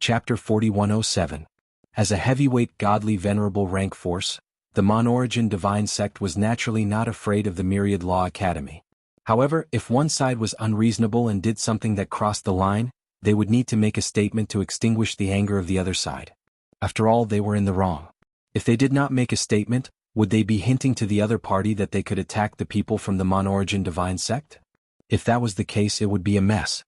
Chapter 4107. As a heavyweight godly venerable rank force, the Mon-origin divine sect was naturally not afraid of the Myriad Law Academy. However, if one side was unreasonable and did something that crossed the line, they would need to make a statement to extinguish the anger of the other side. After all, they were in the wrong. If they did not make a statement, would they be hinting to the other party that they could attack the people from the Mon-origin divine sect? If that was the case, it would be a mess.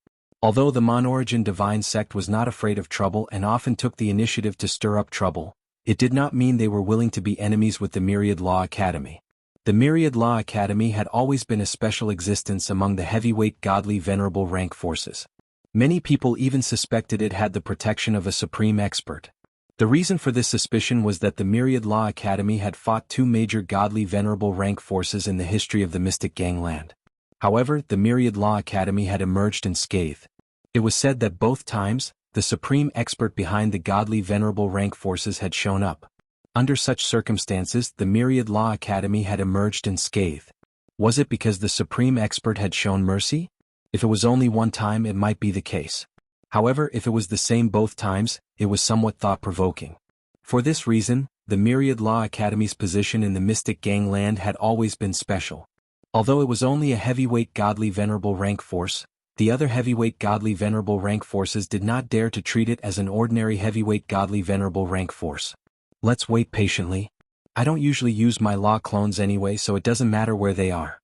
Although the Mon-origin divine sect was not afraid of trouble and often took the initiative to stir up trouble, it did not mean they were willing to be enemies with the Myriad Law Academy. The Myriad Law Academy had always been a special existence among the heavyweight godly venerable rank forces. Many people even suspected it had the protection of a supreme expert. The reason for this suspicion was that the Myriad Law Academy had fought two major godly venerable rank forces in the history of the Mystic Gangland. However, the Myriad Law Academy had emerged unscathed. It was said that both times, the supreme expert behind the godly venerable rank forces had shown up. Under such circumstances, the Myriad Law Academy had emerged unscathed. Was it because the supreme expert had shown mercy? If it was only one time, it might be the case. However, if it was the same both times, it was somewhat thought-provoking. For this reason, the Myriad Law Academy's position in the Mystic Gangland had always been special. Although it was only a heavyweight godly venerable rank force, the other heavyweight godly venerable rank forces did not dare to treat it as an ordinary heavyweight godly venerable rank force. Let's wait patiently. I don't usually use my law clones anyway, so it doesn't matter where they are.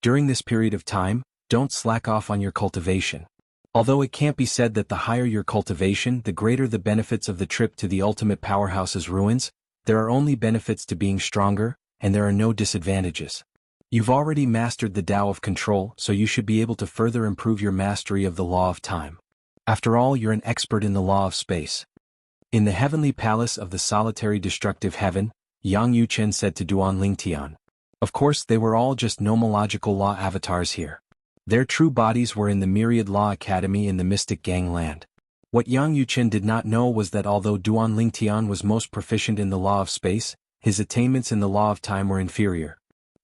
During this period of time, don't slack off on your cultivation. Although it can't be said that the higher your cultivation, the greater the benefits of the trip to the ultimate powerhouse's ruins, there are only benefits to being stronger, and there are no disadvantages. You've already mastered the Tao of Control, so you should be able to further improve your mastery of the Law of Time. After all, you're an expert in the Law of Space. In the heavenly palace of the solitary destructive heaven, Yang Yuchen said to Duan Lingtian. Of course, they were all just nomological law avatars here. Their true bodies were in the Myriad Law Academy in the Mystic Gangland. What Yang Yuchen did not know was that although Duan Lingtian was most proficient in the Law of Space, his attainments in the Law of Time were inferior.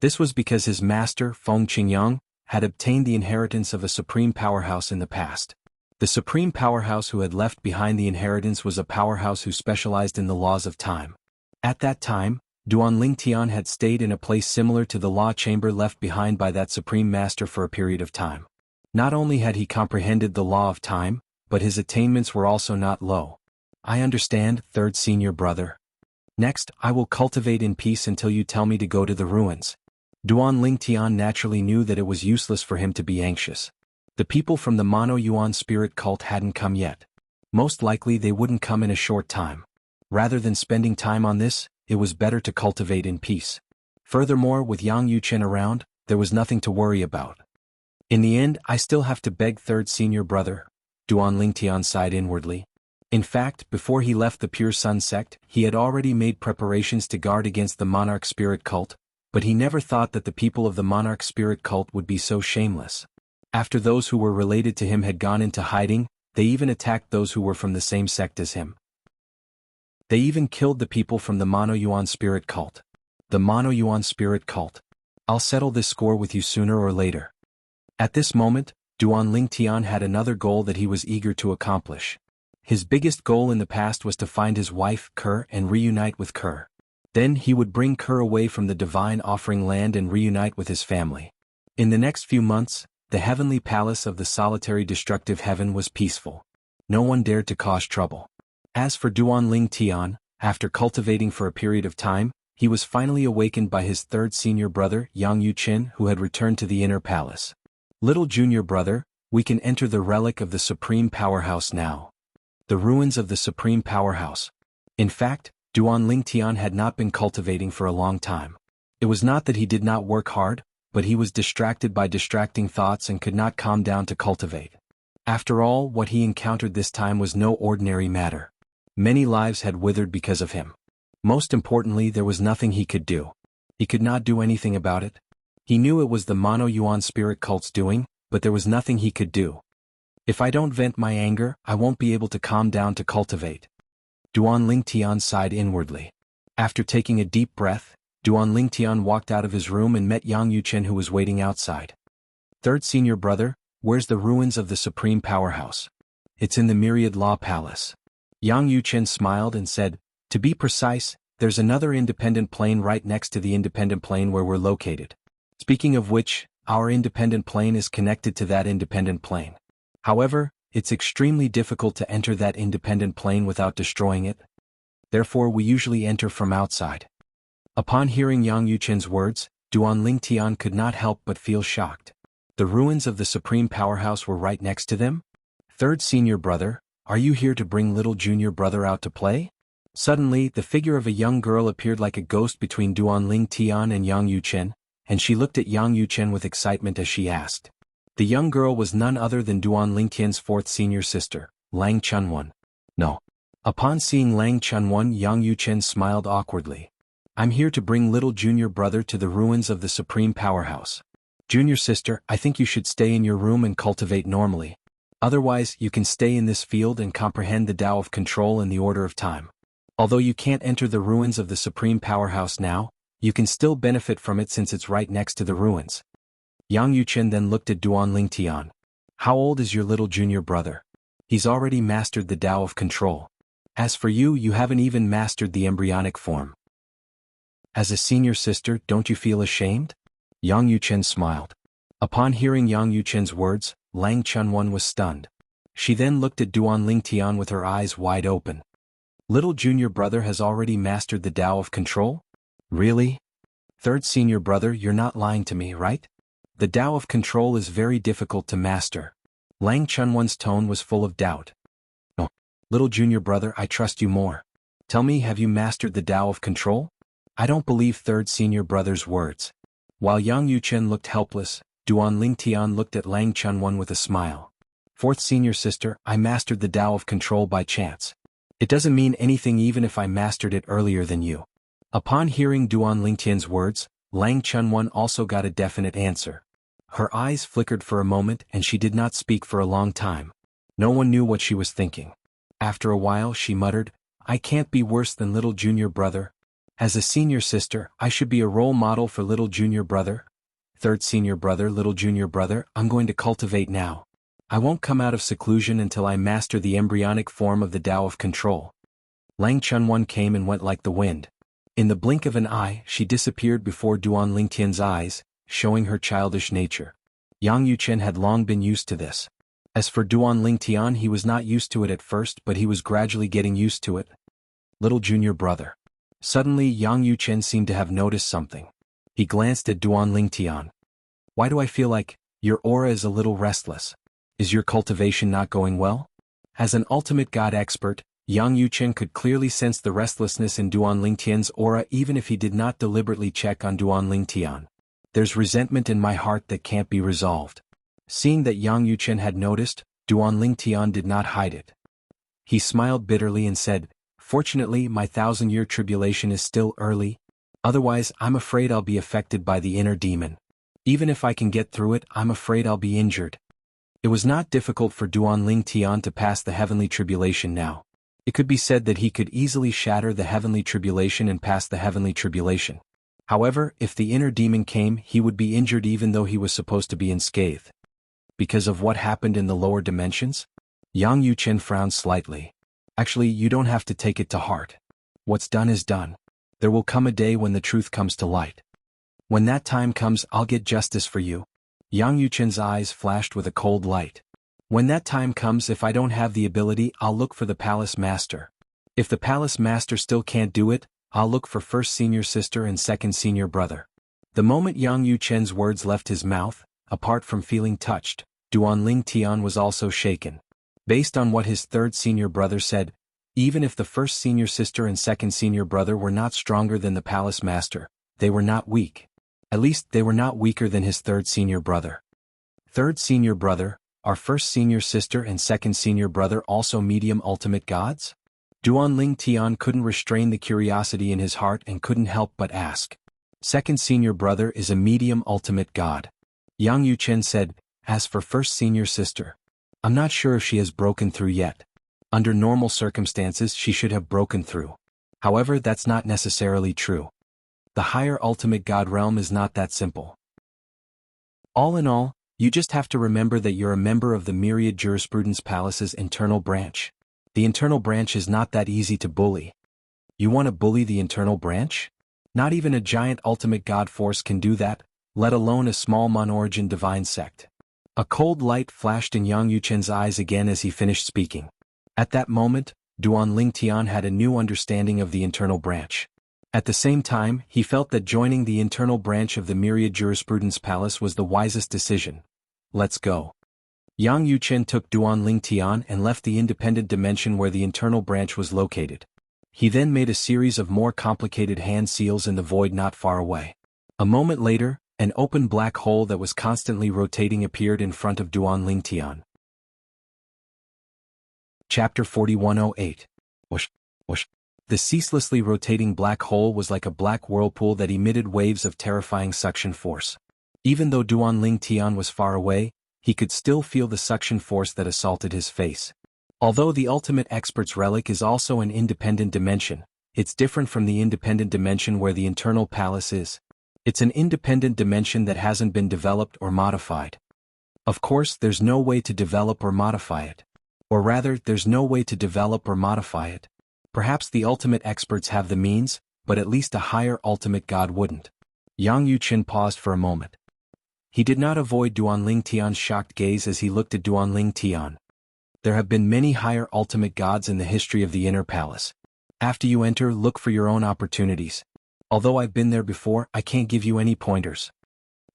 This was because his master, Feng Qingyang, had obtained the inheritance of a supreme powerhouse in the past. The supreme powerhouse who had left behind the inheritance was a powerhouse who specialized in the laws of time. At that time, Duan Lingtian had stayed in a place similar to the law chamber left behind by that supreme master for a period of time. Not only had he comprehended the law of time, but his attainments were also not low. I understand, third senior brother. Next, I will cultivate in peace until you tell me to go to the ruins. Duan Lingtian naturally knew that it was useless for him to be anxious. The people from the Mono-Yuan spirit cult hadn't come yet. Most likely they wouldn't come in a short time. Rather than spending time on this, it was better to cultivate in peace. Furthermore, with Yang Yuchen around, there was nothing to worry about. In the end, I still have to beg third senior brother, Duan Lingtian sighed inwardly. In fact, before he left the Pure Sun sect, he had already made preparations to guard against the Monarch spirit cult, but he never thought that the people of the Monarch spirit cult would be so shameless. After those who were related to him had gone into hiding, they even attacked those who were from the same sect as him. They even killed the people from the Mono-Yuan spirit cult. The Mono-Yuan spirit cult. I'll settle this score with you sooner or later. At this moment, Duan Lingtian had another goal that he was eager to accomplish. His biggest goal in the past was to find his wife, Kerr, and reunite with Kerr. Then he would bring Kerr away from the divine offering land and reunite with his family. In the next few months, the heavenly palace of the solitary destructive heaven was peaceful. No one dared to cause trouble. As for Duan Lingtian, after cultivating for a period of time, he was finally awakened by his third senior brother, Yang Yuchen, who had returned to the inner palace. Little junior brother, we can enter the relic of the supreme powerhouse now. The ruins of the supreme powerhouse. In fact, Duan Lingtian had not been cultivating for a long time. It was not that he did not work hard, but he was distracted by distracting thoughts and could not calm down to cultivate. After all, what he encountered this time was no ordinary matter. Many lives had withered because of him. Most importantly, there was nothing he could do. He could not do anything about it. He knew it was the Mono-Yuan spirit cult's doing, but there was nothing he could do. If I don't vent my anger, I won't be able to calm down to cultivate. Duan Lingtian sighed inwardly. After taking a deep breath, Duan Lingtian walked out of his room and met Yang Yuchen, who was waiting outside. Third senior brother, where's the ruins of the supreme powerhouse? It's in the Myriad Law Palace. Yang Yuchen smiled and said, to be precise, there's another independent plane right next to the independent plane where we're located. Speaking of which, our independent plane is connected to that independent plane. However, it's extremely difficult to enter that independent plane without destroying it. Therefore we usually enter from outside. Upon hearing Yang Yuchen's words, Duan Lingtian could not help but feel shocked. The ruins of the Supreme Powerhouse were right next to them? Third senior brother, are you here to bring little junior brother out to play? Suddenly, the figure of a young girl appeared like a ghost between Duan Lingtian and Yang Yuchen, and she looked at Yang Yuchen with excitement as she asked. The young girl was none other than Duan Lingtian's fourth senior sister, Lang Chunwan. No. Upon seeing Lang Chunwan, Yang Yuchen smiled awkwardly. I'm here to bring little junior brother to the ruins of the Supreme Powerhouse. Junior sister, I think you should stay in your room and cultivate normally. Otherwise, you can stay in this field and comprehend the Tao of control in the order of time. Although you can't enter the ruins of the Supreme Powerhouse now, you can still benefit from it since it's right next to the ruins. Yang Yuchen then looked at Duan Lingtian. How old is your little junior brother? He's already mastered the Tao of control. As for you, you haven't even mastered the embryonic form. As a senior sister, don't you feel ashamed? Yang Yuchen smiled. Upon hearing Yang Yuchen's words, Lang Chunwan was stunned. She then looked at Duan Lingtian with her eyes wide open. Little junior brother has already mastered the Tao of control? Really? Third senior brother, you're not lying to me, right? The Tao of control is very difficult to master. Lang Chunwan's tone was full of doubt. Oh, little junior brother, I trust you more. Tell me, have you mastered the Tao of control? I don't believe third senior brother's words. While Yang Yuchen looked helpless, Duan Lingtian looked at Lang Chunwan with a smile. Fourth senior sister, I mastered the Tao of control by chance. It doesn't mean anything even if I mastered it earlier than you. Upon hearing Duan Lingtian's words, Lang Chunwan also got a definite answer. Her eyes flickered for a moment and she did not speak for a long time. No one knew what she was thinking. After a while she muttered, I can't be worse than little junior brother. As a senior sister, I should be a role model for little junior brother. Third senior brother, little junior brother, I'm going to cultivate now. I won't come out of seclusion until I master the embryonic form of the Tao of control. Lang Chunwan came and went like the wind. In the blink of an eye, she disappeared before Duan Lingtian's eyes, showing her childish nature. Yang Yuchen had long been used to this. As for Duan Lingtian, he was not used to it at first, but he was gradually getting used to it. Little junior brother. Suddenly Yang Yuchen seemed to have noticed something. He glanced at Duan Lingtian. Why do I feel like your aura is a little restless? Is your cultivation not going well? As an ultimate god expert, Yang Yuchen could clearly sense the restlessness in Duan Lingtian's aura even if he did not deliberately check on Duan Lingtian. There's resentment in my heart that can't be resolved. Seeing that Yang Yuchen had noticed, Duan Lingtian did not hide it. He smiled bitterly and said, Fortunately, my 1,000-year tribulation is still early. Otherwise, I'm afraid I'll be affected by the inner demon. Even if I can get through it, I'm afraid I'll be injured. It was not difficult for Duan Lingtian to pass the heavenly tribulation now. It could be said that he could easily shatter the heavenly tribulation and pass the heavenly tribulation. However, if the inner demon came, he would be injured even though he was supposed to be unscathed. Because of what happened in the lower dimensions? Yang Yuchen frowned slightly. Actually, you don't have to take it to heart. What's done is done. There will come a day when the truth comes to light. When that time comes, I'll get justice for you. Yang Yuchen's eyes flashed with a cold light. When that time comes, if I don't have the ability, I'll look for the palace master. If the palace master still can't do it, I'll look for first senior sister and second senior brother. The moment Yang Yuchen's words left his mouth, apart from feeling touched, Duan Lingtian was also shaken. Based on what his third senior brother said, even if the first senior sister and second senior brother were not stronger than the palace master, they were not weak. At least they were not weaker than his third senior brother. Third senior brother, are first senior sister and second senior brother also medium ultimate gods? Duan Lingtian couldn't restrain the curiosity in his heart and couldn't help but ask. Second senior brother is a medium ultimate god. Yang Yuchen said, as for first senior sister, I'm not sure if she has broken through yet. Under normal circumstances she should have broken through. However, that's not necessarily true. The higher ultimate god realm is not that simple. All in all, You just have to remember that you're a member of the Myriad Jurisprudence Palace's internal branch. The internal branch is not that easy to bully. You want to bully the internal branch? Not even a giant ultimate god force can do that, let alone a small mon-origin divine sect. A cold light flashed in Yang Yuchen's eyes again as he finished speaking. At that moment, Duan Lingtian had a new understanding of the internal branch. At the same time, he felt that joining the internal branch of the Myriad Jurisprudence Palace was the wisest decision. Let's go. Yang Yuchen took Duan Lingtian and left the independent dimension where the internal branch was located. He then made a series of more complicated hand seals in the void not far away. A moment later, an open black hole that was constantly rotating appeared in front of Duan Lingtian. Chapter 4108. Whoosh, whoosh. The ceaselessly rotating black hole was like a black whirlpool that emitted waves of terrifying suction force. Even though Duan Lingtian was far away, he could still feel the suction force that assaulted his face. Although the Ultimate Expert's relic is also an independent dimension, it's different from the independent dimension where the internal palace is. It's an independent dimension that hasn't been developed or modified. Of course, there's no way to develop or modify it. Or rather, there's no way to develop or modify it. Perhaps the Ultimate Experts have the means, but at least a higher Ultimate God wouldn't. Yang Yuchen paused for a moment. He did not avoid Duan Lingtian's shocked gaze as he looked at Duan Lingtian. There have been many higher Ultimate Gods in the history of the Inner Palace. After you enter, look for your own opportunities. Although I've been there before, I can't give you any pointers.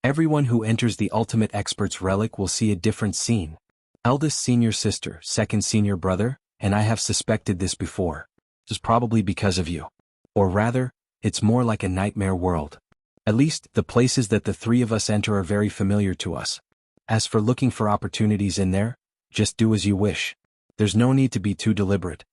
Everyone who enters the Ultimate Expert's relic will see a different scene. Eldest senior sister, second senior brother, and I have suspected this before. This is probably because of you. Or rather, it's more like a nightmare world. At least, the places that the three of us enter are very familiar to us. As for looking for opportunities in there, just do as you wish. There's no need to be too deliberate.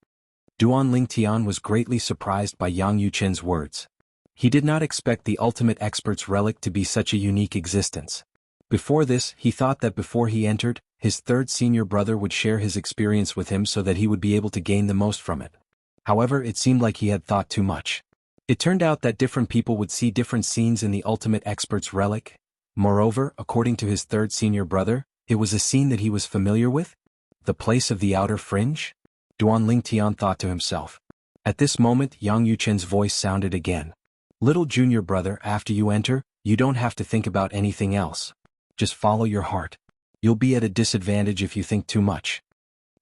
Duan Lingtian was greatly surprised by Yang Yuchen's words. He did not expect the Ultimate Expert's relic to be such a unique existence. Before this, he thought that before he entered, his third senior brother would share his experience with him so that he would be able to gain the most from it. However, it seemed like he had thought too much. It turned out that different people would see different scenes in the Ultimate Expert's relic. Moreover, according to his third senior brother, it was a scene that he was familiar with? The place of the outer fringe? Duan Lingtian thought to himself. At this moment, Yang Yuchen's voice sounded again. Little junior brother, after you enter, you don't have to think about anything else. Just follow your heart. You'll be at a disadvantage if you think too much.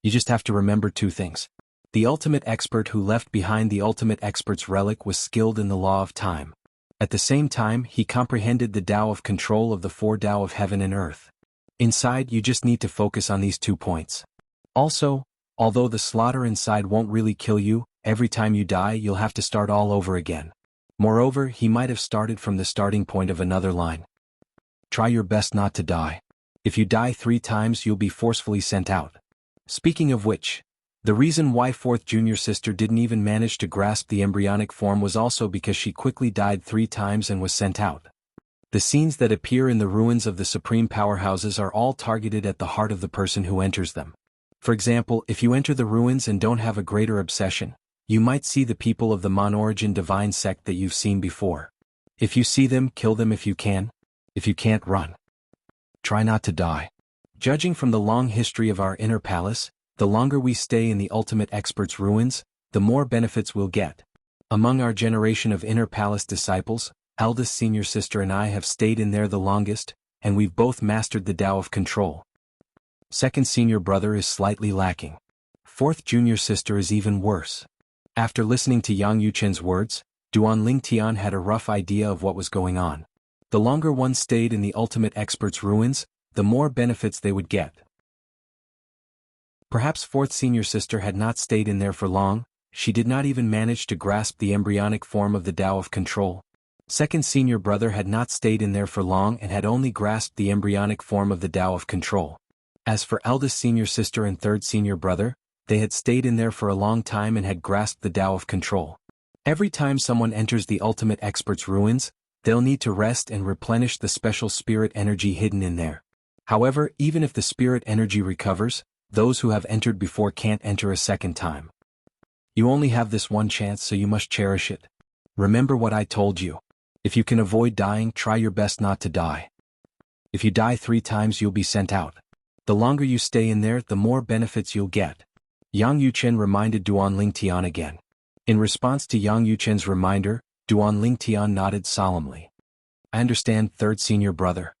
You just have to remember two things. The Ultimate Expert who left behind the Ultimate Expert's relic was skilled in the law of time. At the same time, he comprehended the Tao of control of the four Tao of heaven and earth. Inside, you just need to focus on these 2 points. Also, although the slaughter inside won't really kill you, every time you die you'll have to start all over again. Moreover, he might have started from the starting point of another line. Try your best not to die. If you die 3 times you'll be forcefully sent out. Speaking of which, the reason why fourth junior sister didn't even manage to grasp the embryonic form was also because she quickly died 3 times and was sent out. The scenes that appear in the ruins of the supreme powerhouses are all targeted at the heart of the person who enters them. For example, if you enter the ruins and don't have a greater obsession, you might see the people of the mon-origin divine sect that you've seen before. If you see them, kill them if you can. If you can't, run. Try not to die. Judging from the long history of our inner palace, the longer we stay in the Ultimate Expert's ruins, the more benefits we'll get. Among our generation of inner palace disciples, eldest senior sister and I have stayed in there the longest, and we've both mastered the Tao of control. Second senior brother is slightly lacking. Fourth junior sister is even worse. After listening to Yang Yuchen's words, Duan Lingtian had a rough idea of what was going on. The longer one stayed in the Ultimate Expert's ruins, the more benefits they would get. Perhaps fourth senior sister had not stayed in there for long, she did not even manage to grasp the embryonic form of the Tao of control. Second senior brother had not stayed in there for long and had only grasped the embryonic form of the Tao of control. As for eldest senior sister and third senior brother, they had stayed in there for a long time and had grasped the Tao of control. Every time someone enters the Ultimate Expert's ruins, they'll need to rest and replenish the special spirit energy hidden in there. However, even if the spirit energy recovers, those who have entered before can't enter a second time. You only have this one chance, so you must cherish it. Remember what I told you. If you can avoid dying, try your best not to die. If you die 3 times you'll be sent out. The longer you stay in there, the more benefits you'll get. Yang Yuchen reminded Duan Lingtian again. In response to Yang Yuchen's reminder, Duan Lingtian nodded solemnly. I understand, third senior brother.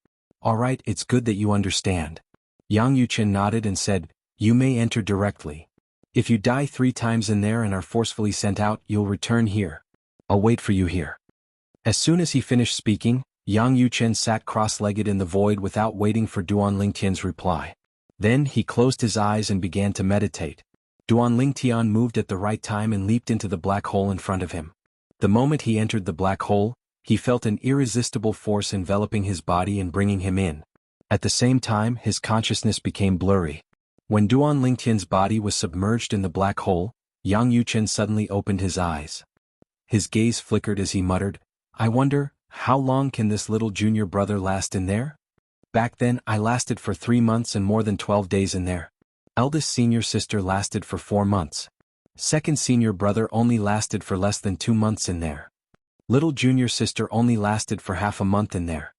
Alright, it's good that you understand. Yang Yuchen nodded and said, you may enter directly. If you die 3 times in there and are forcefully sent out, you'll return here. I'll wait for you here. As soon as he finished speaking, Yang Yuchen sat cross-legged in the void without waiting for Duan Lingtian's reply. Then he closed his eyes and began to meditate. Duan Lingtian moved at the right time and leaped into the black hole in front of him. The moment he entered the black hole, he felt an irresistible force enveloping his body and bringing him in. At the same time, his consciousness became blurry. When Duan Lingtian's body was submerged in the black hole, Yang Yuchen suddenly opened his eyes. His gaze flickered as he muttered, I wonder, how long can this little junior brother last in there? Back then, I lasted for 3 months and more than 12 days in there. Eldest senior sister lasted for 4 months. Second senior brother only lasted for less than 2 months in there. Little junior sister only lasted for half a month in there.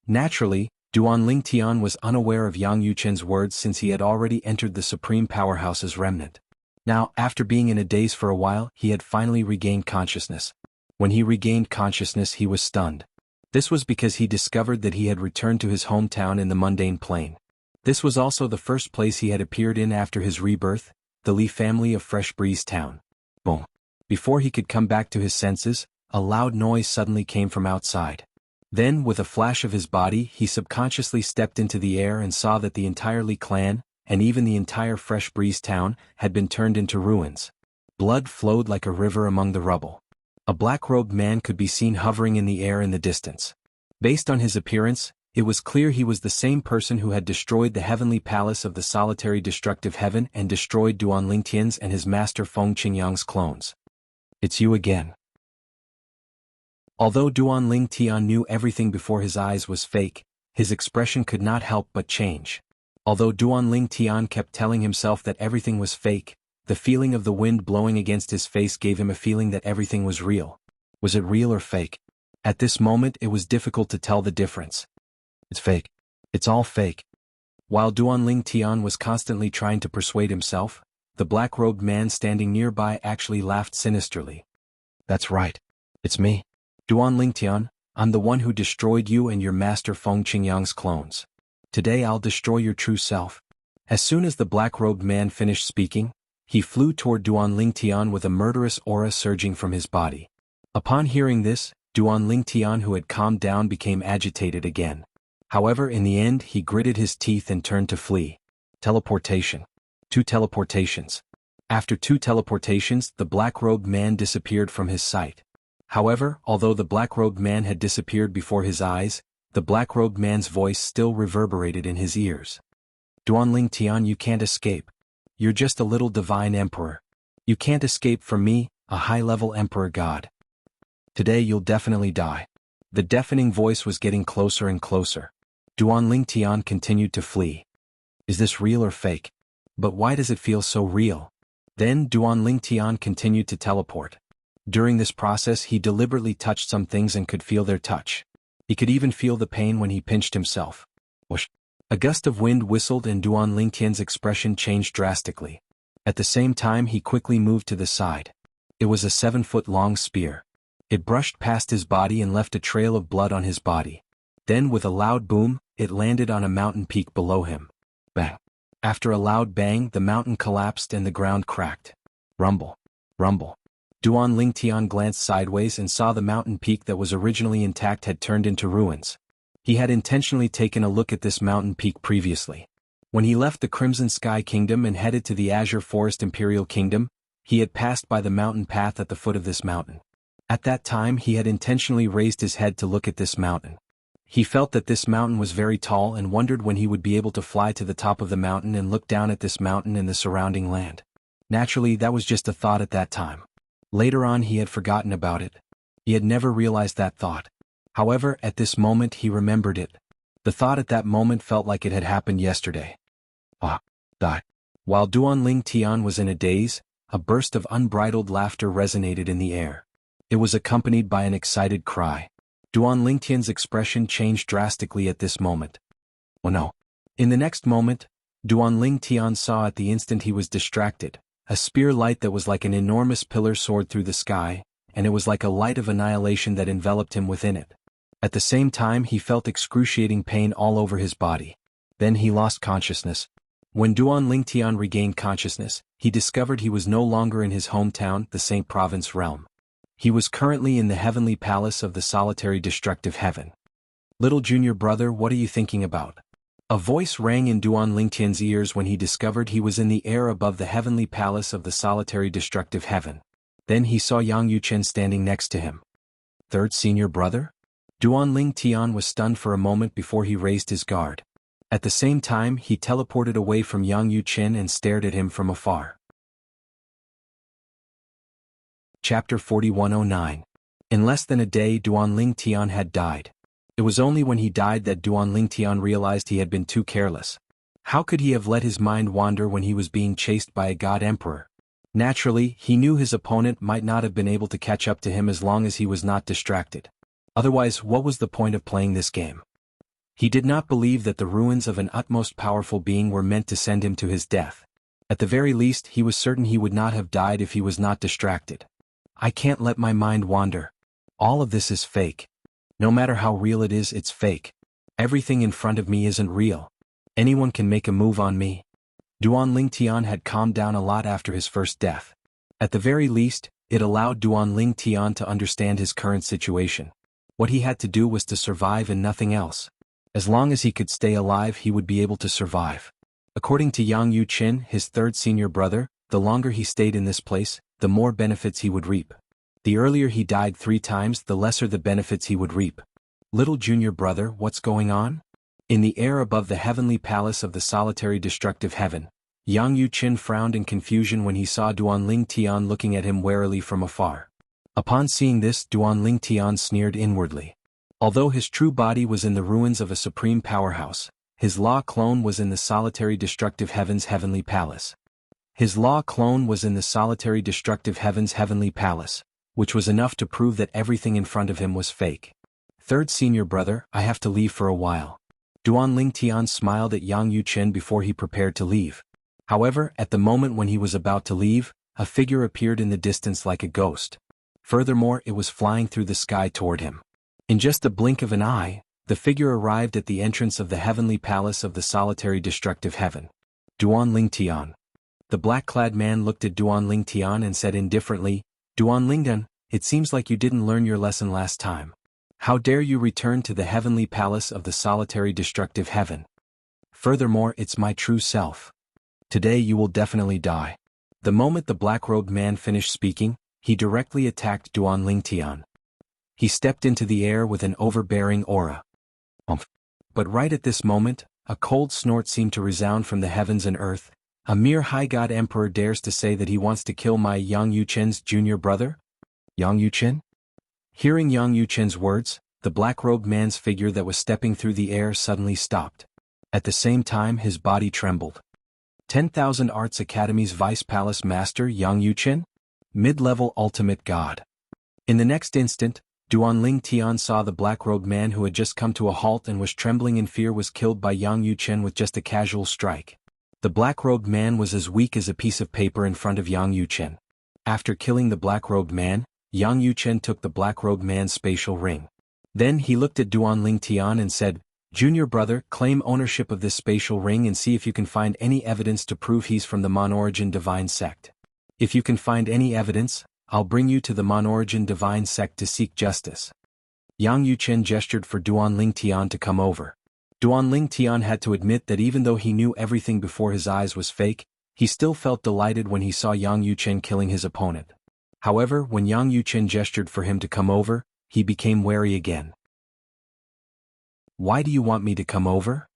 Naturally, Duan Lingtian was unaware of Yang Yuchen's words since he had already entered the Supreme Powerhouse's remnant. Now, after being in a daze for a while, he had finally regained consciousness. When he regained consciousness, he was stunned. This was because he discovered that he had returned to his hometown in the mundane plane. This was also the first place he had appeared in after his rebirth, the Li family of Fresh Breeze Town. Boom. Before he could come back to his senses, a loud noise suddenly came from outside. Then, with a flash of his body, he subconsciously stepped into the air and saw that the entire Li clan, and even the entire Fresh Breeze Town, had been turned into ruins. Blood flowed like a river among the rubble. A black-robed man could be seen hovering in the air in the distance. Based on his appearance, it was clear he was the same person who had destroyed the heavenly palace of the solitary destructive heaven and destroyed Duan Lingtian's and his master Feng Qingyang's clones. It's you again. Although Duan Lingtian knew everything before his eyes was fake, his expression could not help but change. Although Duan Lingtian kept telling himself that everything was fake, the feeling of the wind blowing against his face gave him a feeling that everything was real. Was it real or fake? At this moment it was difficult to tell the difference. It's fake. It's all fake. While Duan Lingtian was constantly trying to persuade himself, the black-robed man standing nearby actually laughed sinisterly. That's right. It's me. Duan Lingtian, I'm the one who destroyed you and your master Feng Qingyang's clones. Today I'll destroy your true self. As soon as the black-robed man finished speaking, he flew toward Duan Lingtian with a murderous aura surging from his body. Upon hearing this, Duan Lingtian, who had calmed down, became agitated again. However, in the end he gritted his teeth and turned to flee. Teleportation. 2 teleportations. After 2 teleportations, the black-robed man disappeared from his sight. However, although the black-robed man had disappeared before his eyes, the black-robed man's voice still reverberated in his ears. Duan Lingtian, you can't escape. You're just a little divine emperor. You can't escape from me, a high-level emperor god. Today you'll definitely die. The deafening voice was getting closer and closer. Duan Lingtian continued to flee. Is this real or fake? But why does it feel so real? Then Duan Lingtian continued to teleport. During this process he deliberately touched some things and could feel their touch. He could even feel the pain when he pinched himself. Whoosh! A gust of wind whistled and Duan Lingtian's expression changed drastically. At the same time he quickly moved to the side. It was a 7-foot-long spear. It brushed past his body and left a trail of blood on his body. Then with a loud boom, it landed on a mountain peak below him. Bang! After a loud bang, the mountain collapsed and the ground cracked. Rumble. Rumble. Duan Lingtian glanced sideways and saw the mountain peak that was originally intact had turned into ruins. He had intentionally taken a look at this mountain peak previously. When he left the Crimson Sky Kingdom and headed to the Azure Forest Imperial Kingdom, he had passed by the mountain path at the foot of this mountain. At that time he had intentionally raised his head to look at this mountain. He felt that this mountain was very tall and wondered when he would be able to fly to the top of the mountain and look down at this mountain and the surrounding land. Naturally, that was just a thought at that time. Later on he had forgotten about it. He had never realized that thought. However, at this moment he remembered it. The thought at that moment felt like it had happened yesterday. Die. While Duan Lingtian was in a daze, a burst of unbridled laughter resonated in the air. It was accompanied by an excited cry. Duan Lingtian's expression changed drastically at this moment. Oh no. In the next moment, Duanling Tian saw at the instant he was distracted, a spear light that was like an enormous pillar soared through the sky, and it was like a light of annihilation that enveloped him within it. At the same time he felt excruciating pain all over his body. Then he lost consciousness. When Duanling Tian regained consciousness, he discovered he was no longer in his hometown, the Saint Province realm. He was currently in the heavenly palace of the solitary destructive heaven. Little junior brother, what are you thinking about? A voice rang in Duanling Tian's ears when he discovered he was in the air above the heavenly palace of the solitary destructive heaven. Then he saw Yang Yuchen standing next to him. Third senior brother? Duanling Tian was stunned for a moment before he raised his guard. At the same time he teleported away from Yang Yuchen and stared at him from afar. Chapter 4109. In less than a day Duanling Tian had died. It was only when he died that Duanling Tian realized he had been too careless. How could he have let his mind wander when he was being chased by a god emperor? Naturally, he knew his opponent might not have been able to catch up to him as long as he was not distracted. Otherwise, what was the point of playing this game? He did not believe that the ruins of an utmost powerful being were meant to send him to his death. At the very least, he was certain he would not have died if he was not distracted. I can't let my mind wander. All of this is fake. No matter how real it is, it's fake. Everything in front of me isn't real. Anyone can make a move on me. Duanling Tian had calmed down a lot after his first death. At the very least, it allowed Duanling Tian to understand his current situation. What he had to do was to survive and nothing else. As long as he could stay alive, he would be able to survive. According to Yang Yuchen, his third senior brother, the longer he stayed in this place, the more benefits he would reap. The earlier he died 3 times, the lesser the benefits he would reap. Little junior brother, what's going on? In the air above the heavenly palace of the solitary destructive heaven, Yang Yuchen frowned in confusion when he saw Duanling Tian looking at him warily from afar. Upon seeing this, Duanling Tian sneered inwardly. Although his true body was in the ruins of a supreme powerhouse, his law clone was in the solitary destructive heaven's heavenly palace. His law clone was in the solitary destructive heaven's heavenly palace, which was enough to prove that everything in front of him was fake. Third senior brother, I have to leave for a while. Duanling Tian smiled at Yang Yuchen before he prepared to leave. However, at the moment when he was about to leave, a figure appeared in the distance like a ghost. Furthermore, it was flying through the sky toward him. In just a blink of an eye, the figure arrived at the entrance of the heavenly palace of the solitary destructive heaven. Duanling Tian. The black-clad man looked at Duanling Tian and said indifferently, Duanlingdan, it seems like you didn't learn your lesson last time. How dare you return to the heavenly palace of the solitary destructive heaven? Furthermore, it's my true self. Today you will definitely die. The moment the black-robed man finished speaking, he directly attacked Duanling Tian. He stepped into the air with an overbearing aura. But right at this moment, a cold snort seemed to resound from the heavens and earth. A mere high god emperor dares to say that he wants to kill my Yang Yuchen's junior brother? Yang Yuchen? Hearing Yang Yuchen's words, the black-robed man's figure that was stepping through the air suddenly stopped. At the same time his body trembled. 10,000 Arts Academy's Vice Palace Master Yang Yuchen? Mid-level ultimate god. In the next instant, Duanling Tian saw the black-robed man who had just come to a halt and was trembling in fear was killed by Yang Yuchen with just a casual strike. The black-robed man was as weak as a piece of paper in front of Yang Yuchen. After killing the black-robed man, Yang Yuchen took the black-robed man's spatial ring. Then he looked at Duanling Tian and said, Junior brother, claim ownership of this spatial ring and see if you can find any evidence to prove he's from the Mon-Origin Divine Sect. If you can find any evidence, I'll bring you to the Mon-Origin Divine Sect to seek justice. Yang Yuchen gestured for Duanling Tian to come over. Duanling Tian had to admit that even though he knew everything before his eyes was fake, he still felt delighted when he saw Yang Yuchen killing his opponent. However, when Yang Yuchen gestured for him to come over, he became wary again. Why do you want me to come over?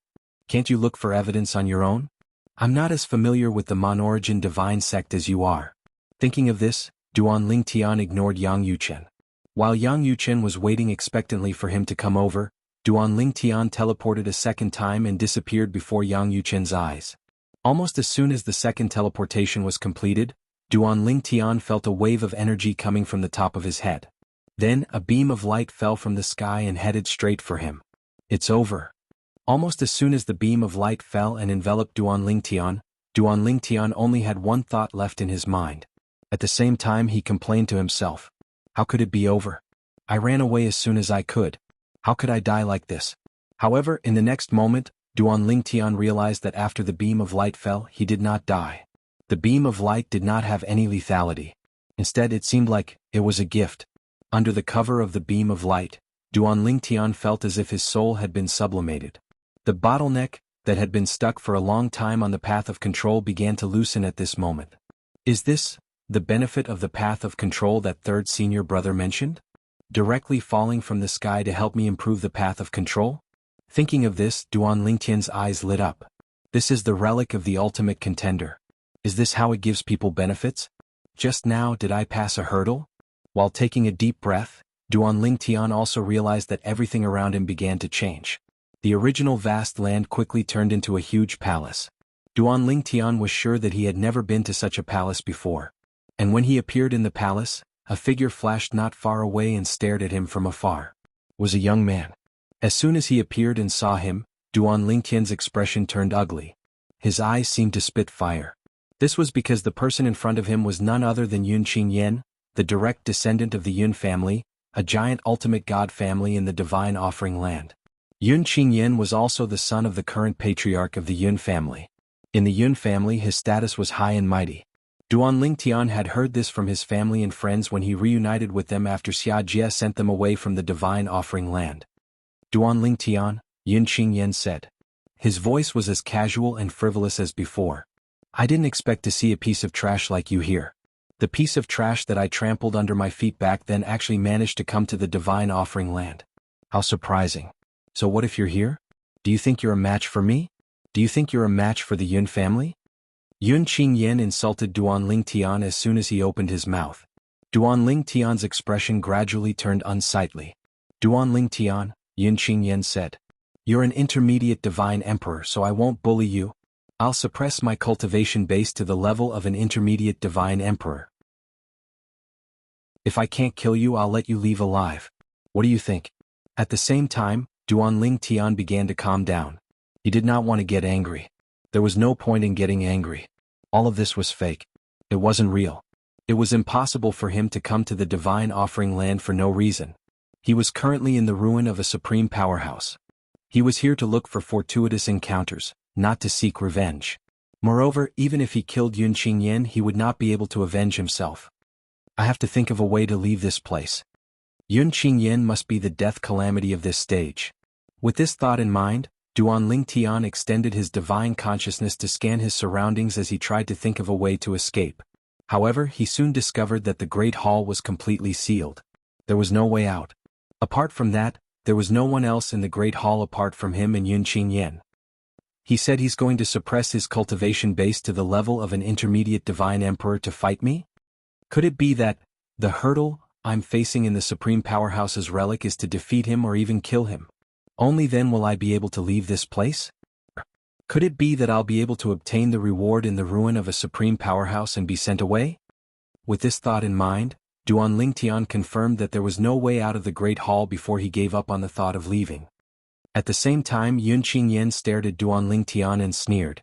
Can't you look for evidence on your own? I'm not as familiar with the Mon-Origin Divine Sect as you are. Thinking of this, Duanling Tian ignored Yang Yuchen. While Yang Yuchen was waiting expectantly for him to come over, Duanling Tian teleported a second time and disappeared before Yang Yuchen's eyes. Almost as soon as the second teleportation was completed, Duanling Tian felt a wave of energy coming from the top of his head. Then, a beam of light fell from the sky and headed straight for him. It's over. Almost as soon as the beam of light fell and enveloped Duan Lingtian only had one thought left in his mind. At the same time he complained to himself. How could it be over? I ran away as soon as I could. How could I die like this? However, in the next moment, Duan Lingtian realized that after the beam of light fell, he did not die. The beam of light did not have any lethality. Instead, it seemed like it was a gift. Under the cover of the beam of light, Duan Lingtian felt as if his soul had been sublimated. The bottleneck that had been stuck for a long time on the path of control began to loosen at this moment. Is this the benefit of the path of control that third senior brother mentioned? Directly falling from the sky to help me improve the path of control? Thinking of this, Duan Lingtian's eyes lit up. This is the relic of the ultimate contender. Is this how it gives people benefits? Just now did I pass a hurdle? While taking a deep breath, Duan Lingtian also realized that everything around him began to change. The original vast land quickly turned into a huge palace. Duan Lingtian was sure that he had never been to such a palace before. And when he appeared in the palace, a figure flashed not far away and stared at him from afar. It was a young man. As soon as he appeared and saw him, Duan Lingtian's expression turned ugly. His eyes seemed to spit fire. This was because the person in front of him was none other than Yun Qingyan, the direct descendant of the Yun family, a giant ultimate god family in the divine offering land. Yun Qingyan was also the son of the current patriarch of the Yun family. In the Yun family his status was high and mighty. Duan Lingtian had heard this from his family and friends when he reunited with them after Xia Jie sent them away from the divine offering land. Duan Lingtian, Yun Qingyan said. His voice was as casual and frivolous as before. I didn't expect to see a piece of trash like you here. The piece of trash that I trampled under my feet back then actually managed to come to the divine offering land. How surprising. So what if you're here? Do you think you're a match for me? Do you think you're a match for the Yun family? Yun Qingyan insulted Duan Lingtian as soon as he opened his mouth. Duan Lingtian's expression gradually turned unsightly. Duan Lingtian, Yun Qingyan said. You're an intermediate divine emperor, so I won't bully you. I'll suppress my cultivation base to the level of an intermediate divine emperor. If I can't kill you, I'll let you leave alive. What do you think? At the same time, Duan Lingtian began to calm down. He did not want to get angry. There was no point in getting angry. All of this was fake. It wasn't real. It was impossible for him to come to the divine offering land for no reason. He was currently in the ruin of a supreme powerhouse. He was here to look for fortuitous encounters, not to seek revenge. Moreover, even if he killed Yun Qingyan, he would not be able to avenge himself. I have to think of a way to leave this place. Yun Qingyan must be the death calamity of this stage. With this thought in mind, Duan Lingtian extended his divine consciousness to scan his surroundings as he tried to think of a way to escape. However, he soon discovered that the Great Hall was completely sealed. There was no way out. Apart from that, there was no one else in the Great Hall apart from him and Yun Qingyan. He said he's going to suppress his cultivation base to the level of an intermediate divine emperor to fight me? Could it be that the hurdle I'm facing in the Supreme Powerhouse's relic is to defeat him or even kill him? Only then will I be able to leave this place? Could it be that I'll be able to obtain the reward in the ruin of a Supreme Powerhouse and be sent away? With this thought in mind, Duan Lingtian confirmed that there was no way out of the Great Hall before he gave up on the thought of leaving. At the same time, Yun Qingyan stared at Duan Lingtian and sneered.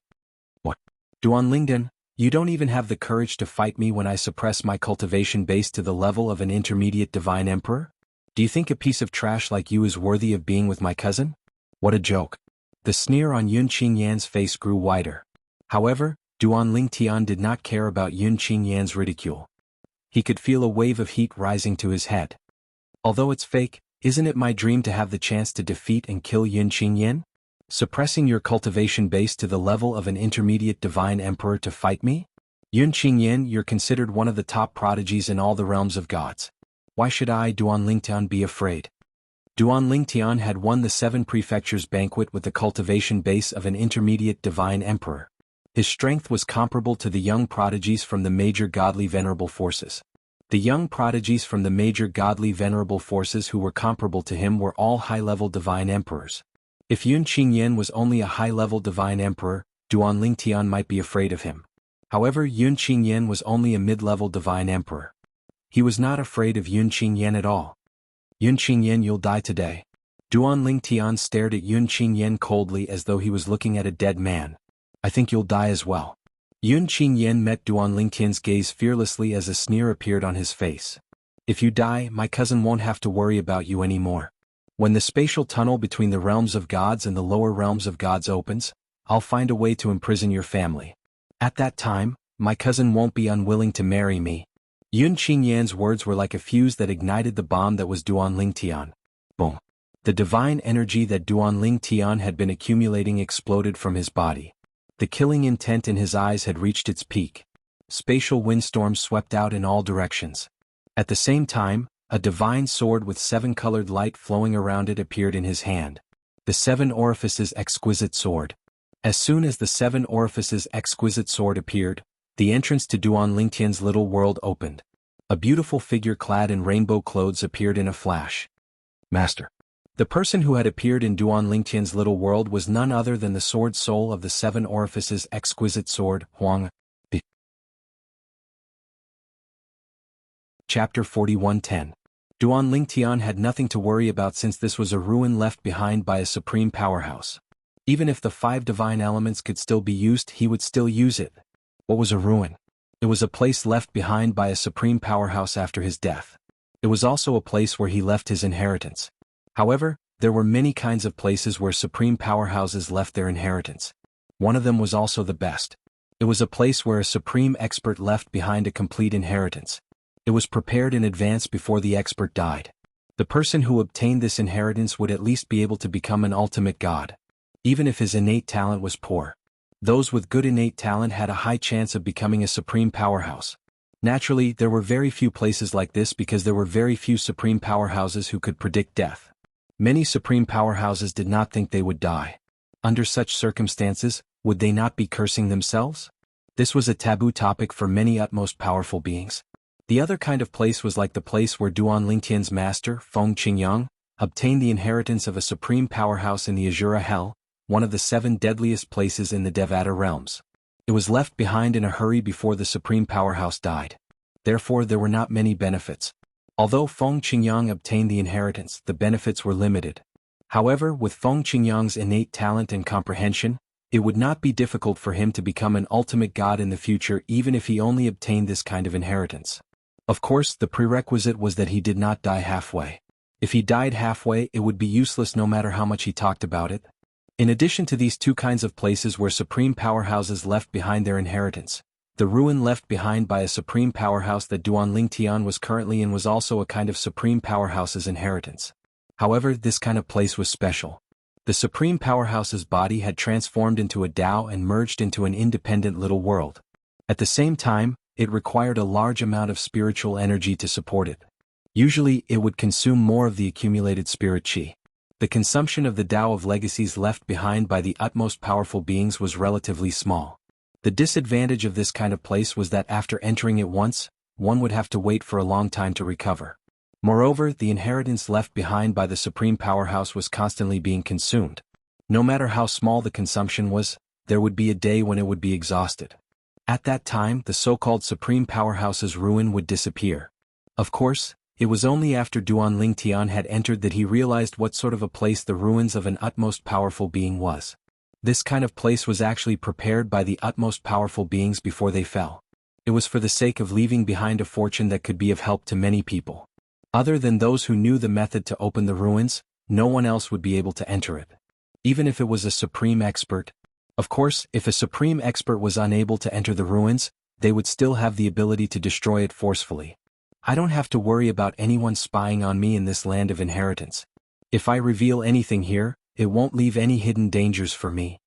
What? Duan Lingtian, you don't even have the courage to fight me when I suppress my cultivation base to the level of an intermediate divine emperor? Do you think a piece of trash like you is worthy of being with my cousin? What a joke. The sneer on Yun Qingyan's face grew wider. However, Duan Lingtian did not care about Yun Qingyan's ridicule. He could feel a wave of heat rising to his head. Although it's fake, isn't it my dream to have the chance to defeat and kill Yun Qingyan? Suppressing your cultivation base to the level of an intermediate divine emperor to fight me? Yun Qingyan, you're considered one of the top prodigies in all the realms of gods. Why should I, Duan Lingtian, be afraid? Duan Lingtian had won the 7 prefectures banquet with the cultivation base of an intermediate divine emperor. His strength was comparable to the young prodigies from the major godly venerable forces. The young prodigies from the major godly venerable forces who were comparable to him were all high-level divine emperors. If Yun Qingyan was only a high-level divine emperor, Duan Lingtian might be afraid of him. However, Yun Qingyan was only a mid-level divine emperor. He was not afraid of Yun Qingyan at all. Yun Qingyan, you'll die today. Duan Lingtian stared at Yun Qingyan coldly as though he was looking at a dead man. I think you'll die as well. Yun Qingyan met Duan Lingtian's gaze fearlessly as a sneer appeared on his face. If you die, my cousin won't have to worry about you anymore. When the spatial tunnel between the realms of gods and the lower realms of gods opens, I'll find a way to imprison your family. At that time, my cousin won't be unwilling to marry me. Yun Qingyan's words were like a fuse that ignited the bomb that was Duan Lingtian. Boom. The divine energy that Duan Lingtian had been accumulating exploded from his body. The killing intent in his eyes had reached its peak. Spatial windstorms swept out in all directions. At the same time, a divine sword with 7-colored light flowing around it appeared in his hand. The 7 Orifices Exquisite Sword. As soon as the 7 Orifices Exquisite Sword appeared, the entrance to Duan Lingtian's little world opened. A beautiful figure clad in rainbow clothes appeared in a flash. Master. The person who had appeared in Duan Lingtian's little world was none other than the sword soul of the 7 Orifices Exquisite Sword, Huang. Chapter 41:10. Duan Lingtian had nothing to worry about since this was a ruin left behind by a supreme powerhouse. Even if the 5 divine elements could still be used, he would still use it. What was a ruin? It was a place left behind by a supreme powerhouse after his death. It was also a place where he left his inheritance. However, there were many kinds of places where supreme powerhouses left their inheritance. One of them was also the best. It was a place where a supreme expert left behind a complete inheritance. It was prepared in advance before the expert died. The person who obtained this inheritance would at least be able to become an ultimate god. Even if his innate talent was poor. Those with good innate talent had a high chance of becoming a supreme powerhouse. Naturally, there were very few places like this because there were very few supreme powerhouses who could predict death. Many supreme powerhouses did not think they would die. Under such circumstances, would they not be cursing themselves? This was a taboo topic for many utmost powerful beings. The other kind of place was like the place where Duan Lingtian's master, Feng Qingyang, obtained the inheritance of a supreme powerhouse in the Azura Hell, one of the 7 deadliest places in the Devata realms. It was left behind in a hurry before the supreme powerhouse died. Therefore there were not many benefits. Although Feng Qingyang obtained the inheritance, the benefits were limited. However, with Feng Qingyang's innate talent and comprehension, it would not be difficult for him to become an ultimate god in the future even if he only obtained this kind of inheritance. Of course, the prerequisite was that he did not die halfway. If he died halfway, it would be useless no matter how much he talked about it. In addition to these 2 kinds of places where supreme powerhouses left behind their inheritance, the ruin left behind by a supreme powerhouse that Duan Lingtian was currently in was also a kind of supreme powerhouse's inheritance. However, this kind of place was special. The supreme powerhouse's body had transformed into a Tao and merged into an independent little world. At the same time, it required a large amount of spiritual energy to support it. Usually, it would consume more of the accumulated spirit qi. The consumption of the Tao of legacies left behind by the utmost powerful beings was relatively small. The disadvantage of this kind of place was that after entering it once, one would have to wait for a long time to recover. Moreover, the inheritance left behind by the supreme powerhouse was constantly being consumed. No matter how small the consumption was, there would be a day when it would be exhausted. At that time, the so-called supreme powerhouse's ruin would disappear. Of course, it was only after Duan Lingtian had entered that he realized what sort of a place the ruins of an utmost powerful being was. This kind of place was actually prepared by the utmost powerful beings before they fell. It was for the sake of leaving behind a fortune that could be of help to many people. Other than those who knew the method to open the ruins, no one else would be able to enter it. Even if it was a supreme expert. Of course, if a supreme expert was unable to enter the ruins, they would still have the ability to destroy it forcefully. I don't have to worry about anyone spying on me in this land of inheritance. If I reveal anything here, it won't leave any hidden dangers for me.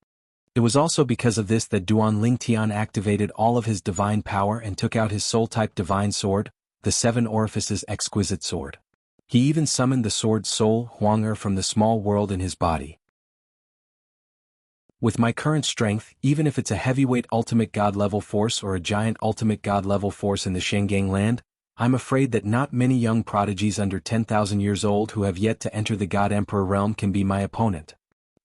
It was also because of this that Duan Lingtian activated all of his divine power and took out his soul-type divine sword, the 7 Orifices Exquisite Sword. He even summoned the sword soul, Huang from the small world in his body. With my current strength, even if it's a heavyweight ultimate god level force or a giant ultimate god level force in the Shengang land, I'm afraid that not many young prodigies under 10,000 years old who have yet to enter the God Emperor realm can be my opponent.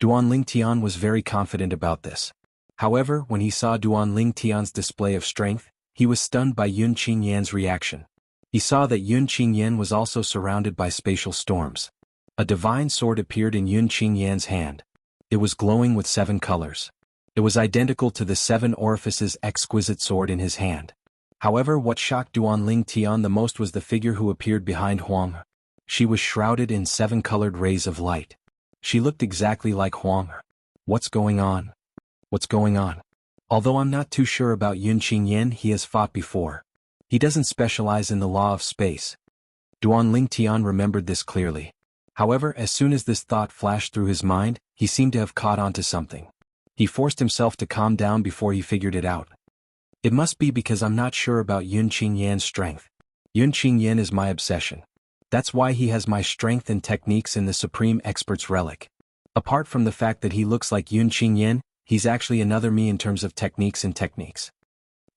Duan Lingtian was very confident about this. However, when he saw Duan Lingtian's display of strength, he was stunned by Yun Qingyan's reaction. He saw that Yun Qingyan was also surrounded by spatial storms. A divine sword appeared in Yun Qingyan's hand. It was glowing with 7 colors. It was identical to the 7 orifices exquisite sword in his hand. However, what shocked Duanling Tian the most was the figure who appeared behind Huang. She was shrouded in 7 colored rays of light. She looked exactly like Huang. What's going on? What's going on? Although I'm not too sure about Yun Qingyan, he has fought before. He doesn't specialize in the law of space. Duanling Tian remembered this clearly. However, as soon as this thought flashed through his mind, he seemed to have caught on to something. He forced himself to calm down before he figured it out. It must be because I'm not sure about Yun Qingyan's strength. Yun Qingyan is my obsession. That's why he has my strength and techniques in the Supreme Expert's relic. Apart from the fact that he looks like Yun Qingyan, he's actually another me in terms of techniques and techniques.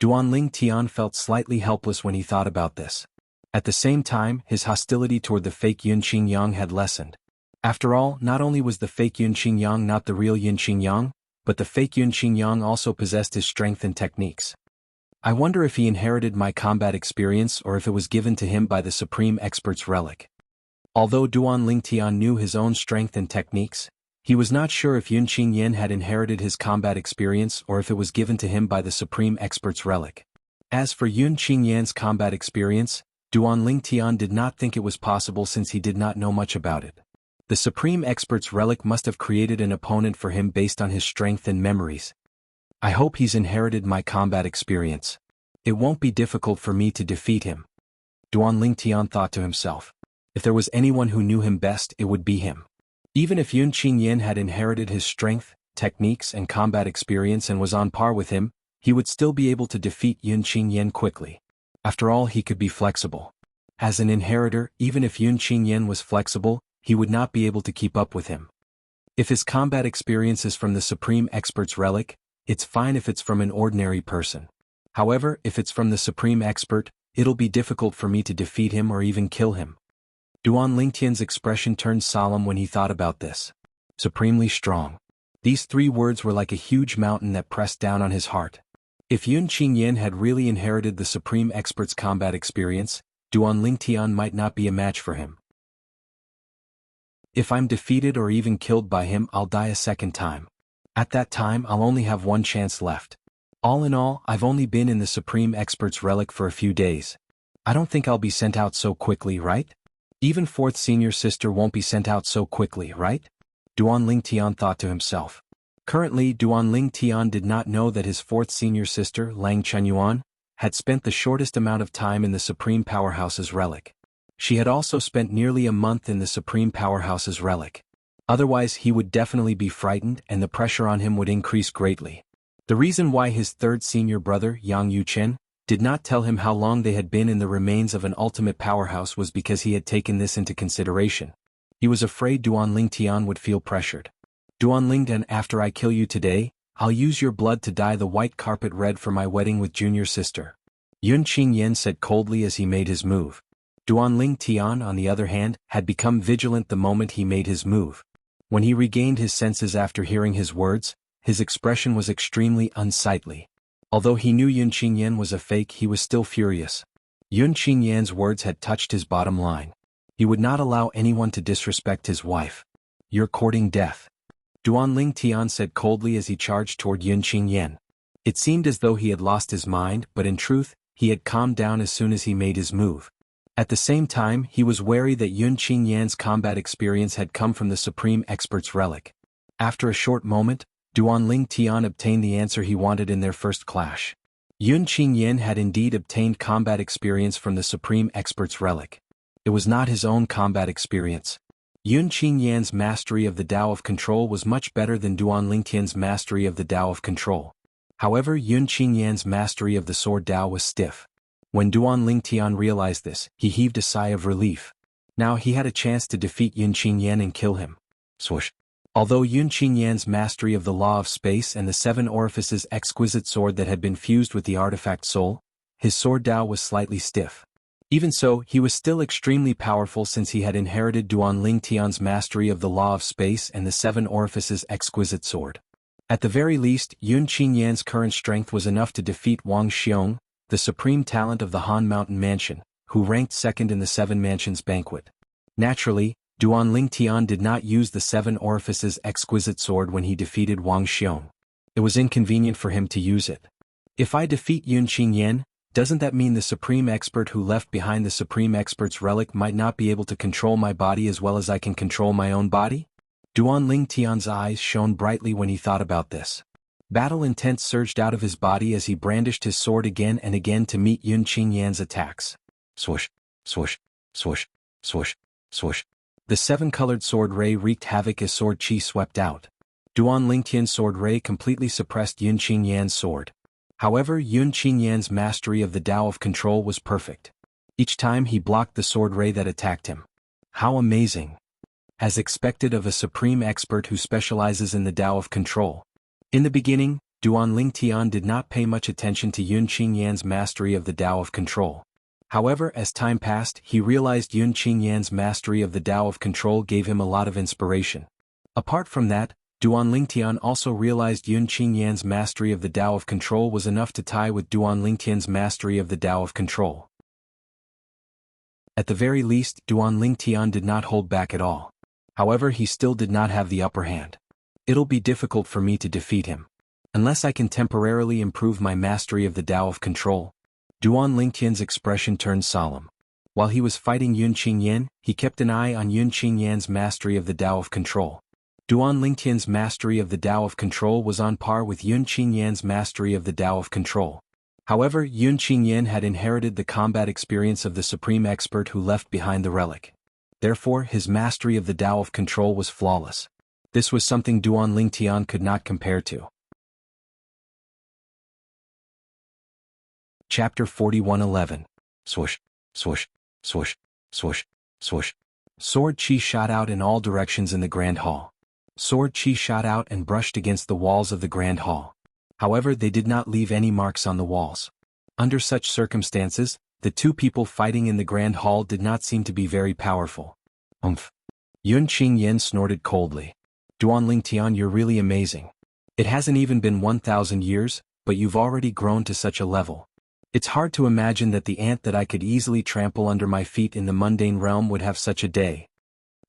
Duanling Tian felt slightly helpless when he thought about this. At the same time, his hostility toward the fake Yun Qingyang had lessened. After all, not only was the fake Yun Qingyang not the real Yun Qingyang, but the fake Yun Qingyang also possessed his strength and techniques. I wonder if he inherited my combat experience or if it was given to him by the Supreme Expert's relic. Although Duanling Tian knew his own strength and techniques, he was not sure if Yun Qingyan had inherited his combat experience or if it was given to him by the Supreme Expert's relic. As for Yun Qingyan's combat experience, Duanling Tian did not think it was possible since he did not know much about it. The Supreme Expert's relic must have created an opponent for him based on his strength and memories. I hope he's inherited my combat experience. It won't be difficult for me to defeat him. Duanling Tian thought to himself. If there was anyone who knew him best, it would be him. Even if Yun Qingyan had inherited his strength, techniques and combat experience and was on par with him, he would still be able to defeat Yun Qingyan quickly. After all, he could be flexible. As an inheritor, even if Yun Qingyan was flexible, he would not be able to keep up with him. If his combat experience is from the Supreme Expert's relic, it's fine if it's from an ordinary person. However, if it's from the Supreme Expert, it'll be difficult for me to defeat him or even kill him. Duanling Tian's expression turned solemn when he thought about this. Supremely strong. These 3 words were like a huge mountain that pressed down on his heart. If Yun Qingyan had really inherited the Supreme Expert's combat experience, Duanling Tian might not be a match for him. If I'm defeated or even killed by him, I'll die a second time. At that time, I'll only have one chance left. All in all, I've only been in the Supreme Expert's relic for a few days. I don't think I'll be sent out so quickly, right? Even 4th senior sister won't be sent out so quickly, right? Duanling Tian thought to himself. Currently, Duanling Tian did not know that his 4th senior sister, Lang Chenyuan, had spent the shortest amount of time in the Supreme Powerhouse's relic. She had also spent nearly a month in the Supreme Powerhouse's relic. Otherwise, he would definitely be frightened and the pressure on him would increase greatly. The reason why his 3rd senior brother, Yang Yuchen, did not tell him how long they had been in the remains of an ultimate powerhouse was because he had taken this into consideration. He was afraid Duanling Tian would feel pressured. Duanling Tian, after I kill you today, I'll use your blood to dye the white carpet red for my wedding with junior sister. Yun Qingyan said coldly as he made his move. Duanling Tian, on the other hand, had become vigilant the moment he made his move. When he regained his senses after hearing his words, his expression was extremely unsightly. Although he knew Yun Qingyan was a fake, he was still furious. Yun Qingyan's words had touched his bottom line. He would not allow anyone to disrespect his wife. You're courting death. Duanling Tian said coldly as he charged toward Yun Qingyan. It seemed as though he had lost his mind, but in truth, he had calmed down as soon as he made his move. At the same time, he was wary that Yun Qingyan's combat experience had come from the Supreme Expert's relic. After a short moment, Duanling Tian obtained the answer he wanted in their first clash. Yun Qingyan had indeed obtained combat experience from the Supreme Expert's relic. It was not his own combat experience. Yun Qingyan's mastery of the Tao of Control was much better than Duanling Tian's mastery of the Tao of Control. However, Yun Qingyan's mastery of the Sword Tao was stiff. When Duanling Tian realized this, he heaved a sigh of relief. Now he had a chance to defeat Yun Qingyan and kill him. Swoosh. Although Yun Qingyan's mastery of the law of space and the 7 orifices exquisite sword that had been fused with the artifact soul, his sword Tao was slightly stiff. Even so, he was still extremely powerful since he had inherited Duanling Tian's mastery of the law of space and the 7 orifices exquisite sword. At the very least, Yun Qingyan's current strength was enough to defeat Wang Xiong, the supreme talent of the Han Mountain Mansion, who ranked 2nd in the 7 Mansions banquet. Naturally, Duan Lingtian did not use the 7 orifices exquisite sword when he defeated Wang Xiong. It was inconvenient for him to use it. If I defeat Yun Qingyan, doesn't that mean the Supreme Expert who left behind the Supreme Expert's relic might not be able to control my body as well as I can control my own body? Duan Lingtian's eyes shone brightly when he thought about this. Battle intent surged out of his body as he brandished his sword again and again to meet Yun Qingyan's attacks. Swoosh, swoosh, swoosh, swoosh, swoosh. The 7-colored sword ray wreaked havoc as sword chi swept out. Duan Lingtian's sword ray completely suppressed Yun Qingyan's sword. However, Yun Qingyan's mastery of the Tao of Control was perfect. Each time he blocked the sword ray that attacked him. How amazing! As expected of a supreme expert who specializes in the Tao of Control. In the beginning, Duan Lingtian did not pay much attention to Yun Qingyan's mastery of the Tao of Control. However, as time passed, he realized Yun Qingyan's mastery of the Tao of Control gave him a lot of inspiration. Apart from that, Duan Lingtian also realized Yun Qingyan's mastery of the Tao of Control was enough to tie with Duan Lingtian's mastery of the Tao of Control. At the very least, Duan Lingtian did not hold back at all. However, he still did not have the upper hand. It'll be difficult for me to defeat him. Unless I can temporarily improve my mastery of the Tao of Control. Duan Lingtian's expression turned solemn. While he was fighting Yun Qingyan, he kept an eye on Yun Qingyan's mastery of the Tao of Control. Duan Lingtian's mastery of the Tao of Control was on par with Yun Qingyan's mastery of the Tao of Control. However, Yun Qingyan had inherited the combat experience of the supreme expert who left behind the relic. Therefore, his mastery of the Tao of Control was flawless. This was something Duan Lingtian could not compare to. Chapter 41:11. Swoosh, swoosh, swoosh, swoosh, swoosh. Sword chi shot out in all directions in the Grand Hall. Sword chi shot out and brushed against the walls of the Grand Hall. However, they did not leave any marks on the walls. Under such circumstances, the 2 people fighting in the Grand Hall did not seem to be very powerful. Umph. Yun Qingyan snorted coldly. Duan Lingtian, you're really amazing. It hasn't even been 1,000 years, but you've already grown to such a level. It's hard to imagine that the ant that I could easily trample under my feet in the mundane realm would have such a day.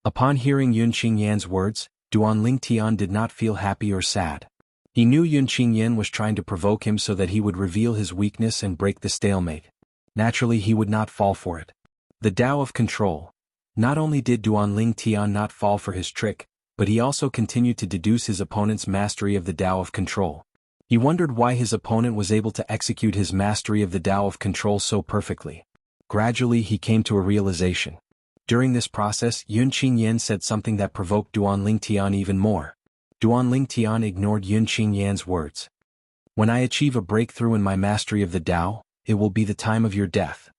Upon hearing Yun Qingyan's words, Duan Lingtian did not feel happy or sad. He knew Yun Qingyan was trying to provoke him so that he would reveal his weakness and break the stalemate. Naturally, he would not fall for it. The Tao of Control. Not only did Duan Lingtian not fall for his trick, but he also continued to deduce his opponent's mastery of the Tao of Control. He wondered why his opponent was able to execute his mastery of the Tao of Control so perfectly. Gradually, he came to a realization. During this process, Yun Qingyan said something that provoked Duan Lingtian even more. Duan Lingtian ignored Yun Qingyan's words. When I achieve a breakthrough in my mastery of the Tao, it will be the time of your death.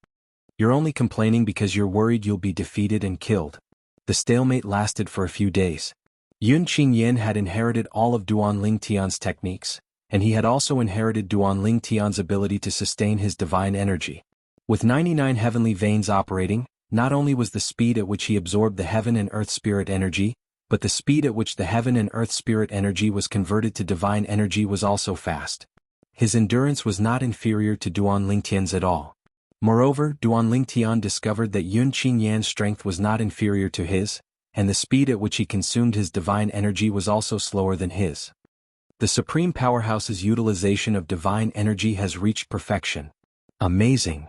You're only complaining because you're worried you'll be defeated and killed. The stalemate lasted for a few days. Yun Qingyan had inherited all of Duan Lingtian's techniques, and he had also inherited Duan Lingtian's ability to sustain his divine energy. With 99 heavenly veins operating, not only was the speed at which he absorbed the heaven and earth spirit energy, but the speed at which the heaven and earth spirit energy was converted to divine energy was also fast. His endurance was not inferior to Duan Lingtian's at all. Moreover, Duan Lingtian discovered that Yun Qingyan's strength was not inferior to his, and the speed at which he consumed his divine energy was also slower than his. The Supreme Powerhouse's utilization of divine energy has reached perfection. Amazing.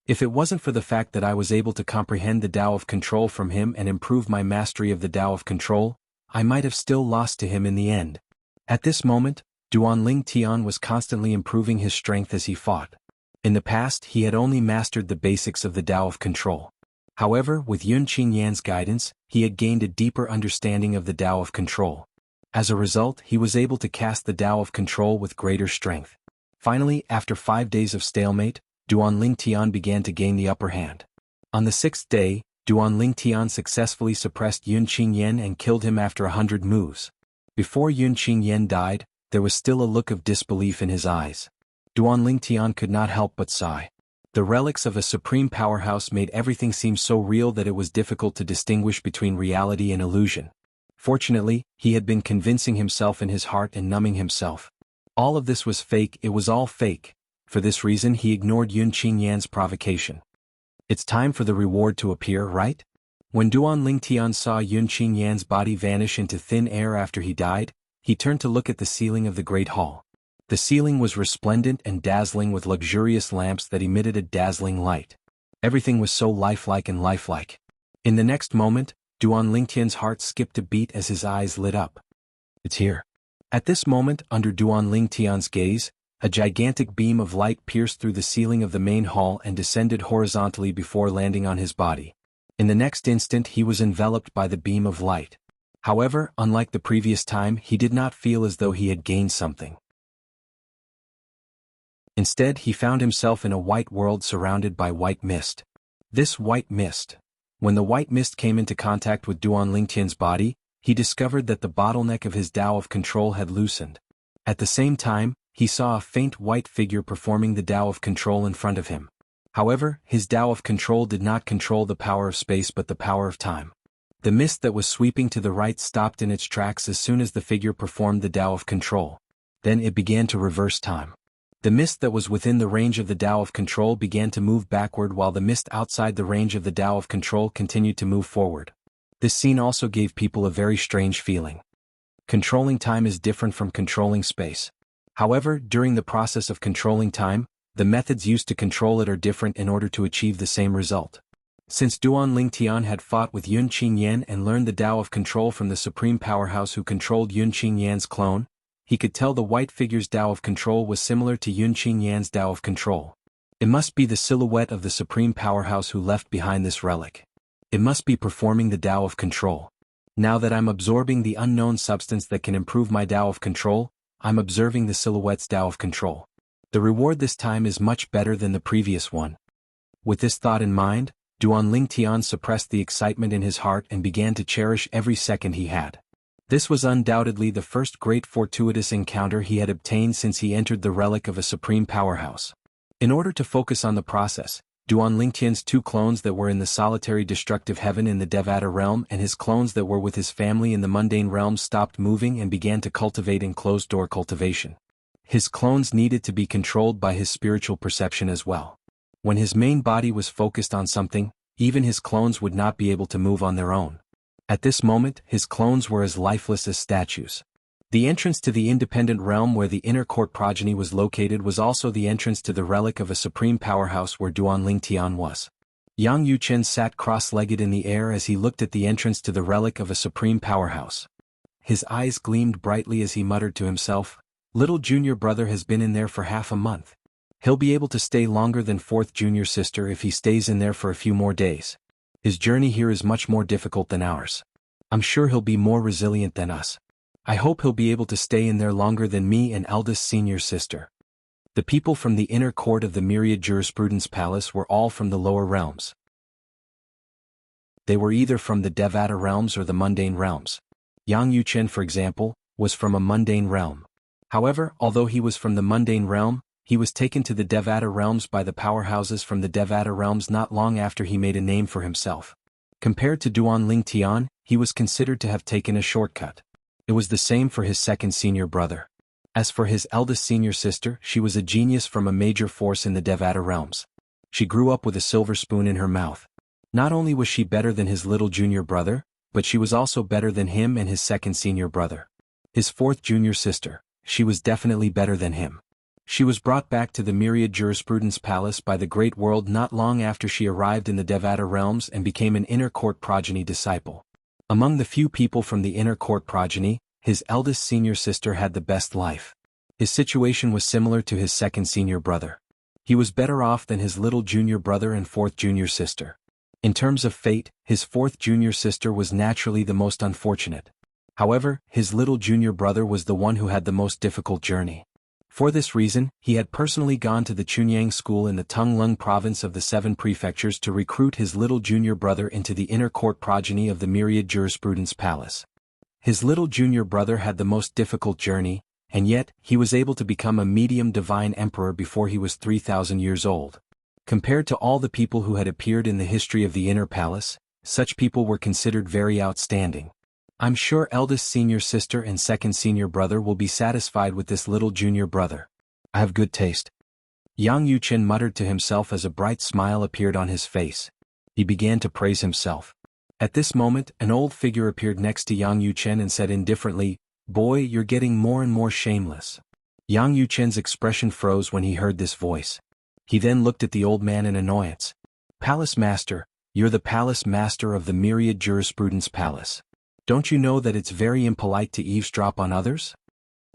If it wasn't for the fact that I was able to comprehend the Tao of Control from him and improve my mastery of the Tao of Control, I might have still lost to him in the end. At this moment, Duan Lingtian was constantly improving his strength as he fought. In the past, he had only mastered the basics of the Tao of Control. However, with Yun Qingyan's guidance, he had gained a deeper understanding of the Tao of Control. As a result, he was able to cast the Tao of Control with greater strength. Finally, after 5 days of stalemate, Duan Lingtian began to gain the upper hand. On the 6th day, Duan Lingtian successfully suppressed Yun Qingyan and killed him after 100 moves. Before Yun Qingyan died, there was still a look of disbelief in his eyes. Duan Lingtian could not help but sigh. The relics of a supreme powerhouse made everything seem so real that it was difficult to distinguish between reality and illusion. Fortunately, he had been convincing himself in his heart and numbing himself. All of this was fake, it was all fake. For this reason he ignored Yun Qingyan's provocation. It's time for the reward to appear, right? When Duan Lingtian saw Yun Qingyan's body vanish into thin air after he died, he turned to look at the ceiling of the great hall. The ceiling was resplendent and dazzling with luxurious lamps that emitted a dazzling light. Everything was so lifelike and lifelike. In the next moment, Duan Lingtian's heart skipped a beat as his eyes lit up. It's here. At this moment, under Duan Lingtian's gaze, a gigantic beam of light pierced through the ceiling of the main hall and descended horizontally before landing on his body. In the next instant he was enveloped by the beam of light. However, unlike the previous time, he did not feel as though he had gained something. Instead, he found himself in a white world surrounded by white mist. This white mist. When the white mist came into contact with Duan Lingtian's body, he discovered that the bottleneck of his Tao of control had loosened. At the same time, he saw a faint white figure performing the Tao of control in front of him. However, his Tao of control did not control the power of space but the power of time. The mist that was sweeping to the right stopped in its tracks as soon as the figure performed the Tao of control. Then it began to reverse time. The mist that was within the range of the Tao of control began to move backward while the mist outside the range of the Tao of control continued to move forward. This scene also gave people a very strange feeling. Controlling time is different from controlling space. However, during the process of controlling time, the methods used to control it are different in order to achieve the same result. Since Duan Lingtian had fought with Yun Qingyan and learned the Tao of control from the supreme powerhouse who controlled Yun Qingyan's clone, he could tell the white figure's Tao of control was similar to Yun Qingyan's Tao of control. It must be the silhouette of the supreme powerhouse who left behind this relic. It must be performing the Tao of control. Now that I'm absorbing the unknown substance that can improve my Tao of control, I'm observing the silhouette's Tao of control. The reward this time is much better than the previous one. With this thought in mind, Duan Lingtian suppressed the excitement in his heart and began to cherish every second he had. This was undoubtedly the first great fortuitous encounter he had obtained since he entered the relic of a supreme powerhouse. In order to focus on the process, Duan Lingtian's two clones that were in the solitary destructive heaven in the Devata realm and his clones that were with his family in the mundane realm stopped moving and began to cultivate in closed-door cultivation. His clones needed to be controlled by his spiritual perception as well. When his main body was focused on something, even his clones would not be able to move on their own. At this moment, his clones were as lifeless as statues. The entrance to the independent realm where the inner court progeny was located was also the entrance to the relic of a supreme powerhouse where Duan Lingtian was. Yang Yuchen sat cross-legged in the air as he looked at the entrance to the relic of a supreme powerhouse. His eyes gleamed brightly as he muttered to himself, "Little junior brother has been in there for half a month. He'll be able to stay longer than fourth junior sister if he stays in there for a few more days. His journey here is much more difficult than ours. I'm sure he'll be more resilient than us. I hope he'll be able to stay in there longer than me and eldest senior sister." The people from the inner court of the Myriad Jurisprudence Palace were all from the lower realms. They were either from the Devata realms or the mundane realms. Yang Yuchen, for example, was from a mundane realm. However, although he was from the mundane realm, he was taken to the Devata realms by the powerhouses from the Devata realms not long after he made a name for himself. Compared to Duan Lingtian, he was considered to have taken a shortcut. It was the same for his second senior brother. As for his eldest senior sister, she was a genius from a major force in the Devata realms. She grew up with a silver spoon in her mouth. Not only was she better than his little junior brother, but she was also better than him and his second senior brother. His fourth junior sister, she was definitely better than him. She was brought back to the Myriad Jurisprudence Palace by the Great World not long after she arrived in the Devata realms and became an inner court progeny disciple. Among the few people from the inner court progeny, his eldest senior sister had the best life. His situation was similar to his second senior brother. He was better off than his little junior brother and fourth junior sister. In terms of fate, his fourth junior sister was naturally the most unfortunate. However, his little junior brother was the one who had the most difficult journey. For this reason, he had personally gone to the Chunyang school in the Tunglung province of the Seven Prefectures to recruit his little junior brother into the inner court progeny of the Myriad Jurisprudence Palace. His little junior brother had the most difficult journey, and yet, he was able to become a medium divine emperor before he was 3,000 years old. Compared to all the people who had appeared in the history of the inner palace, such people were considered very outstanding. I'm sure eldest senior sister and second senior brother will be satisfied with this little junior brother. I have good taste. Yang Yuchen muttered to himself as a bright smile appeared on his face. He began to praise himself. At this moment, an old figure appeared next to Yang Yuchen and said indifferently, "Boy, you're getting more and more shameless." Yang Yuchen's expression froze when he heard this voice. He then looked at the old man in annoyance. "Palace Master, you're the Palace Master of the Myriad Jurisprudence Palace. Don't you know that it's very impolite to eavesdrop on others?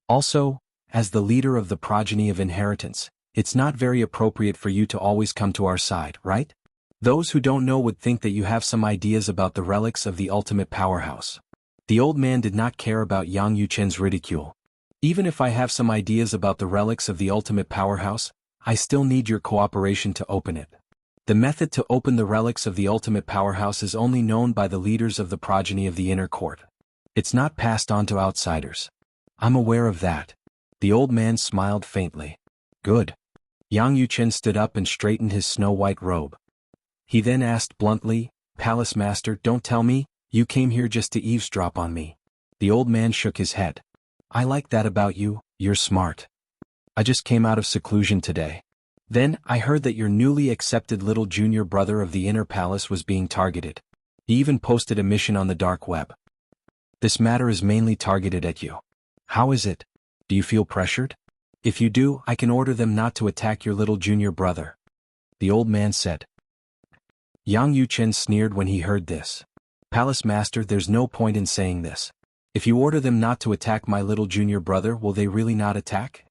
Also, as the leader of the progeny of inheritance, it's not very appropriate for you to always come to our side, right? Those who don't know would think that you have some ideas about the relics of the ultimate powerhouse." The old man did not care about Yang Yuchen's ridicule. "Even if I have some ideas about the relics of the ultimate powerhouse, I still need your cooperation to open it. The method to open the relics of the ultimate powerhouse is only known by the leaders of the progeny of the inner court. It's not passed on to outsiders. I'm aware of that." The old man smiled faintly. "Good." Yang Yuchen stood up and straightened his snow-white robe. He then asked bluntly, "Palace Master, don't tell me you came here just to eavesdrop on me." The old man shook his head. "I like that about you, you're smart. I just came out of seclusion today. Then, I heard that your newly accepted little junior brother of the inner palace was being targeted. He even posted a mission on the dark web. This matter is mainly targeted at you. How is it? Do you feel pressured? If you do, I can order them not to attack your little junior brother," the old man said. Yang Yuchen sneered when he heard this. "Palace Master, there's no point in saying this. If you order them not to attack my little junior brother, will they really not attack?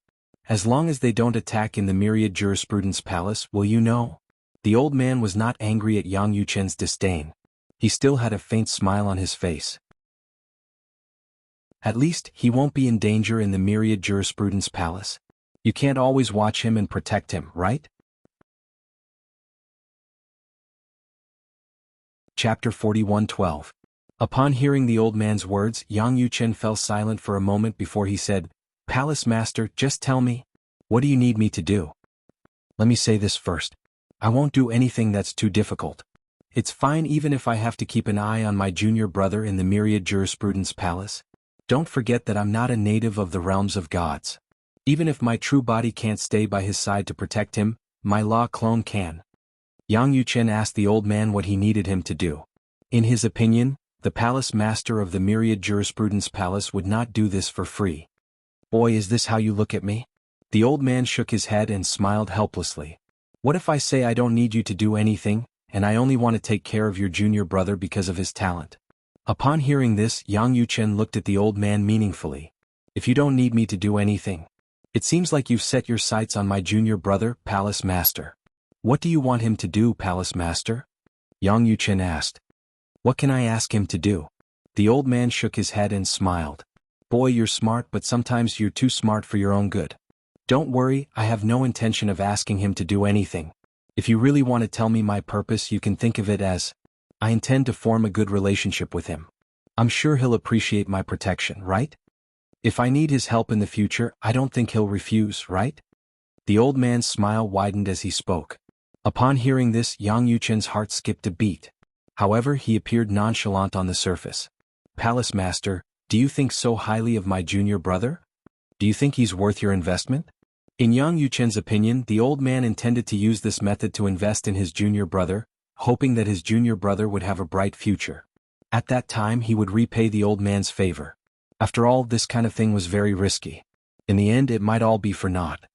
As long as they don't attack in the Myriad Jurisprudence Palace, will you know?" The old man was not angry at Yang Yuchen's disdain. He still had a faint smile on his face. At least, he won't be in danger in the Myriad Jurisprudence Palace. You can't always watch him and protect him, right? Chapter 41:12. Upon hearing the old man's words, Yang Yuchen fell silent for a moment before he said, "Palace Master, just tell me. What do you need me to do?" "Let me say this first. I won't do anything that's too difficult. It's fine even if I have to keep an eye on my junior brother in the Myriad Jurisprudence Palace. Don't forget that I'm not a native of the realms of gods. Even if my true body can't stay by his side to protect him, my law clone can." Yang Yuchen asked the old man what he needed him to do. In his opinion, the Palace Master of the Myriad Jurisprudence Palace would not do this for free. "Boy, is this how you look at me?" The old man shook his head and smiled helplessly. "What if I say I don't need you to do anything, and I only want to take care of your junior brother because of his talent?" Upon hearing this, Yang Yuchen looked at the old man meaningfully. "If you don't need me to do anything, it seems like you've set your sights on my junior brother, Palace Master. What do you want him to do, Palace Master?" Yang Yuchen asked. "What can I ask him to do?" The old man shook his head and smiled. "Boy, you're smart, but sometimes you're too smart for your own good. Don't worry, I have no intention of asking him to do anything. If you really want to tell me my purpose, you can think of it as, I intend to form a good relationship with him. I'm sure he'll appreciate my protection, right? If I need his help in the future, I don't think he'll refuse, right?" The old man's smile widened as he spoke. Upon hearing this, Yang Yuchen's heart skipped a beat. However, he appeared nonchalant on the surface. "Palace Master, do you think so highly of my junior brother? Do you think he's worth your investment?" In Yang Yuchen's opinion, the old man intended to use this method to invest in his junior brother, hoping that his junior brother would have a bright future. At that time, he would repay the old man's favor. After all, this kind of thing was very risky. In the end, it might all be for naught.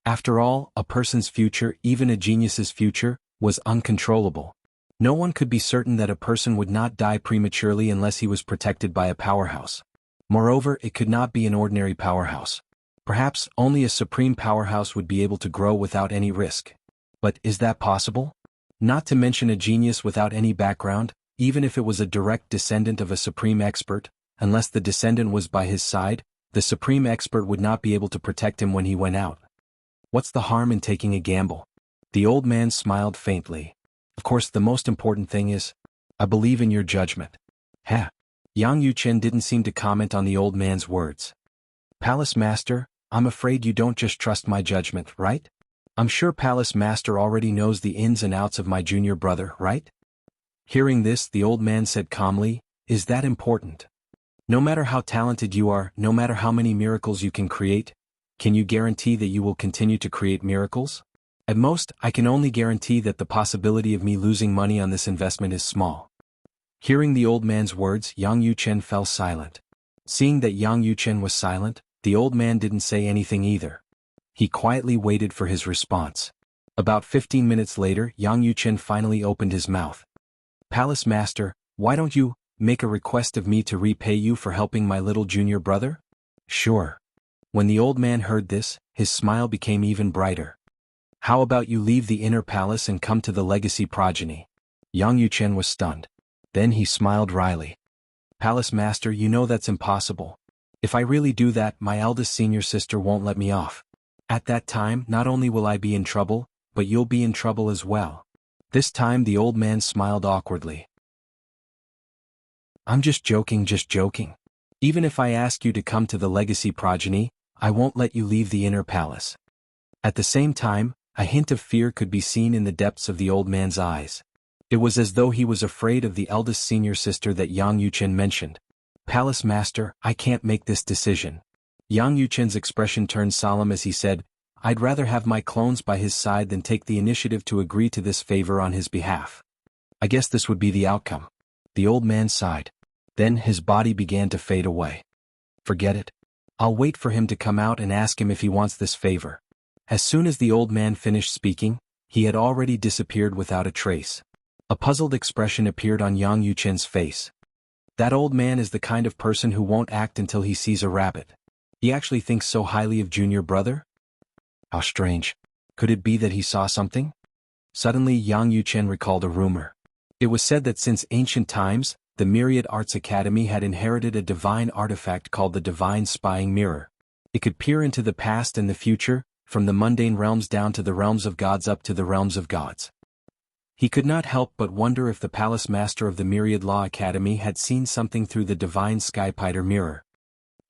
After all, a person's future, even a genius's future, was uncontrollable. No one could be certain that a person would not die prematurely unless he was protected by a powerhouse. Moreover, it could not be an ordinary powerhouse. Perhaps only a supreme powerhouse would be able to grow without any risk. But is that possible? Not to mention a genius without any background, even if it was a direct descendant of a supreme expert, unless the descendant was by his side, the supreme expert would not be able to protect him when he went out. What's the harm in taking a gamble? The old man smiled faintly. Of course, the most important thing is, I believe in your judgment. Heh. Yang Yuchen didn't seem to comment on the old man's words. Palace Master, I'm afraid you don't just trust my judgment, right? I'm sure Palace Master already knows the ins and outs of my junior brother, right? Hearing this, the old man said calmly, Is that important? No matter how talented you are, no matter how many miracles you can create, can you guarantee that you will continue to create miracles? At most, I can only guarantee that the possibility of me losing money on this investment is small. Hearing the old man's words, Yang Yuchen fell silent. Seeing that Yang Yuchen was silent, the old man didn't say anything either. He quietly waited for his response. About 15 minutes later, Yang Yuchen finally opened his mouth. "Palace Master, why don't you make a request of me to repay you for helping my little junior brother?" "Sure." When the old man heard this, his smile became even brighter. "How about you leave the inner palace and come to the legacy progeny?" Yang Yuchen was stunned. Then he smiled wryly. "Palace Master, you know that's impossible. If I really do that, my eldest senior sister won't let me off. At that time, not only will I be in trouble, but you'll be in trouble as well." This time the old man smiled awkwardly. "I'm just joking, just joking. Even if I ask you to come to the legacy progeny, I won't let you leave the inner palace." At the same time, a hint of fear could be seen in the depths of the old man's eyes. It was as though he was afraid of the eldest senior sister that Yang Yuchen mentioned. "Palace Master, I can't make this decision." Yang Yuchen's expression turned solemn as he said, "I'd rather have my clones by his side than take the initiative to agree to this favor on his behalf. I guess this would be the outcome." The old man sighed. Then his body began to fade away. "Forget it. I'll wait for him to come out and ask him if he wants this favor." As soon as the old man finished speaking, he had already disappeared without a trace. A puzzled expression appeared on Yang Yuchen's face. That old man is the kind of person who won't act until he sees a rabbit. He actually thinks so highly of junior brother? How strange. Could it be that he saw something? Suddenly Yang Yuchen recalled a rumor. It was said that since ancient times, the Myriad Arts Academy had inherited a divine artifact called the Divine Spying Mirror. It could peer into the past and the future, from the mundane realms down to the realms of gods up to the realms of gods. He could not help but wonder if the Palace Master of the Myriad Law Academy had seen something through the Divine Skypider Mirror.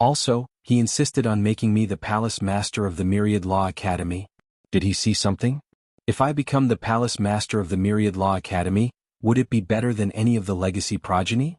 Also, he insisted on making me the Palace Master of the Myriad Law Academy. Did he see something? If I become the Palace Master of the Myriad Law Academy, would it be better than any of the legacy progeny?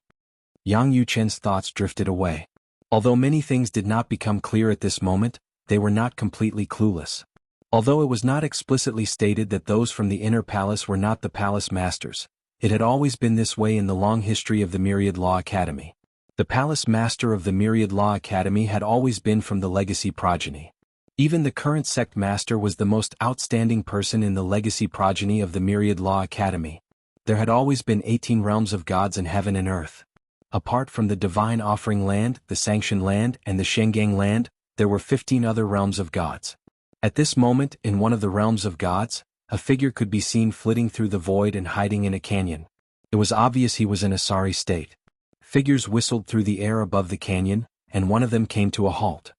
Yang Yuchen's thoughts drifted away. Although many things did not become clear at this moment, they were not completely clueless. Although it was not explicitly stated that those from the inner palace were not the Palace Masters, it had always been this way in the long history of the Myriad Law Academy. The Palace Master of the Myriad Law Academy had always been from the legacy progeny. Even the current sect master was the most outstanding person in the legacy progeny of the Myriad Law Academy. There had always been 18 realms of gods in heaven and earth. Apart from the Divine Offering Land, the Sanctioned Land, and the Shengang Land, there were 15 other realms of gods. At this moment, in one of the realms of gods, a figure could be seen flitting through the void and hiding in a canyon. It was obvious he was in a sorry state. Figures whistled through the air above the canyon, and one of them came to a halt.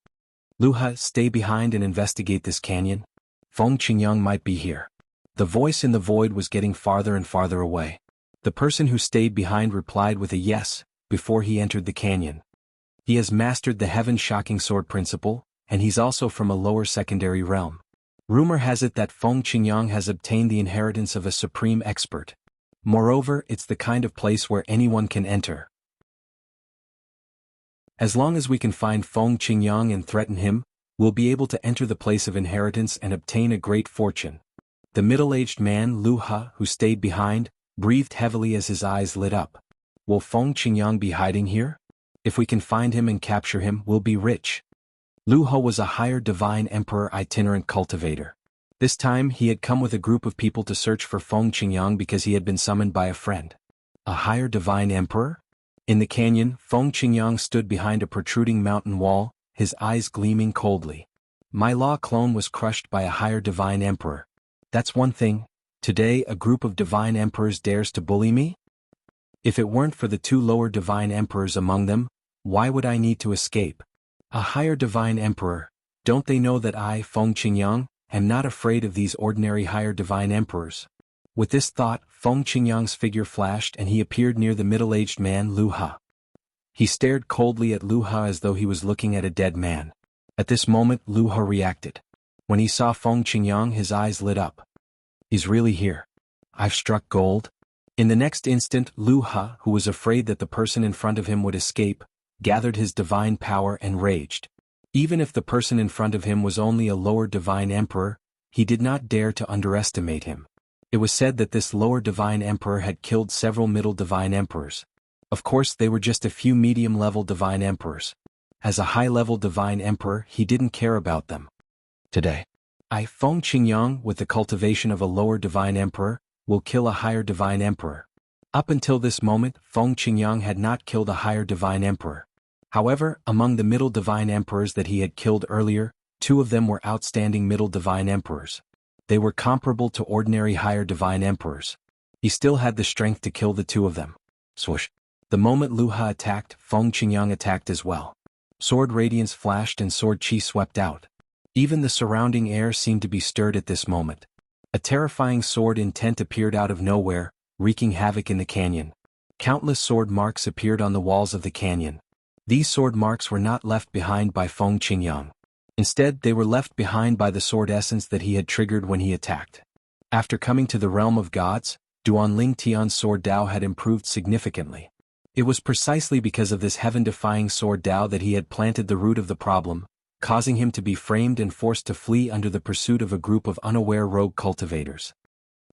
"Luha, stay behind and investigate this canyon. Feng Qingyang might be here." The voice in the void was getting farther and farther away. The person who stayed behind replied with a yes, before he entered the canyon. "He has mastered the heaven-shocking sword principle, and he's also from a lower secondary realm. Rumor has it that Feng Qingyang has obtained the inheritance of a supreme expert. Moreover, it's the kind of place where anyone can enter. As long as we can find Feng Qingyang and threaten him, we'll be able to enter the place of inheritance and obtain a great fortune." The middle-aged man, Lu Ha, who stayed behind, breathed heavily as his eyes lit up. "Will Feng Qingyang be hiding here? If we can find him and capture him, we'll be rich." Lu Ha was a higher divine emperor itinerant cultivator. This time he had come with a group of people to search for Feng Qingyang because he had been summoned by a friend. A higher divine emperor? In the canyon, Feng Qingyang stood behind a protruding mountain wall, his eyes gleaming coldly. "My law clone was crushed by a higher divine emperor. That's one thing. Today a group of divine emperors dares to bully me? If it weren't for the 2 lower divine emperors among them, why would I need to escape? A higher divine emperor, don't they know that I, Feng Qingyang, am not afraid of these ordinary higher divine emperors?" With this thought, Feng Qingyang's figure flashed and he appeared near the middle-aged man Lu Ha. He stared coldly at Lu Ha as though he was looking at a dead man. At this moment Lu Ha reacted. When he saw Feng Qingyang, his eyes lit up. "He's really here. I've struck gold." In the next instant, Lu Ha, who was afraid that the person in front of him would escape, gathered his divine power and raged. Even if the person in front of him was only a lower divine emperor, he did not dare to underestimate him. It was said that this lower divine emperor had killed several middle divine emperors. Of course, they were just a few medium-level divine emperors. As a high-level divine emperor, he didn't care about them. Today, Feng Qingyang, with the cultivation of a lower divine emperor, will kill a higher divine emperor. Up until this moment, Feng Qingyang had not killed a higher divine emperor. However, among the middle divine emperors that he had killed earlier, 2 of them were outstanding middle divine emperors. They were comparable to ordinary higher divine emperors. He still had the strength to kill the 2 of them. Swoosh. The moment Lu Ha attacked, Feng Qingyang attacked as well. Sword radiance flashed and sword chi swept out. Even the surrounding air seemed to be stirred at this moment. A terrifying sword intent appeared out of nowhere, wreaking havoc in the canyon. Countless sword marks appeared on the walls of the canyon. These sword marks were not left behind by Feng Qingyang. Instead, they were left behind by the sword essence that he had triggered when he attacked. After coming to the realm of gods, Duanling Tian's sword Dao had improved significantly. It was precisely because of this heaven-defying sword Dao that he had planted the root of the problem, causing him to be framed and forced to flee under the pursuit of a group of unaware rogue cultivators.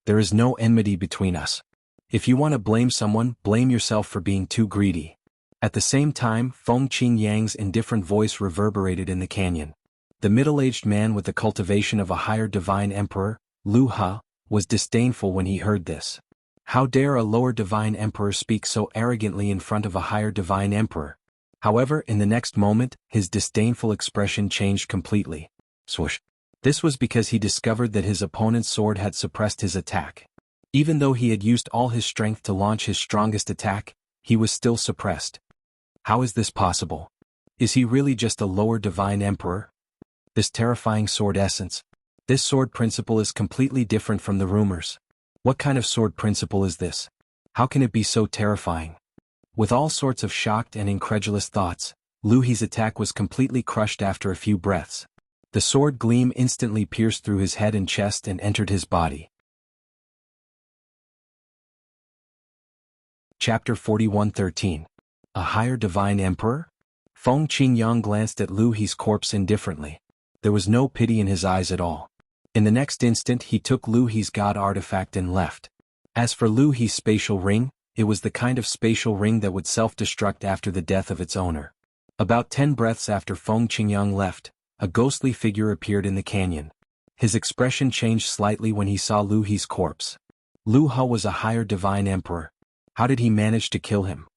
There is no enmity between us. If you want to blame someone, blame yourself for being too greedy. At the same time, Feng Qingyang's indifferent voice reverberated in the canyon. The middle-aged man with the cultivation of a higher divine emperor, Lu Ha, was disdainful when he heard this. How dare a lower divine emperor speak so arrogantly in front of a higher divine emperor? However, in the next moment, his disdainful expression changed completely. Swoosh. This was because he discovered that his opponent's sword had suppressed his attack. Even though he had used all his strength to launch his strongest attack, he was still suppressed. How is this possible? Is he really just a lower divine emperor? This terrifying sword essence. This sword principle is completely different from the rumors. What kind of sword principle is this? How can it be so terrifying? With all sorts of shocked and incredulous thoughts, Lu He's attack was completely crushed after a few breaths. The sword gleam instantly pierced through his head and chest and entered his body. Chapter 41:13. A higher divine emperor? Feng Qingyang glanced at Lu He's corpse indifferently. There was no pity in his eyes at all. In the next instant he took Lu He's god artifact and left. As for Lu He's spatial ring, it was the kind of spatial ring that would self-destruct after the death of its owner. About 10 breaths after Feng Qingyang left, a ghostly figure appeared in the canyon. His expression changed slightly when he saw Lu He's corpse. Lu Ha was a higher divine emperor. How did he manage to kill him?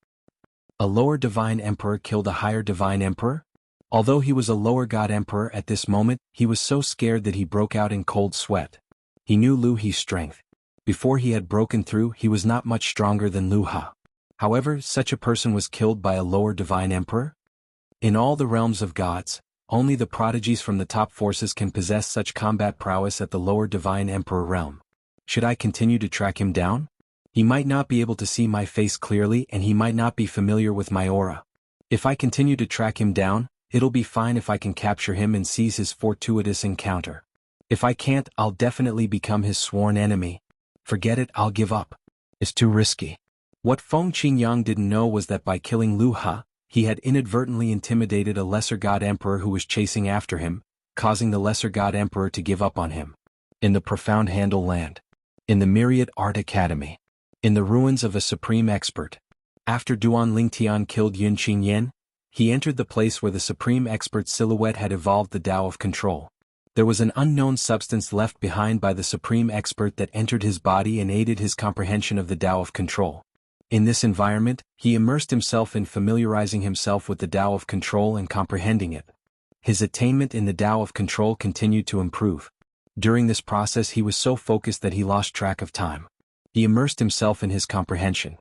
A lower divine emperor killed a higher divine emperor? Although he was a lower god emperor at this moment, he was so scared that he broke out in cold sweat. He knew Lu He's strength. Before he had broken through, he was not much stronger than Lu Ha. However, such a person was killed by a lower divine emperor? In all the realms of gods, only the prodigies from the top forces can possess such combat prowess at the lower divine emperor realm. Should I continue to track him down? He might not be able to see my face clearly and he might not be familiar with my aura. If I continue to track him down, it'll be fine if I can capture him and seize his fortuitous encounter. If I can't, I'll definitely become his sworn enemy. Forget it, I'll give up. It's too risky. What Feng Qingyang didn't know was that by killing Lu Ha, he had inadvertently intimidated a lesser god emperor who was chasing after him, causing the lesser god emperor to give up on him. In the profound Handle land. In the Myriad Art Academy. In the ruins of a supreme expert. After Duanling Tian killed Yun Qingyan, he entered the place where the supreme expert's silhouette had evolved the Tao of control. There was an unknown substance left behind by the supreme expert that entered his body and aided his comprehension of the Tao of control. In this environment, he immersed himself in familiarizing himself with the Tao of control and comprehending it. His attainment in the Tao of control continued to improve. During this process he was so focused that he lost track of time. He immersed himself in his comprehension.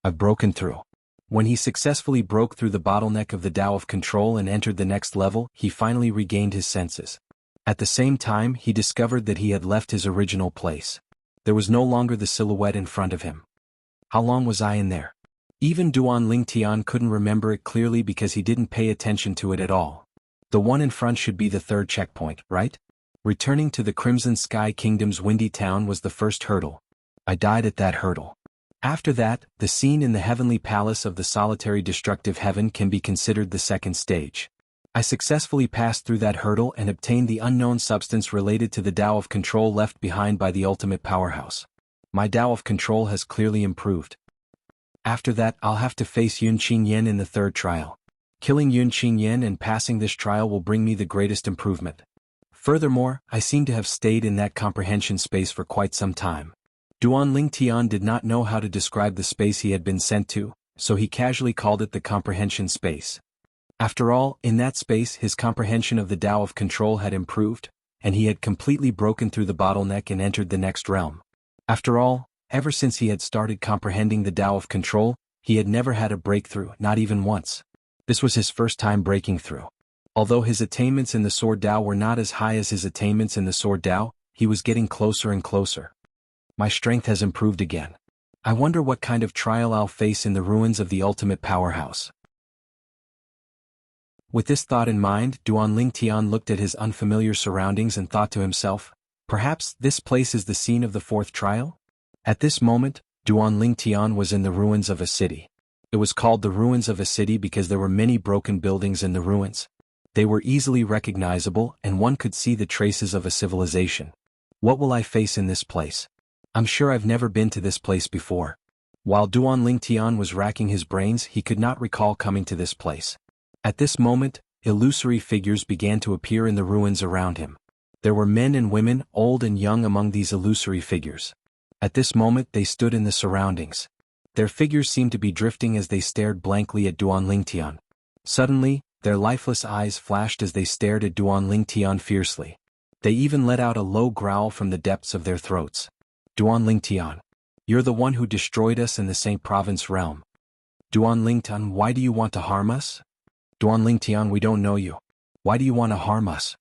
I've broken through. When he successfully broke through the bottleneck of the Tao of control and entered the next level, he finally regained his senses. At the same time, he discovered that he had left his original place. There was no longer the silhouette in front of him. How long was I in there? Even Duanling Tian couldn't remember it clearly because he didn't pay attention to it at all. The one in front should be the third checkpoint, right? Returning to the Crimson Sky Kingdom's windy town was the first hurdle. I died at that hurdle. After that, the scene in the heavenly palace of the solitary destructive heaven can be considered the second stage. I successfully passed through that hurdle and obtained the unknown substance related to the Tao of control left behind by the ultimate powerhouse. My Tao of control has clearly improved. After that I'll have to face Yun Qingyan in the third trial. Killing Yun Qingyan and passing this trial will bring me the greatest improvement. Furthermore, I seem to have stayed in that comprehension space for quite some time. Duan Lingtian did not know how to describe the space he had been sent to, so he casually called it the comprehension space. After all, in that space his comprehension of the Tao of control had improved, and he had completely broken through the bottleneck and entered the next realm. After all, ever since he had started comprehending the Tao of control, he had never had a breakthrough, not even once. This was his first time breaking through. Although his attainments in the Sword Tao were not as high as his attainments in the Sword Tao, he was getting closer and closer. My strength has improved again. I wonder what kind of trial I'll face in the ruins of the ultimate powerhouse. With this thought in mind, Duan Lingtian looked at his unfamiliar surroundings and thought to himself, perhaps this place is the scene of the fourth trial? At this moment, Duan Lingtian was in the ruins of a city. It was called the ruins of a city because there were many broken buildings in the ruins. They were easily recognizable and one could see the traces of a civilization. What will I face in this place? I'm sure I've never been to this place before. While Duan Lingtian was racking his brains, he could not recall coming to this place. At this moment, illusory figures began to appear in the ruins around him. There were men and women, old and young, among these illusory figures. At this moment they stood in the surroundings. Their figures seemed to be drifting as they stared blankly at Duan Lingtian. Suddenly, their lifeless eyes flashed as they stared at Duan Lingtian fiercely. They even let out a low growl from the depths of their throats. Duan Lingtian, you're the one who destroyed us in the Saint Province realm. Duan Lingtian, why do you want to harm us? Duan Lingtian, we don't know you. Why do you want to harm us?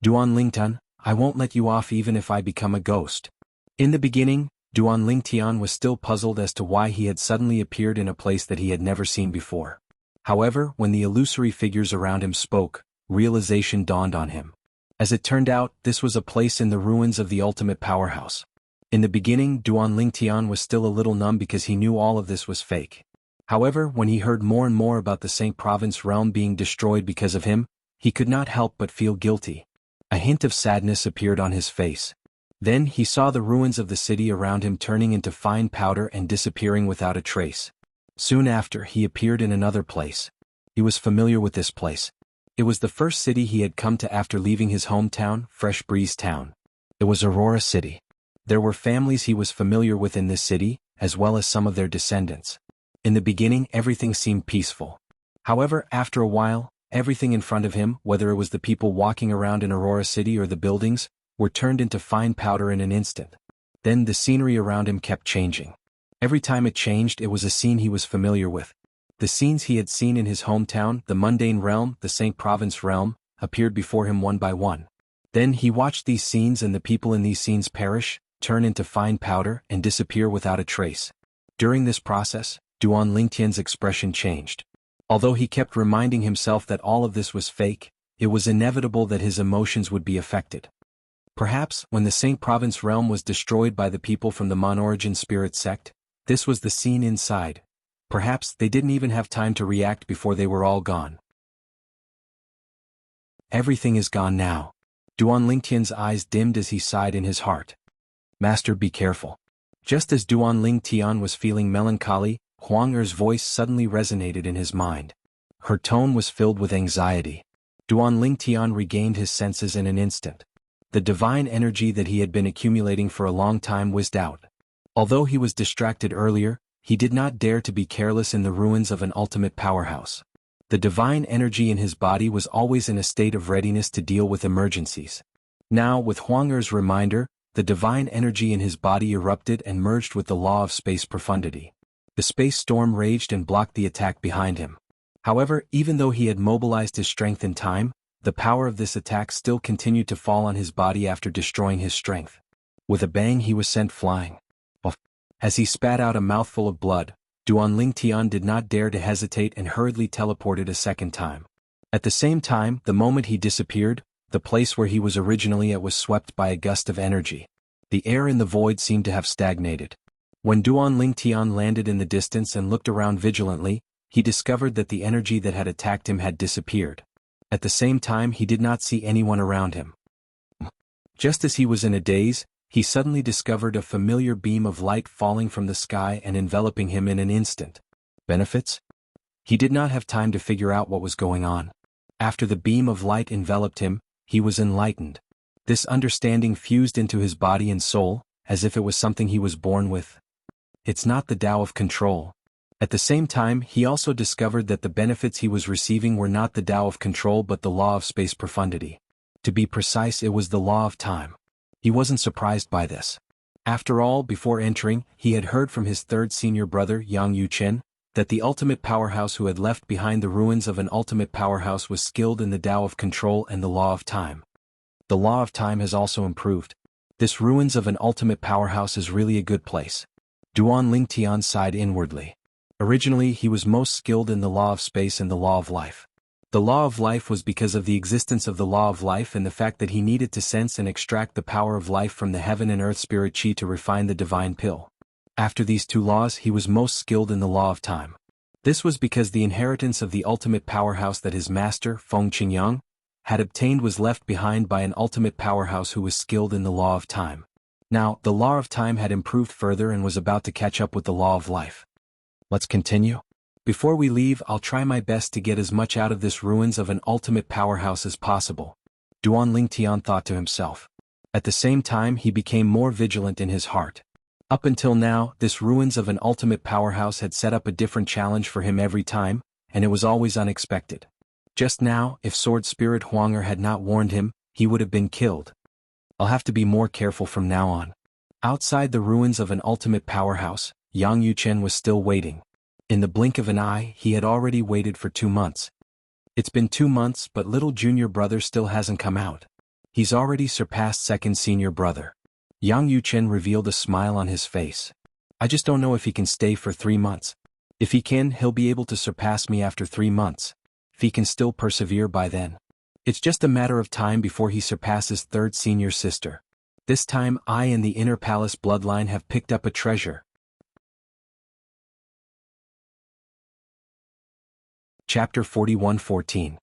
Duan Lingtian, I won't let you off even if I become a ghost. In the beginning, Duan Lingtian was still puzzled as to why he had suddenly appeared in a place that he had never seen before. However, when the illusory figures around him spoke, realization dawned on him. As it turned out, this was a place in the ruins of the ultimate powerhouse. In the beginning, Duan Lingtian was still a little numb because he knew all of this was fake. However, when he heard more and more about the Saint Province realm being destroyed because of him, he could not help but feel guilty. A hint of sadness appeared on his face. Then he saw the ruins of the city around him turning into fine powder and disappearing without a trace. Soon after, he appeared in another place. He was familiar with this place. It was the first city he had come to after leaving his hometown, Fresh Breeze Town. It was Aurora City. There were families he was familiar with in this city, as well as some of their descendants. In the beginning, everything seemed peaceful. However, after a while, everything in front of him, whether it was the people walking around in Aurora City or the buildings, were turned into fine powder in an instant. Then the scenery around him kept changing. Every time it changed, it was a scene he was familiar with. The scenes he had seen in his hometown, the mundane realm, the Saint Province realm, appeared before him one by one. Then he watched these scenes and the people in these scenes perish, turn into fine powder, and disappear without a trace. During this process, Duan Lingtian's expression changed. Although he kept reminding himself that all of this was fake, it was inevitable that his emotions would be affected. Perhaps, when the Saint Province realm was destroyed by the people from the Mon-Origin spirit sect, this was the scene inside. Perhaps they didn't even have time to react before they were all gone. Everything is gone now. Duan Lingtian's eyes dimmed as he sighed in his heart. Master, be careful. Just as Duan Lingtian was feeling melancholy, Huang Er's voice suddenly resonated in his mind. Her tone was filled with anxiety. Duan Lingtian regained his senses in an instant. The divine energy that he had been accumulating for a long time whizzed out. Although he was distracted earlier, he did not dare to be careless in the ruins of an ultimate powerhouse. The divine energy in his body was always in a state of readiness to deal with emergencies. Now, with Huang Er's reminder, the divine energy in his body erupted and merged with the law of space profundity. The space storm raged and blocked the attack behind him. However, even though he had mobilized his strength in time, the power of this attack still continued to fall on his body after destroying his strength. With a bang, he was sent flying. As he spat out a mouthful of blood, Duan Lingtian did not dare to hesitate and hurriedly teleported a second time. At the same time, the moment he disappeared, the place where he was originally at was swept by a gust of energy. The air in the void seemed to have stagnated. When Duan Lingtian landed in the distance and looked around vigilantly, he discovered that the energy that had attacked him had disappeared. At the same time, he did not see anyone around him. Just as he was in a daze, he suddenly discovered a familiar beam of light falling from the sky and enveloping him in an instant. Benefits? He did not have time to figure out what was going on. After the beam of light enveloped him, he was enlightened. This understanding fused into his body and soul, as if it was something he was born with. It's not the Tao of control. At the same time, he also discovered that the benefits he was receiving were not the Tao of control but the law of space profundity. To be precise, it was the law of time. He wasn't surprised by this. After all, before entering, he had heard from his third senior brother, Yang Yuchen, that the ultimate powerhouse who had left behind the ruins of an ultimate powerhouse was skilled in the Tao of control and the law of time. The law of time has also improved. This ruins of an ultimate powerhouse is really a good place. Duan Lingtian sighed inwardly. Originally, he was most skilled in the law of space and the law of life. The law of life was because of the existence of the law of life and the fact that he needed to sense and extract the power of life from the heaven and earth spirit chi to refine the divine pill. After these two laws, he was most skilled in the law of time. This was because the inheritance of the ultimate powerhouse that his master, Feng Qingyang, had obtained was left behind by an ultimate powerhouse who was skilled in the law of time. Now, the law of time had improved further and was about to catch up with the law of life. Let's continue. Before we leave, I'll try my best to get as much out of this ruins of an ultimate powerhouse as possible, Duan Lingtian thought to himself. At the same time, he became more vigilant in his heart. Up until now, this ruins of an ultimate powerhouse had set up a different challenge for him every time, and it was always unexpected. Just now, if Sword Spirit Huanger had not warned him, he would have been killed. I'll have to be more careful from now on. Outside the ruins of an ultimate powerhouse, Yang Yuchen was still waiting. In the blink of an eye, he had already waited for 2 months. It's been 2 months, but little junior brother still hasn't come out. He's already surpassed second senior brother. Yang Yuchen revealed a smile on his face. I just don't know if he can stay for 3 months. If he can, he'll be able to surpass me after 3 months. If he can still persevere by then. It's just a matter of time before he surpasses third senior sister. This time, I and the inner palace bloodline have picked up a treasure. Chapter 41:14.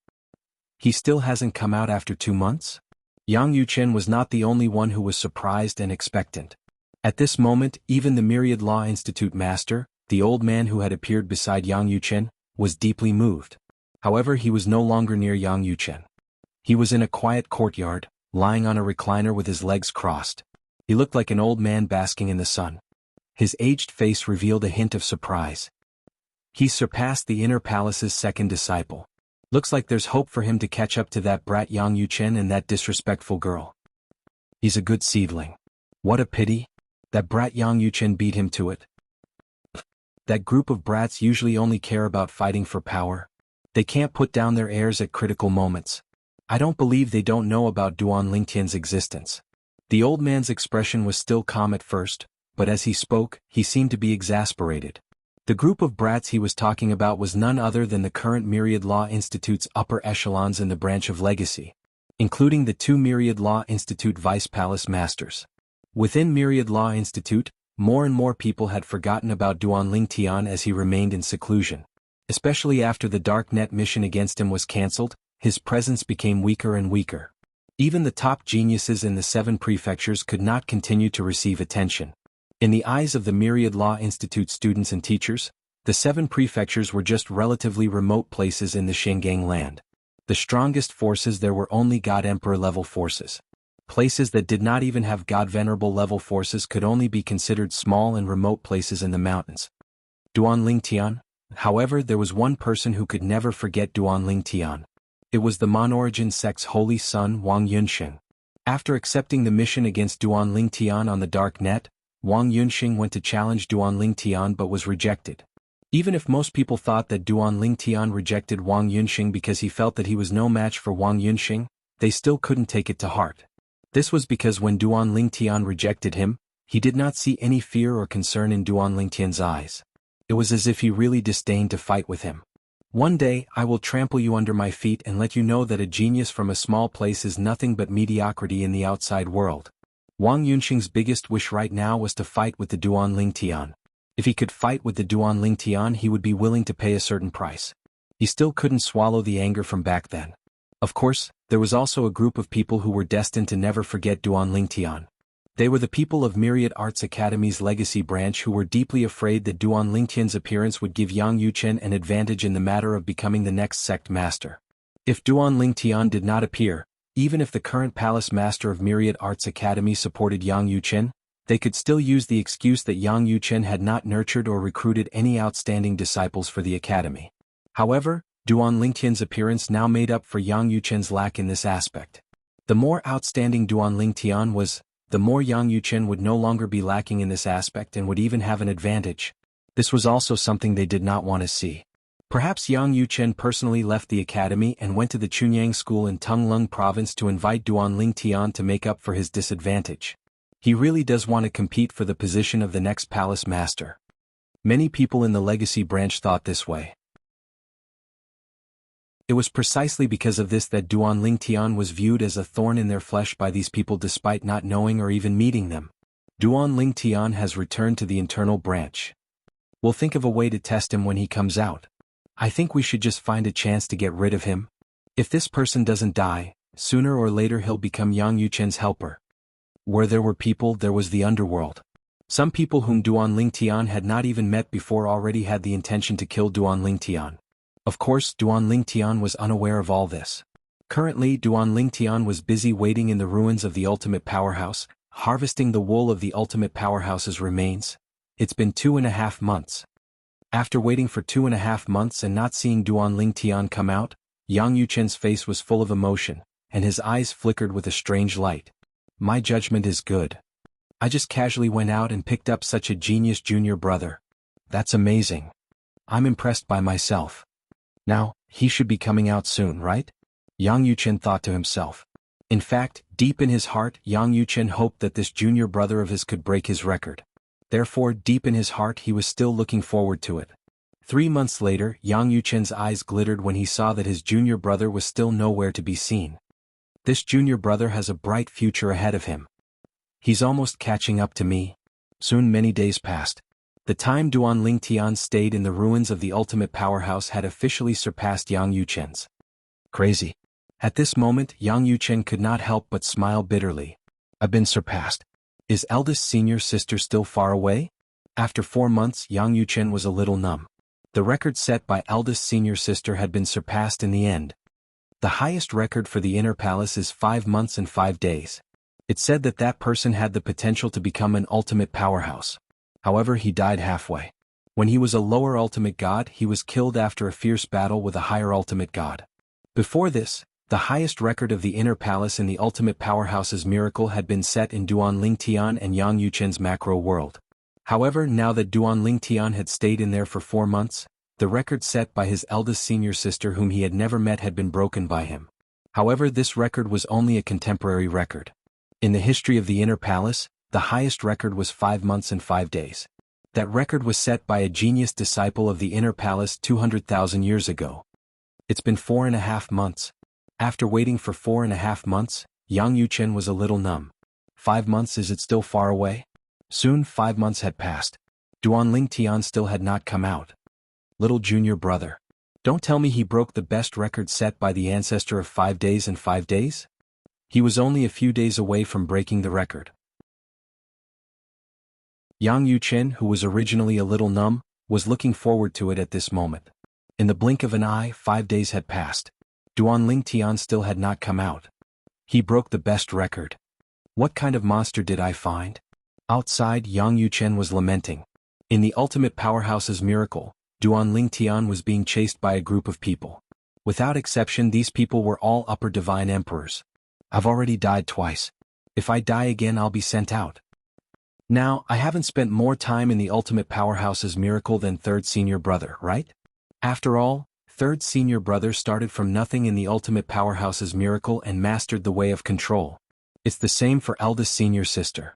He still hasn't come out after 2 months? Yang Yuchen was not the only one who was surprised and expectant. At this moment, even the Myriad Law Institute master, the old man who had appeared beside Yang Yuchen, was deeply moved. However, he was no longer near Yang Yuchen. He was in a quiet courtyard, lying on a recliner with his legs crossed. He looked like an old man basking in the sun. His aged face revealed a hint of surprise. He surpassed the inner palace's second disciple. Looks like there's hope for him to catch up to that brat Yang Yuchen and that disrespectful girl. He's a good seedling. What a pity. That brat Yang Yuchen beat him to it. That group of brats usually only care about fighting for power. They can't put down their heirs at critical moments. I don't believe they don't know about Duan Lingtian's existence. The old man's expression was still calm at first, but as he spoke, he seemed to be exasperated. The group of brats he was talking about was none other than the current Myriad Law Institute's upper echelons in the branch of legacy, including the 2 Myriad Law Institute Vice Palace Masters. Within Myriad Law Institute, more and more people had forgotten about Duan Lingtian as he remained in seclusion. Especially after the Dark Net mission against him was cancelled, his presence became weaker and weaker. Even the top geniuses in the 7 prefectures could not continue to receive attention. In the eyes of the Myriad Law Institute students and teachers, the 7 prefectures were just relatively remote places in the Xingang land. The strongest forces there were only God Emperor level forces. Places that did not even have God Venerable level forces could only be considered small and remote places in the mountains. Duan Lingtian? However, there was one person who could never forget Duan Lingtian. It was the Mon-Origin sect's holy son Wang Yunxing. After accepting the mission against Duan Lingtian on the Dark Net, Wang Yunxing went to challenge Duan Lingtian but was rejected. Even if most people thought that Duan Lingtian rejected Wang Yunxing because he felt that he was no match for Wang Yunxing, they still couldn't take it to heart. This was because when Duan Lingtian rejected him, he did not see any fear or concern in Duan Lingtian's eyes. It was as if he really disdained to fight with him. One day, I will trample you under my feet and let you know that a genius from a small place is nothing but mediocrity in the outside world. Wang Yunxing's biggest wish right now was to fight with the Duan Lingtian. If he could fight with the Duan Lingtian, he would be willing to pay a certain price. He still couldn't swallow the anger from back then. Of course, there was also a group of people who were destined to never forget Duan Lingtian. They were the people of Myriad Arts Academy's legacy branch who were deeply afraid that Duan Lingtian's appearance would give Yang Yuchen an advantage in the matter of becoming the next sect master. If Duan Lingtian did not appear, even if the current palace master of Myriad Arts Academy supported Yang Yuchen, they could still use the excuse that Yang Yuchen had not nurtured or recruited any outstanding disciples for the academy. However, Duan Lingtian's appearance now made up for Yang Yuchen's lack in this aspect. The more outstanding Duan Lingtian was, the more Yang Yuchen would no longer be lacking in this aspect and would even have an advantage. This was also something they did not want to see. Perhaps Yang Yuchen personally left the academy and went to the Chunyang school in Tunglung province to invite Duan Lingtian to make up for his disadvantage. He really does want to compete for the position of the next palace master. Many people in the legacy branch thought this way. It was precisely because of this that Duan Lingtian was viewed as a thorn in their flesh by these people despite not knowing or even meeting them. Duan Lingtian has returned to the internal branch. We'll think of a way to test him when he comes out. I think we should just find a chance to get rid of him. If this person doesn't die, sooner or later he'll become Yang Yuchen's helper. Where there were people, there was the underworld. Some people whom Duan Lingtian had not even met before already had the intention to kill Duan Lingtian. Of course, Duan Lingtian was unaware of all this. Currently, Duan Lingtian was busy waiting in the ruins of the Ultimate Powerhouse, harvesting the wool of the Ultimate Powerhouse's remains. It's been 2.5 months. After waiting for 2.5 months and not seeing Duan Lingtian come out, Yang Yuchen's face was full of emotion, and his eyes flickered with a strange light. My judgment is good. I just casually went out and picked up such a genius junior brother. That's amazing. I'm impressed by myself. Now, he should be coming out soon, right? Yang Yuchen thought to himself. In fact, deep in his heart, Yang Yuchen hoped that this junior brother of his could break his record. Therefore, deep in his heart he was still looking forward to it. 3 months later, Yang Yuchen's eyes glittered when he saw that his junior brother was still nowhere to be seen. This junior brother has a bright future ahead of him. He's almost catching up to me. Soon many days passed. The time Duan Lingtian stayed in the ruins of the Ultimate Powerhouse had officially surpassed Yang Yuchen's. Crazy. At this moment, Yang Yuchen could not help but smile bitterly. I've been surpassed. Is eldest senior sister still far away? After 4 months, Yang Yuchen was a little numb. The record set by eldest senior sister had been surpassed in the end. The highest record for the inner palace is 5 months and 5 days. It said that that person had the potential to become an ultimate powerhouse. However, he died halfway. When he was a lower ultimate god, he was killed after a fierce battle with a higher ultimate god. Before this, the highest record of the inner palace in the ultimate powerhouse's miracle had been set in Duan Lingtian and Yang Yuchen's macro world. However, now that Duan Lingtian had stayed in there for 4 months, the record set by his eldest senior sister whom he had never met had been broken by him. However, this record was only a contemporary record. In the history of the inner palace, the highest record was 5 months and 5 days. That record was set by a genius disciple of the inner palace 200,000 years ago. It's been 4.5 months. After waiting for 4.5 months, Yang Yuchen was a little numb. 5 months, is it still far away? Soon 5 months had passed. Duan Lingtian still had not come out. Little junior brother. Don't tell me he broke the best record set by the ancestor of 5 days and 5 days? He was only a few days away from breaking the record. Yang Yuchen, who was originally a little numb, was looking forward to it at this moment. In the blink of an eye, 5 days had passed. Duan Lingtian still had not come out. He broke the best record. What kind of monster did I find? Outside, Yang Yuchen was lamenting. In the ultimate powerhouse's miracle, Duan Lingtian was being chased by a group of people. Without exception, these people were all upper divine emperors. I've already died twice. If I die again, I'll be sent out. Now, I haven't spent more time in the ultimate powerhouse's miracle than third senior brother, right? After all, third senior brother started from nothing in the ultimate powerhouse's miracle and mastered the way of control. It's the same for eldest senior sister.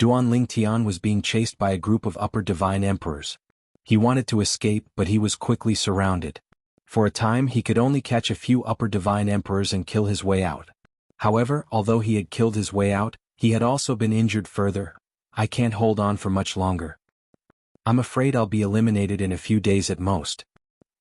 Duan Lingtian was being chased by a group of upper divine emperors. He wanted to escape, but he was quickly surrounded. For a time, he could only catch a few upper divine emperors and kill his way out. However, although he had killed his way out, he had also been injured further. I can't hold on for much longer. I'm afraid I'll be eliminated in a few days at most.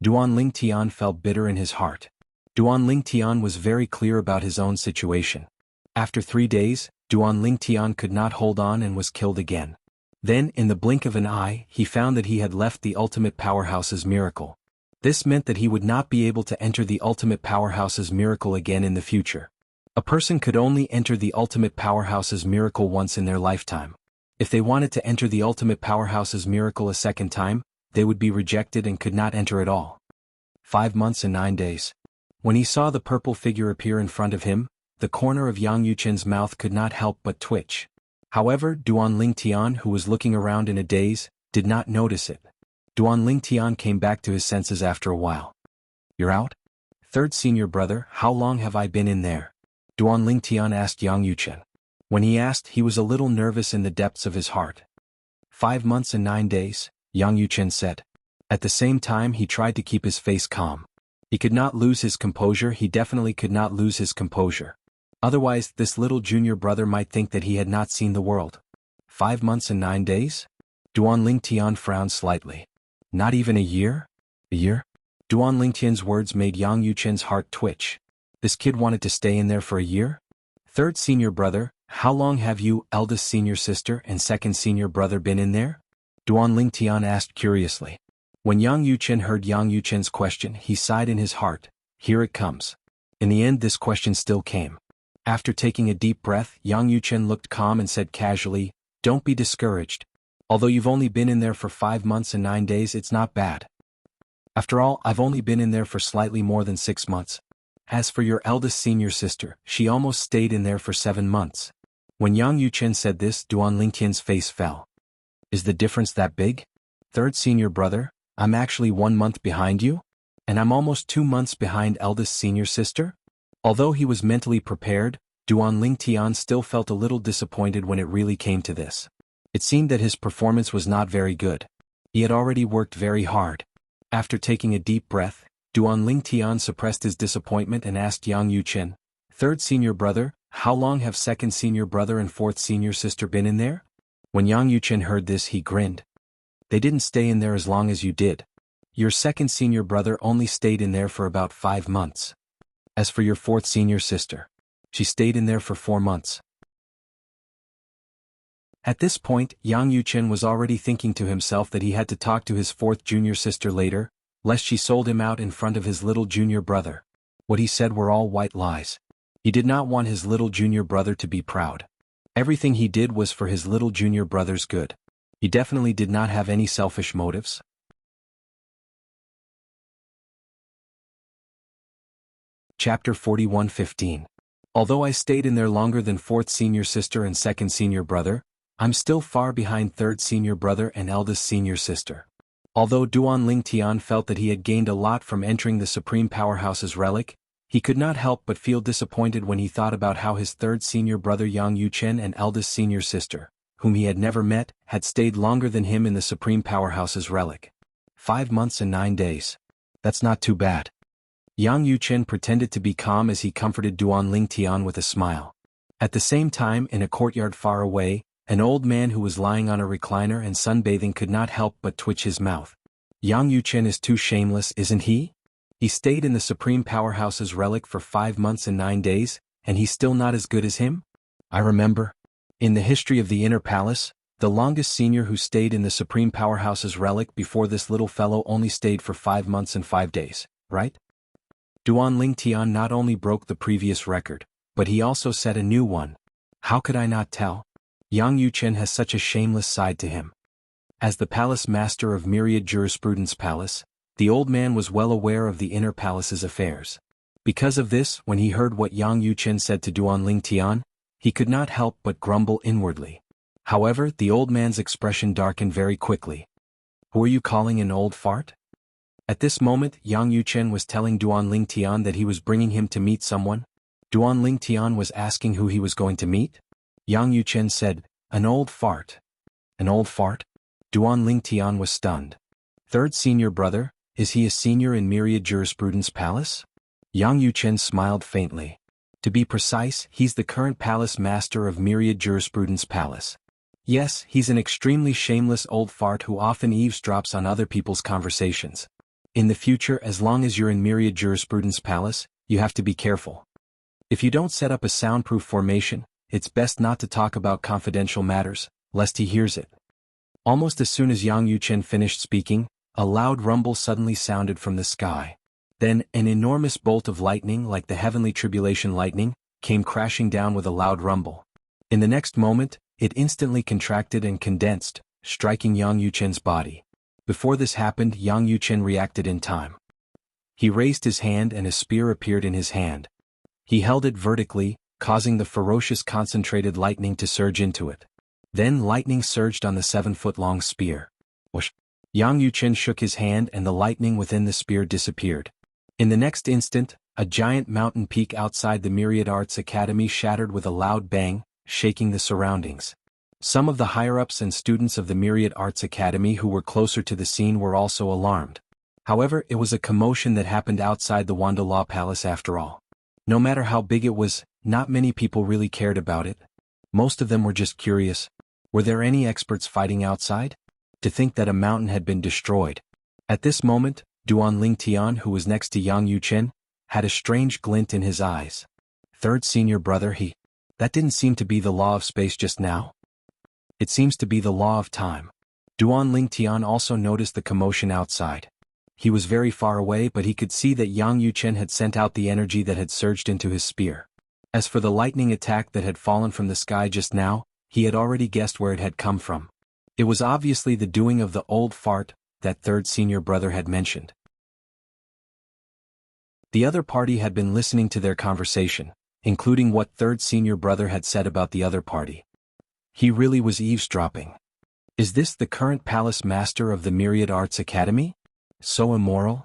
Duan Lingtian felt bitter in his heart. Duan Lingtian was very clear about his own situation. After 3 days, Duan Lingtian could not hold on and was killed again. Then, in the blink of an eye, he found that he had left the Ultimate Powerhouse's miracle. This meant that he would not be able to enter the Ultimate Powerhouse's miracle again in the future. A person could only enter the Ultimate Powerhouse's miracle once in their lifetime. If they wanted to enter the Ultimate Powerhouse's miracle a second time, they would be rejected and could not enter at all. 5 months and 9 days. When he saw the purple figure appear in front of him, the corner of Yang Yuchen's mouth could not help but twitch. However, Duan Lingtian, who was looking around in a daze, did not notice it. Duan Lingtian came back to his senses after a while. "You're out? Third senior brother, how long have I been in there?" Duan Lingtian asked Yang Yuchen. When he asked, he was a little nervous in the depths of his heart. 5 months and 9 days, Yang Yuchen said. At the same time he tried to keep his face calm. He could not lose his composure, he definitely could not lose his composure. Otherwise, this little junior brother might think that he had not seen the world. 5 months and 9 days? Duan Lingtian frowned slightly. Not even a year? A year? Duan Lingtian's words made Yang Yuchen's heart twitch. This kid wanted to stay in there for a year? Third senior brother, how long have you, eldest senior sister and second senior brother been in there? Duan Lingtian asked curiously. When Yang Yuchen heard Yang Yuchen's question, he sighed in his heart. Here it comes. In the end, this question still came. After taking a deep breath, Yang Yuchen looked calm and said casually, "Don't be discouraged. Although you've only been in there for 5 months and 9 days, it's not bad. After all, I've only been in there for slightly more than 6 months. As for your eldest senior sister, she almost stayed in there for 7 months. When Yang Yuchen said this, Duan Lingtian's face fell. Is the difference that big? Third senior brother, I'm actually 1 month behind you? And I'm almost 2 months behind eldest senior sister? Although he was mentally prepared, Duan Lingtian still felt a little disappointed when it really came to this. It seemed that his performance was not very good. He had already worked very hard. After taking a deep breath, Duan Lingtian suppressed his disappointment and asked Yang Yuchen, "Third senior brother, how long have second senior brother and fourth senior sister been in there?" When Yang Yuchen heard this, he grinned. "They didn't stay in there as long as you did. Your second senior brother only stayed in there for about 5 months. As for your fourth senior sister, she stayed in there for 4 months. At this point, Yang Yuchen was already thinking to himself that he had to talk to his fourth junior sister later, lest she sold him out in front of his little junior brother. What he said were all white lies. He did not want his little junior brother to be proud. Everything he did was for his little junior brother's good. He definitely did not have any selfish motives. Chapter 41:15. Although I stayed in there longer than fourth senior sister and second senior brother, I'm still far behind third senior brother and eldest senior sister. Although Duan Lingtian felt that he had gained a lot from entering the Supreme Powerhouse's relic, he could not help but feel disappointed when he thought about how his third senior brother Yang Yuchen and eldest senior sister, whom he had never met, had stayed longer than him in the Supreme Powerhouse's relic. 5 months and 9 days. That's not too bad. Yang Yuchen pretended to be calm as he comforted Duan Lingtian with a smile. At the same time, in a courtyard far away, an old man who was lying on a recliner and sunbathing could not help but twitch his mouth. Yang Yuchen is too shameless, isn't he? He stayed in the Supreme Powerhouse's relic for 5 months and 9 days, and he's still not as good as him? I remember. In the history of the Inner Palace, the longest senior who stayed in the Supreme Powerhouse's relic before this little fellow only stayed for 5 months and 5 days, right? Duan Lingtian not only broke the previous record, but he also set a new one. How could I not tell? Yang Yuchen has such a shameless side to him. As the palace master of Myriad Jurisprudence Palace, the old man was well aware of the Inner Palace's affairs. Because of this, when he heard what Yang Yuchen said to Duan Lingtian, he could not help but grumble inwardly. However, the old man's expression darkened very quickly. Who are you calling an old fart? At this moment, Yang Yuchen was telling Duan Lingtian that he was bringing him to meet someone. Duan Lingtian was asking who he was going to meet. Yang Yuchen said, "An old fart." An old fart? Duan Lingtian was stunned. Third senior brother, is he a senior in Myriad Jurisprudence Palace? Yang Yuchen smiled faintly. To be precise, he's the current palace master of Myriad Jurisprudence Palace. Yes, he's an extremely shameless old fart who often eavesdrops on other people's conversations. In the future, as long as you're in Myriad Jurisprudence Palace, you have to be careful. If you don't set up a soundproof formation, it's best not to talk about confidential matters, lest he hears it. Almost as soon as Yang Yuchen finished speaking, a loud rumble suddenly sounded from the sky. Then, an enormous bolt of lightning like the heavenly tribulation lightning, came crashing down with a loud rumble. In the next moment, it instantly contracted and condensed, striking Yang Yuchen's body. Before this happened, Yang Yuchen reacted in time. He raised his hand and a spear appeared in his hand. He held it vertically, causing the ferocious concentrated lightning to surge into it. Then lightning surged on the 7-foot-long spear. Whoosh! Yang Yuchen shook his hand and the lightning within the spear disappeared. In the next instant, a giant mountain peak outside the Myriad Arts Academy shattered with a loud bang, shaking the surroundings. Some of the higher-ups and students of the Myriad Arts Academy who were closer to the scene were also alarmed. However, it was a commotion that happened outside the Wanda Law Palace after all. No matter how big it was, not many people really cared about it. Most of them were just curious. Were there any experts fighting outside? To think that a mountain had been destroyed. At this moment, Duan Lingtian, who was next to Yang Yuchen, had a strange glint in his eyes. Third senior brother, that didn't seem to be the law of space just now. It seems to be the law of time. Duan Lingtian also noticed the commotion outside. He was very far away, but he could see that Yang Yuchen had sent out the energy that had surged into his spear. As for the lightning attack that had fallen from the sky just now, he had already guessed where it had come from. It was obviously the doing of the old fart that third senior brother had mentioned. The other party had been listening to their conversation, including what third senior brother had said about the other party. He really was eavesdropping. Is this the current palace master of the Myriad Arts Academy? So immoral?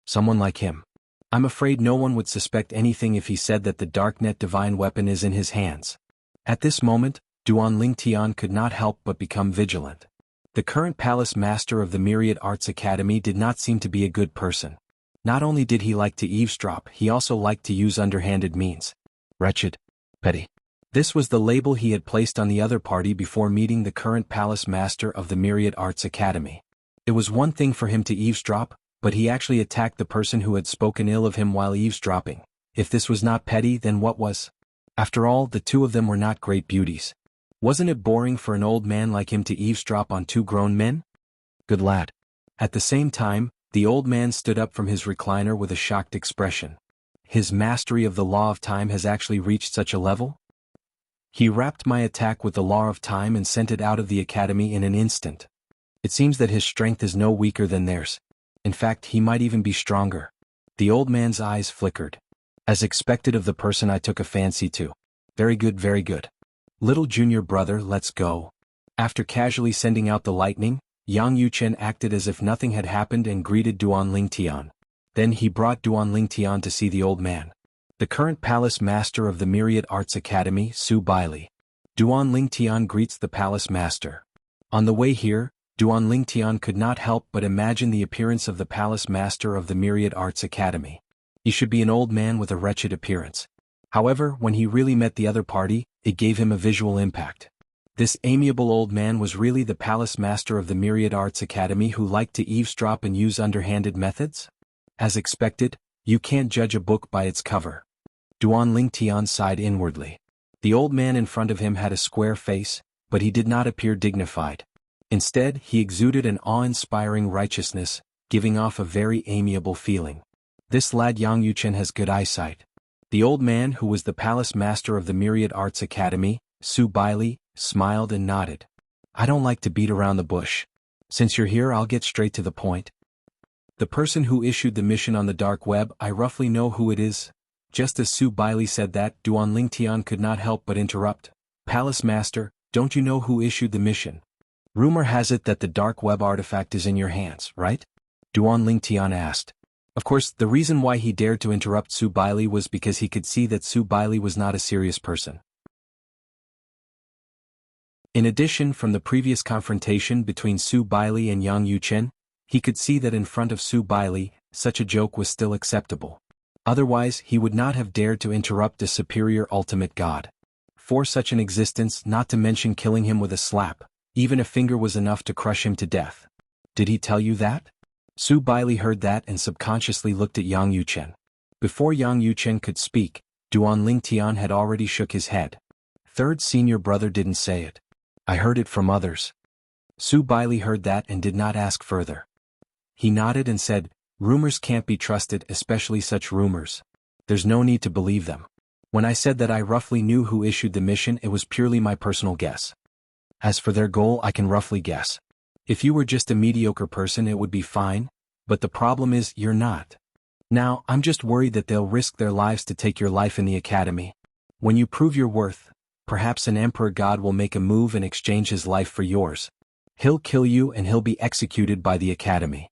Someone like him. I'm afraid no one would suspect anything if he said that the Darknet divine weapon is in his hands. At this moment, Duan Lingtian could not help but become vigilant. The current palace master of the Myriad Arts Academy did not seem to be a good person. Not only did he like to eavesdrop, he also liked to use underhanded means. Wretched. Petty. This was the label he had placed on the other party before meeting the current palace master of the Myriad Arts Academy. It was one thing for him to eavesdrop, but he actually attacked the person who had spoken ill of him while eavesdropping. If this was not petty, then what was? After all, the two of them were not great beauties. Wasn't it boring for an old man like him to eavesdrop on two grown men? Good lad. At the same time, the old man stood up from his recliner with a shocked expression. His mastery of the law of time has actually reached such a level? He wrapped my attack with the law of time and sent it out of the academy in an instant. It seems that his strength is no weaker than theirs. In fact, he might even be stronger. The old man's eyes flickered. As expected of the person I took a fancy to. Very good, very good. Little junior brother, let's go. After casually sending out the lightning, Yang Yuchen acted as if nothing had happened and greeted Duan Lingtian. Then he brought Duan Lingtian to see the old man. The current palace master of the Myriad Arts Academy, Su Bailey. Duan Lingtian greets the palace master. On the way here, Duan Lingtian could not help but imagine the appearance of the palace master of the Myriad Arts Academy. He should be an old man with a wretched appearance. However, when he really met the other party, it gave him a visual impact. This amiable old man was really the palace master of the Myriad Arts Academy who liked to eavesdrop and use underhanded methods? As expected, you can't judge a book by its cover. Duan Lingtian sighed inwardly. The old man in front of him had a square face, but he did not appear dignified. Instead, he exuded an awe-inspiring righteousness, giving off a very amiable feeling. This lad Yang Yuchen has good eyesight. The old man, who was the palace master of the Myriad Arts Academy, Su Bailey, smiled and nodded. I don't like to beat around the bush. Since you're here, I'll get straight to the point. The person who issued the mission on the dark web, I roughly know who it is. Just as Su Bailey said that, Duan Lingtian could not help but interrupt. Palace Master, don't you know who issued the mission? Rumor has it that the dark web artifact is in your hands, right? Duan Lingtian asked. Of course, the reason why he dared to interrupt Su Bailey was because he could see that Su Bailey was not a serious person. In addition, from the previous confrontation between Su Bailey and Yang Yuchen, he could see that in front of Su Bailey, such a joke was still acceptable. Otherwise, he would not have dared to interrupt a superior ultimate god. For such an existence, not to mention killing him with a slap, even a finger was enough to crush him to death. Did he tell you that? Su Bailey heard that and subconsciously looked at Yang Yuchen. Before Yang Yuchen could speak, Duan Lingtian had already shook his head. Third senior brother didn't say it. I heard it from others. Su Bailey heard that and did not ask further. He nodded and said, rumors can't be trusted, especially such rumors. There's no need to believe them. When I said that I roughly knew who issued the mission, it was purely my personal guess. As for their goal, I can roughly guess. If you were just a mediocre person, it would be fine, but the problem is you're not. Now, I'm just worried that they'll risk their lives to take your life in the academy. When you prove your worth, perhaps an emperor god will make a move and exchange his life for yours. He'll kill you and he'll be executed by the academy.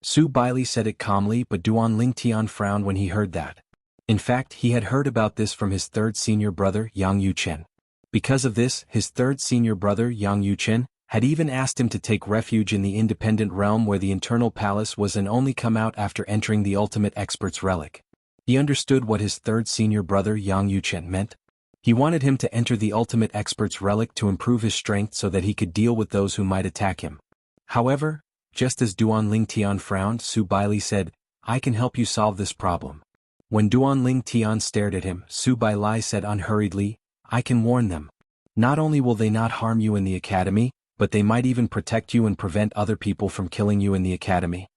Su Bailey said it calmly, but Duan Lingtian frowned when he heard that. In fact, he had heard about this from his third senior brother, Yang Yuchen. Because of this, his third senior brother, Yang Yuchen, had even asked him to take refuge in the independent realm where the internal palace was and only come out after entering the ultimate expert's relic. He understood what his third senior brother, Yang Yuchen, meant. He wanted him to enter the ultimate expert's relic to improve his strength so that he could deal with those who might attack him. However, just as Duan Lingtian frowned, Su Bailey said, I can help you solve this problem. When Duan Lingtian stared at him, Su Bailey said unhurriedly, I can warn them. Not only will they not harm you in the academy, but they might even protect you and prevent other people from killing you in the academy.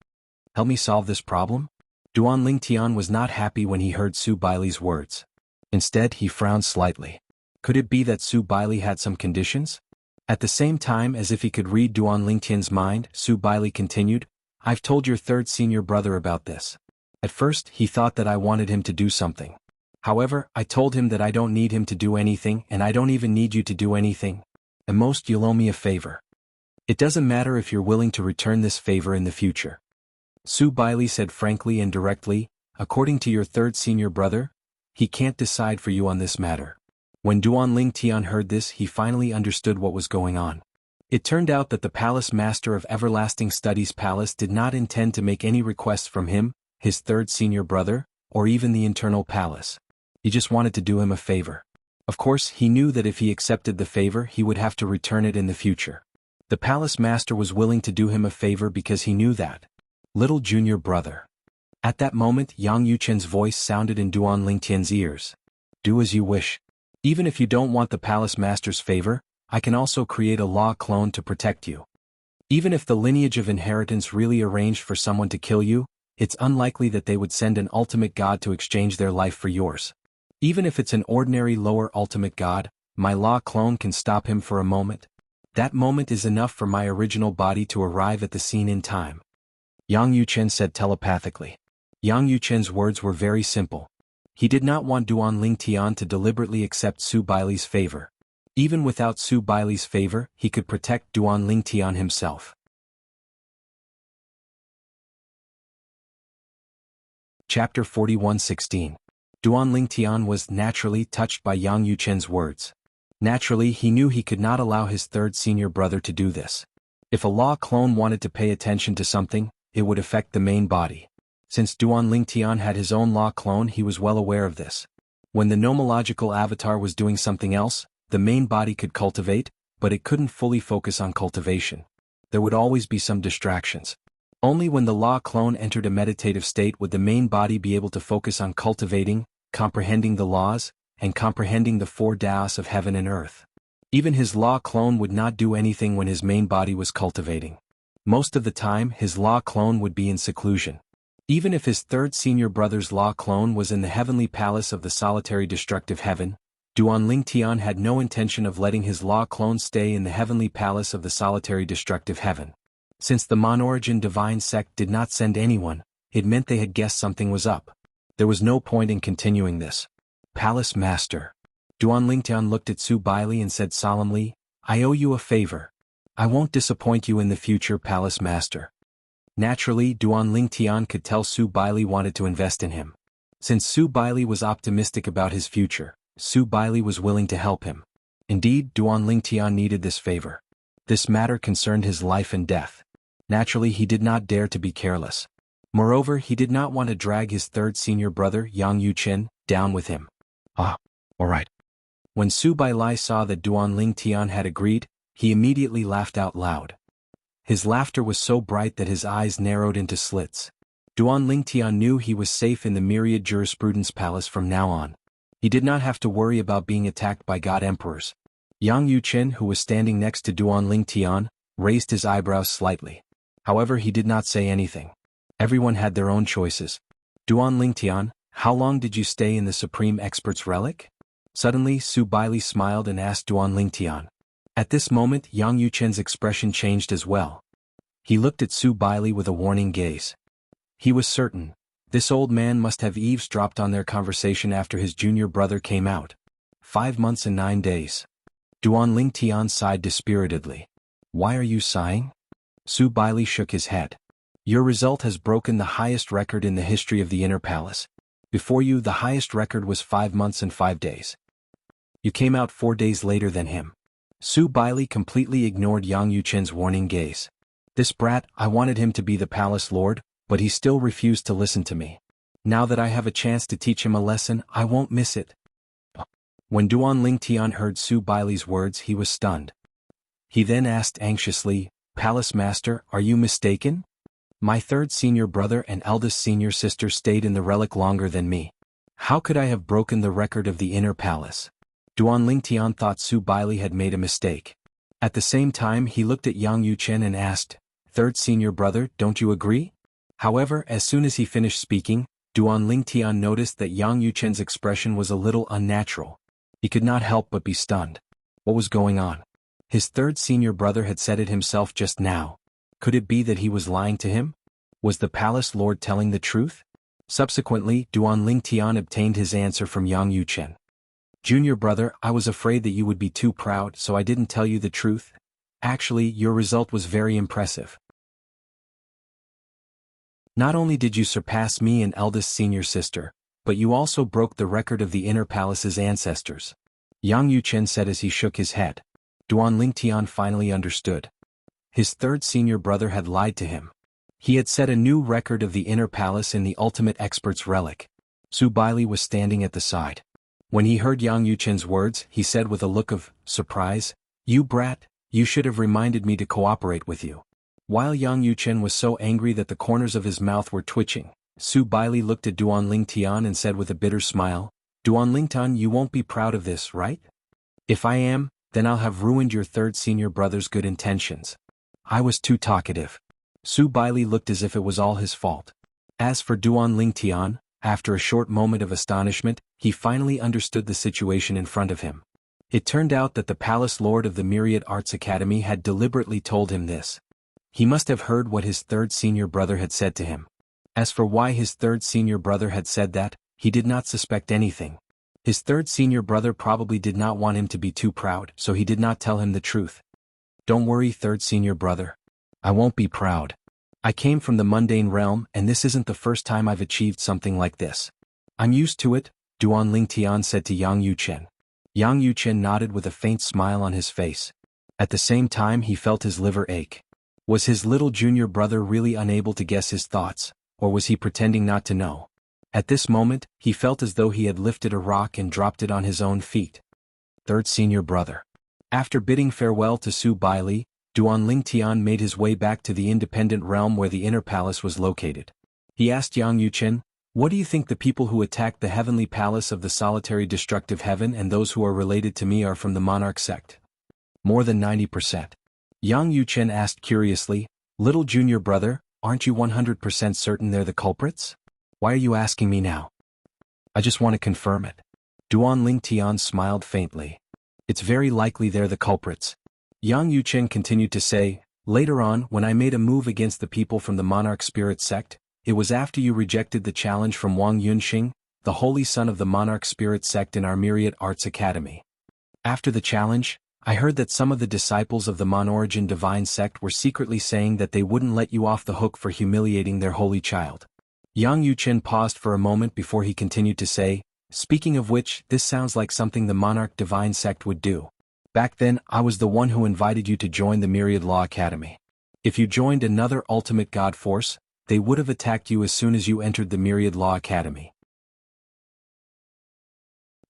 Help me solve this problem? Duan Lingtian was not happy when he heard Su Bailey's words. Instead, he frowned slightly. Could it be that Su Bailey had some conditions? At the same time, as if he could read Duan Lingtian's mind, Su Bailey continued, I've told your third senior brother about this. At first, he thought that I wanted him to do something. However, I told him that I don't need him to do anything and I don't even need you to do anything. At most, you'll owe me a favor. It doesn't matter if you're willing to return this favor in the future. Su Bailey said frankly and directly, according to your third senior brother, he can't decide for you on this matter. When Duan Lingtian heard this, he finally understood what was going on. It turned out that the Palace Master of Everlasting Studies Palace did not intend to make any requests from him, his third senior brother, or even the internal palace. He just wanted to do him a favor. Of course, he knew that if he accepted the favor, he would have to return it in the future. The Palace Master was willing to do him a favor because he knew that. Little junior brother. At that moment, Yang Yuchen's voice sounded in Duan Lingtian's ears. Do as you wish. Even if you don't want the Palace Master's favor, I can also create a law clone to protect you. Even if the lineage of inheritance really arranged for someone to kill you, it's unlikely that they would send an ultimate god to exchange their life for yours. Even if it's an ordinary lower ultimate god, my law clone can stop him for a moment. That moment is enough for my original body to arrive at the scene in time. Yang Yuchen said telepathically. Yang Yuchen's words were very simple. He did not want Duan Lingtian to deliberately accept Su Bailey's favor. Even without Su Bailey's favor, he could protect Duan Lingtian himself. Chapter 41:16. Duan Lingtian was naturally touched by Yang Yuchen's words. Naturally, he knew he could not allow his third senior brother to do this. If a law clone wanted to pay attention to something, it would affect the main body. Since Duan Lingtian had his own law clone, he was well aware of this. When the nomological avatar was doing something else, the main body could cultivate, but it couldn't fully focus on cultivation. There would always be some distractions. Only when the law clone entered a meditative state would the main body be able to focus on cultivating, comprehending the laws, and comprehending the four Taos of heaven and earth. Even his law clone would not do anything when his main body was cultivating. Most of the time, his law clone would be in seclusion. Even if his third senior brother's law clone was in the heavenly palace of the solitary destructive heaven, Duan Lingtian had no intention of letting his law clone stay in the heavenly palace of the solitary destructive heaven. Since the Monorigin divine sect did not send anyone, it meant they had guessed something was up. There was no point in continuing this. Palace Master. Duan Lingtian looked at Su Bailey and said solemnly, I owe you a favor. I won't disappoint you in the future, Palace Master. Naturally, Duan Lingtian could tell Su Bailey wanted to invest in him. Since Su Bailey was optimistic about his future, Su Bailey was willing to help him. Indeed, Duan Lingtian needed this favor. This matter concerned his life and death. Naturally, he did not dare to be careless. Moreover, he did not want to drag his third senior brother, Yang Yuchen, down with him. All right. When Su Bailey saw that Duan Lingtian had agreed, he immediately laughed out loud. His laughter was so bright that his eyes narrowed into slits. Duan Lingtian knew he was safe in the Myriad Jurisprudence Palace from now on. He did not have to worry about being attacked by god emperors. Yang Yuchen, who was standing next to Duanling Tian, raised his eyebrows slightly. However, he did not say anything. Everyone had their own choices. Duanling Tian, how long did you stay in the Supreme Expert's relic? Suddenly, Su Baili smiled and asked Duanling Tian. At this moment, Yang Yuchen's expression changed as well. He looked at Su Baili with a warning gaze. He was certain. This old man must have eavesdropped on their conversation after his junior brother came out. 5 months and 9 days. Duanling Tian sighed dispiritedly. Why are you sighing? Su Baili shook his head. Your result has broken the highest record in the history of the Inner Palace. Before you, the highest record was 5 months and 5 days. You came out 4 days later than him. Su Baili completely ignored Yang Yuchen's warning gaze. This brat, I wanted him to be the palace lord, but he still refused to listen to me. Now that I have a chance to teach him a lesson, I won't miss it. When Duanling Tian heard Su Baili's words, he was stunned. He then asked anxiously, Palace Master, are you mistaken? My third senior brother and eldest senior sister stayed in the relic longer than me. How could I have broken the record of the Inner Palace? Duanling Tian thought Su Baili had made a mistake. At the same time, he looked at Yang Yuchen and asked, Third senior brother, don't you agree? However, as soon as he finished speaking, Duanling Tian noticed that Yang Yuchen's expression was a little unnatural. He could not help but be stunned. What was going on? His third senior brother had said it himself just now. Could it be that he was lying to him? Was the palace lord telling the truth? Subsequently, Duanling Tian obtained his answer from Yang Yuchen. Junior brother, I was afraid that you would be too proud, so I didn't tell you the truth. Actually, your result was very impressive. Not only did you surpass me and eldest senior sister, but you also broke the record of the Inner Palace's ancestors. Yang Yuchen said as he shook his head. Duanling Tian finally understood. His third senior brother had lied to him. He had set a new record of the Inner Palace in the Ultimate Expert's relic. Su Baili was standing at the side. When he heard Yang Yuchen's words, he said with a look of surprise, You brat, you should have reminded me to cooperate with you. While Yang Yuchen was so angry that the corners of his mouth were twitching, Su Baili looked at Duanling Tian and said with a bitter smile, Duanling Tian, you won't be proud of this, right? If I am, then I'll have ruined your third senior brother's good intentions. I was too talkative. Su Baili looked as if it was all his fault. As for Duanling Tian, after a short moment of astonishment, he finally understood the situation in front of him. It turned out that the palace lord of the Myriad Arts Academy had deliberately told him this. He must have heard what his third senior brother had said to him. As for why his third senior brother had said that, he did not suspect anything. His third senior brother probably did not want him to be too proud, so he did not tell him the truth. Don't worry, third senior brother. I won't be proud. I came from the mundane realm, and this isn't the first time I've achieved something like this. I'm used to it, Duanling Tian said to Yang Yuchen. Yang Yuchen nodded with a faint smile on his face. At the same time, he felt his liver ache. Was his little junior brother really unable to guess his thoughts, or was he pretending not to know? At this moment, he felt as though he had lifted a rock and dropped it on his own feet. Third senior brother. After bidding farewell to Su Baili, Duanling Tian made his way back to the independent realm where the Inner Palace was located. He asked Yang Yuchen, What do you think the people who attacked the heavenly palace of the solitary destructive heaven and those who are related to me are from the monarch sect? More than 90%. Yang Yuchen asked curiously, Little junior brother, aren't you 100% certain they're the culprits? Why are you asking me now? I just want to confirm it. Duanling Tian smiled faintly. It's very likely they're the culprits. Yang Yuchen continued to say, Later on, when I made a move against the people from the monarch spirit sect, it was after you rejected the challenge from Wang Yunxing, the holy son of the monarch spirit sect in our Myriad Arts Academy. After the challenge, I heard that some of the disciples of the Mon-Origin divine sect were secretly saying that they wouldn't let you off the hook for humiliating their holy child. Yang Yuchen paused for a moment before he continued to say, Speaking of which, this sounds like something the monarch divine sect would do. Back then, I was the one who invited you to join the Myriad Law Academy. If you joined another ultimate god force, they would have attacked you as soon as you entered the Myriad Law Academy.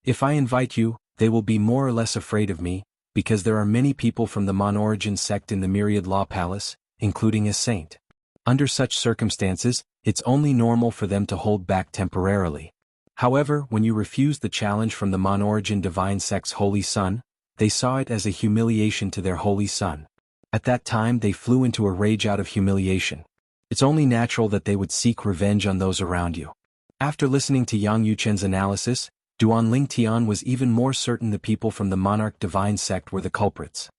If I invite you, they will be more or less afraid of me, because there are many people from the Mon-Origin sect in the Myriad Law Palace, including a saint. Under such circumstances, it's only normal for them to hold back temporarily. However, when you refused the challenge from the Mon-Origin Divine Sect's Holy Son, they saw it as a humiliation to their Holy Son. At that time they flew into a rage out of humiliation. It's only natural that they would seek revenge on those around you. After listening to Yang Yuchen's analysis, Duan Lingtian was even more certain the people from the Monarch Divine Sect were the culprits.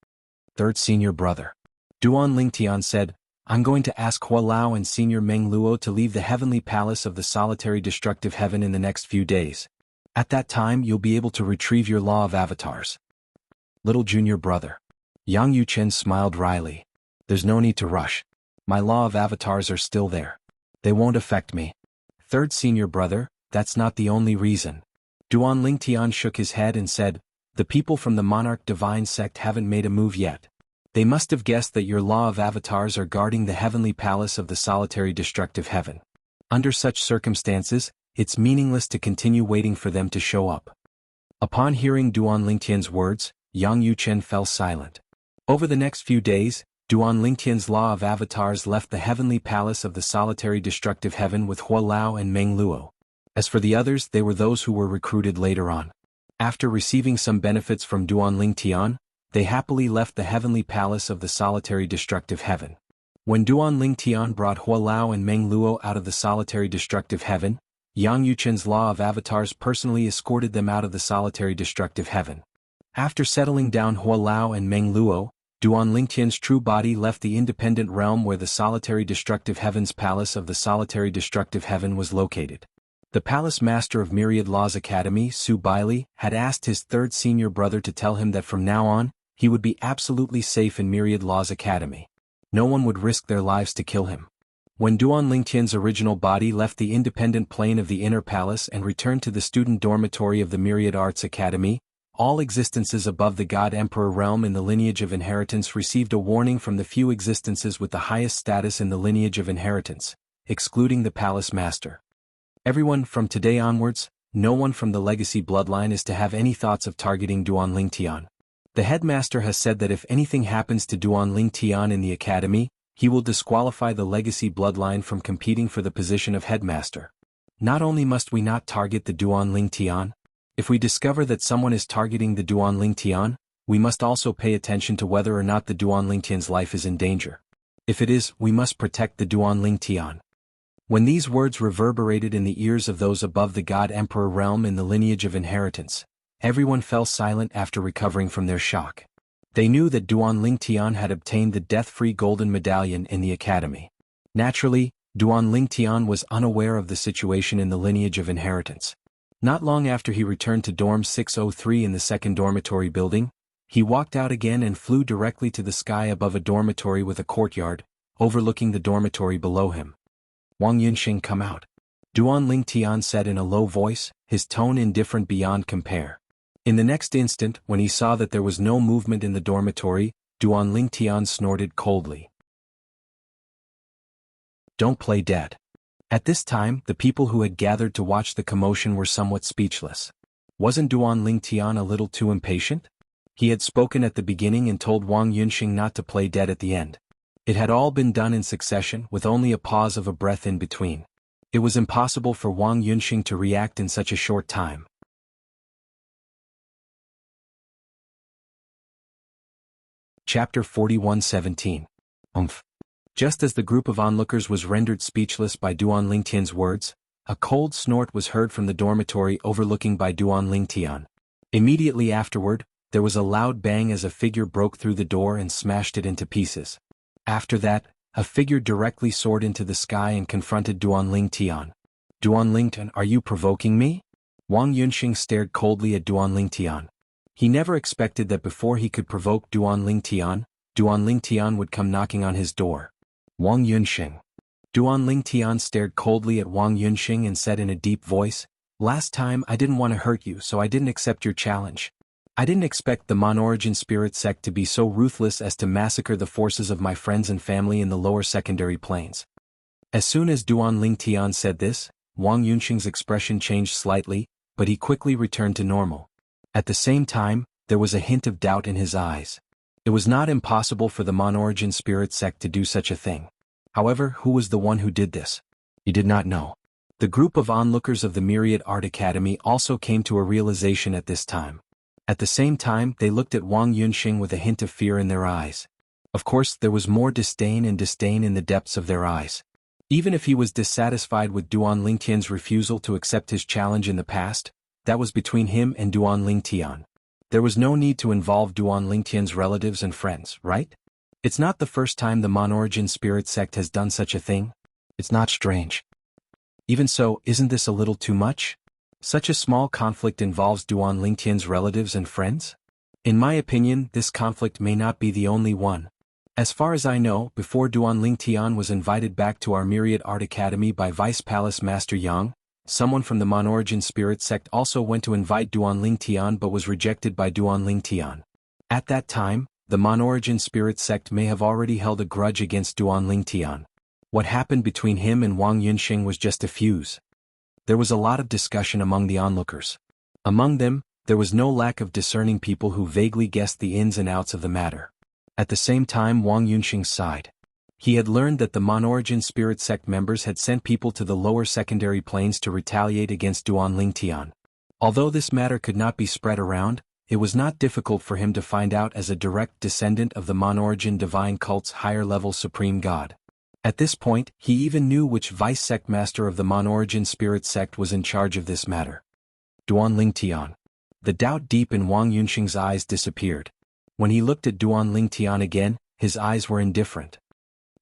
Third Senior Brother. Duan Lingtian said, I'm going to ask Hua Lao and Senior Meng Luo to leave the heavenly palace of the solitary destructive heaven in the next few days. At that time you'll be able to retrieve your law of avatars. Little Junior Brother. Yang Yuchen smiled wryly. There's no need to rush. My law of avatars are still there. They won't affect me. Third Senior Brother, that's not the only reason. Duan Lingtian shook his head and said, the people from the Monarch Divine Sect haven't made a move yet. They must have guessed that your law of avatars are guarding the heavenly palace of the solitary destructive heaven. Under such circumstances, it's meaningless to continue waiting for them to show up. Upon hearing Duan Lingtian's words, Yang Yuchen fell silent. Over the next few days, Duan Lingtian's law of avatars left the heavenly palace of the solitary destructive heaven with Hua Lao and Meng Luo. As for the others, they were those who were recruited later on. After receiving some benefits from Duan Lingtian, they happily left the heavenly palace of the solitary destructive heaven. When Duan Lingtian brought Hua Lao and Meng Luo out of the solitary destructive heaven, Yang Yuchen's law of avatars personally escorted them out of the solitary destructive heaven. After settling down Hua Lao and Meng Luo, Duan Lingtian's true body left the independent realm where the solitary destructive heaven's palace of the solitary destructive heaven was located. The Palace Master of Myriad Law's Academy, Su Bailey, had asked his third senior brother to tell him that from now on, he would be absolutely safe in Myriad Law's Academy. No one would risk their lives to kill him. When Duan Lingtian's original body left the independent plane of the inner palace and returned to the student dormitory of the Myriad Arts Academy, all existences above the God Emperor realm in the lineage of inheritance received a warning from the few existences with the highest status in the lineage of inheritance, excluding the Palace Master. Everyone from today onwards, no one from the legacy bloodline is to have any thoughts of targeting Duan Lingtian. The headmaster has said that if anything happens to Duan Lingtian in the academy, he will disqualify the legacy bloodline from competing for the position of headmaster. Not only must we not target the Duan Lingtian, if we discover that someone is targeting the Duan Lingtian, we must also pay attention to whether or not the Duan Lingtian's life is in danger. If it is, we must protect the Duan Lingtian. When these words reverberated in the ears of those above the God Emperor realm in the lineage of inheritance, everyone fell silent after recovering from their shock. They knew that Duan Lingtian had obtained the death-free golden medallion in the academy. Naturally, Duan Lingtian was unaware of the situation in the lineage of inheritance. Not long after he returned to dorm 603 in the second dormitory building, he walked out again and flew directly to the sky above a dormitory with a courtyard, overlooking the dormitory below him. Wang Yunxing, come out. Duan Lingtian said in a low voice, his tone indifferent beyond compare. In the next instant, when he saw that there was no movement in the dormitory, Duan Lingtian snorted coldly. Don't play dead. At this time, the people who had gathered to watch the commotion were somewhat speechless. Wasn't Duan Lingtian a little too impatient? He had spoken at the beginning and told Wang Yunxing not to play dead at the end. It had all been done in succession with only a pause of a breath in between. It was impossible for Wang Yunxing to react in such a short time. Chapter 41:17. Just as the group of onlookers was rendered speechless by Duan Lingtian's words, a cold snort was heard from the dormitory overlooking by Duan Lingtian. Immediately afterward, there was a loud bang as a figure broke through the door and smashed it into pieces. After that, a figure directly soared into the sky and confronted Duan Lingtian. Duan Lingtian, are you provoking me? Wang Yunxing stared coldly at Duan Lingtian. He never expected that before he could provoke Duan Lingtian would come knocking on his door. Wang Yunxing. Duan Lingtian stared coldly at Wang Yunxing and said in a deep voice, last time I didn't want to hurt you, so I didn't accept your challenge. I didn't expect the Mon-Origin Spirit Sect to be so ruthless as to massacre the forces of my friends and family in the lower secondary planes. As soon as Duan Lingtian said this, Wang Yunxing's expression changed slightly, but he quickly returned to normal. At the same time, there was a hint of doubt in his eyes. It was not impossible for the Mon-Origin Spirit Sect to do such a thing. However, who was the one who did this? He did not know. The group of onlookers of the Myriad Art Academy also came to a realization at this time. At the same time, they looked at Wang Yunxing with a hint of fear in their eyes. Of course, there was more disdain in the depths of their eyes. Even if he was dissatisfied with Duan Lingtian's refusal to accept his challenge in the past, that was between him and Duan Lingtian. There was no need to involve Duan Lingtian's relatives and friends, right? It's not the first time the Mon-Origin spirit sect has done such a thing. It's not strange. Even so, isn't this a little too much? Such a small conflict involves Duan Lingtian's relatives and friends? In my opinion, this conflict may not be the only one. As far as I know, before Duan Lingtian was invited back to our Myriad Art Academy by Vice Palace Master Yang, someone from the Mon-Origin spirit sect also went to invite Duan Lingtian but was rejected by Duan Lingtian. At that time, the Mon-Origin spirit sect may have already held a grudge against Duan Lingtian. What happened between him and Wang Yunxing was just a fuse. There was a lot of discussion among the onlookers. Among them, there was no lack of discerning people who vaguely guessed the ins and outs of the matter. At the same time, Wang Yunxing sighed. He had learned that the Mon-Origin spirit sect members had sent people to the lower secondary planes to retaliate against Duan Lingtian. Although this matter could not be spread around, it was not difficult for him to find out as a direct descendant of the Mon-Origin divine cult's higher-level supreme god. At this point, he even knew which vice sect master of the Mon-Origin spirit sect was in charge of this matter. Duan Lingtian. The doubt deep in Wang Yunxing's eyes disappeared. When he looked at Duan Lingtian again, his eyes were indifferent.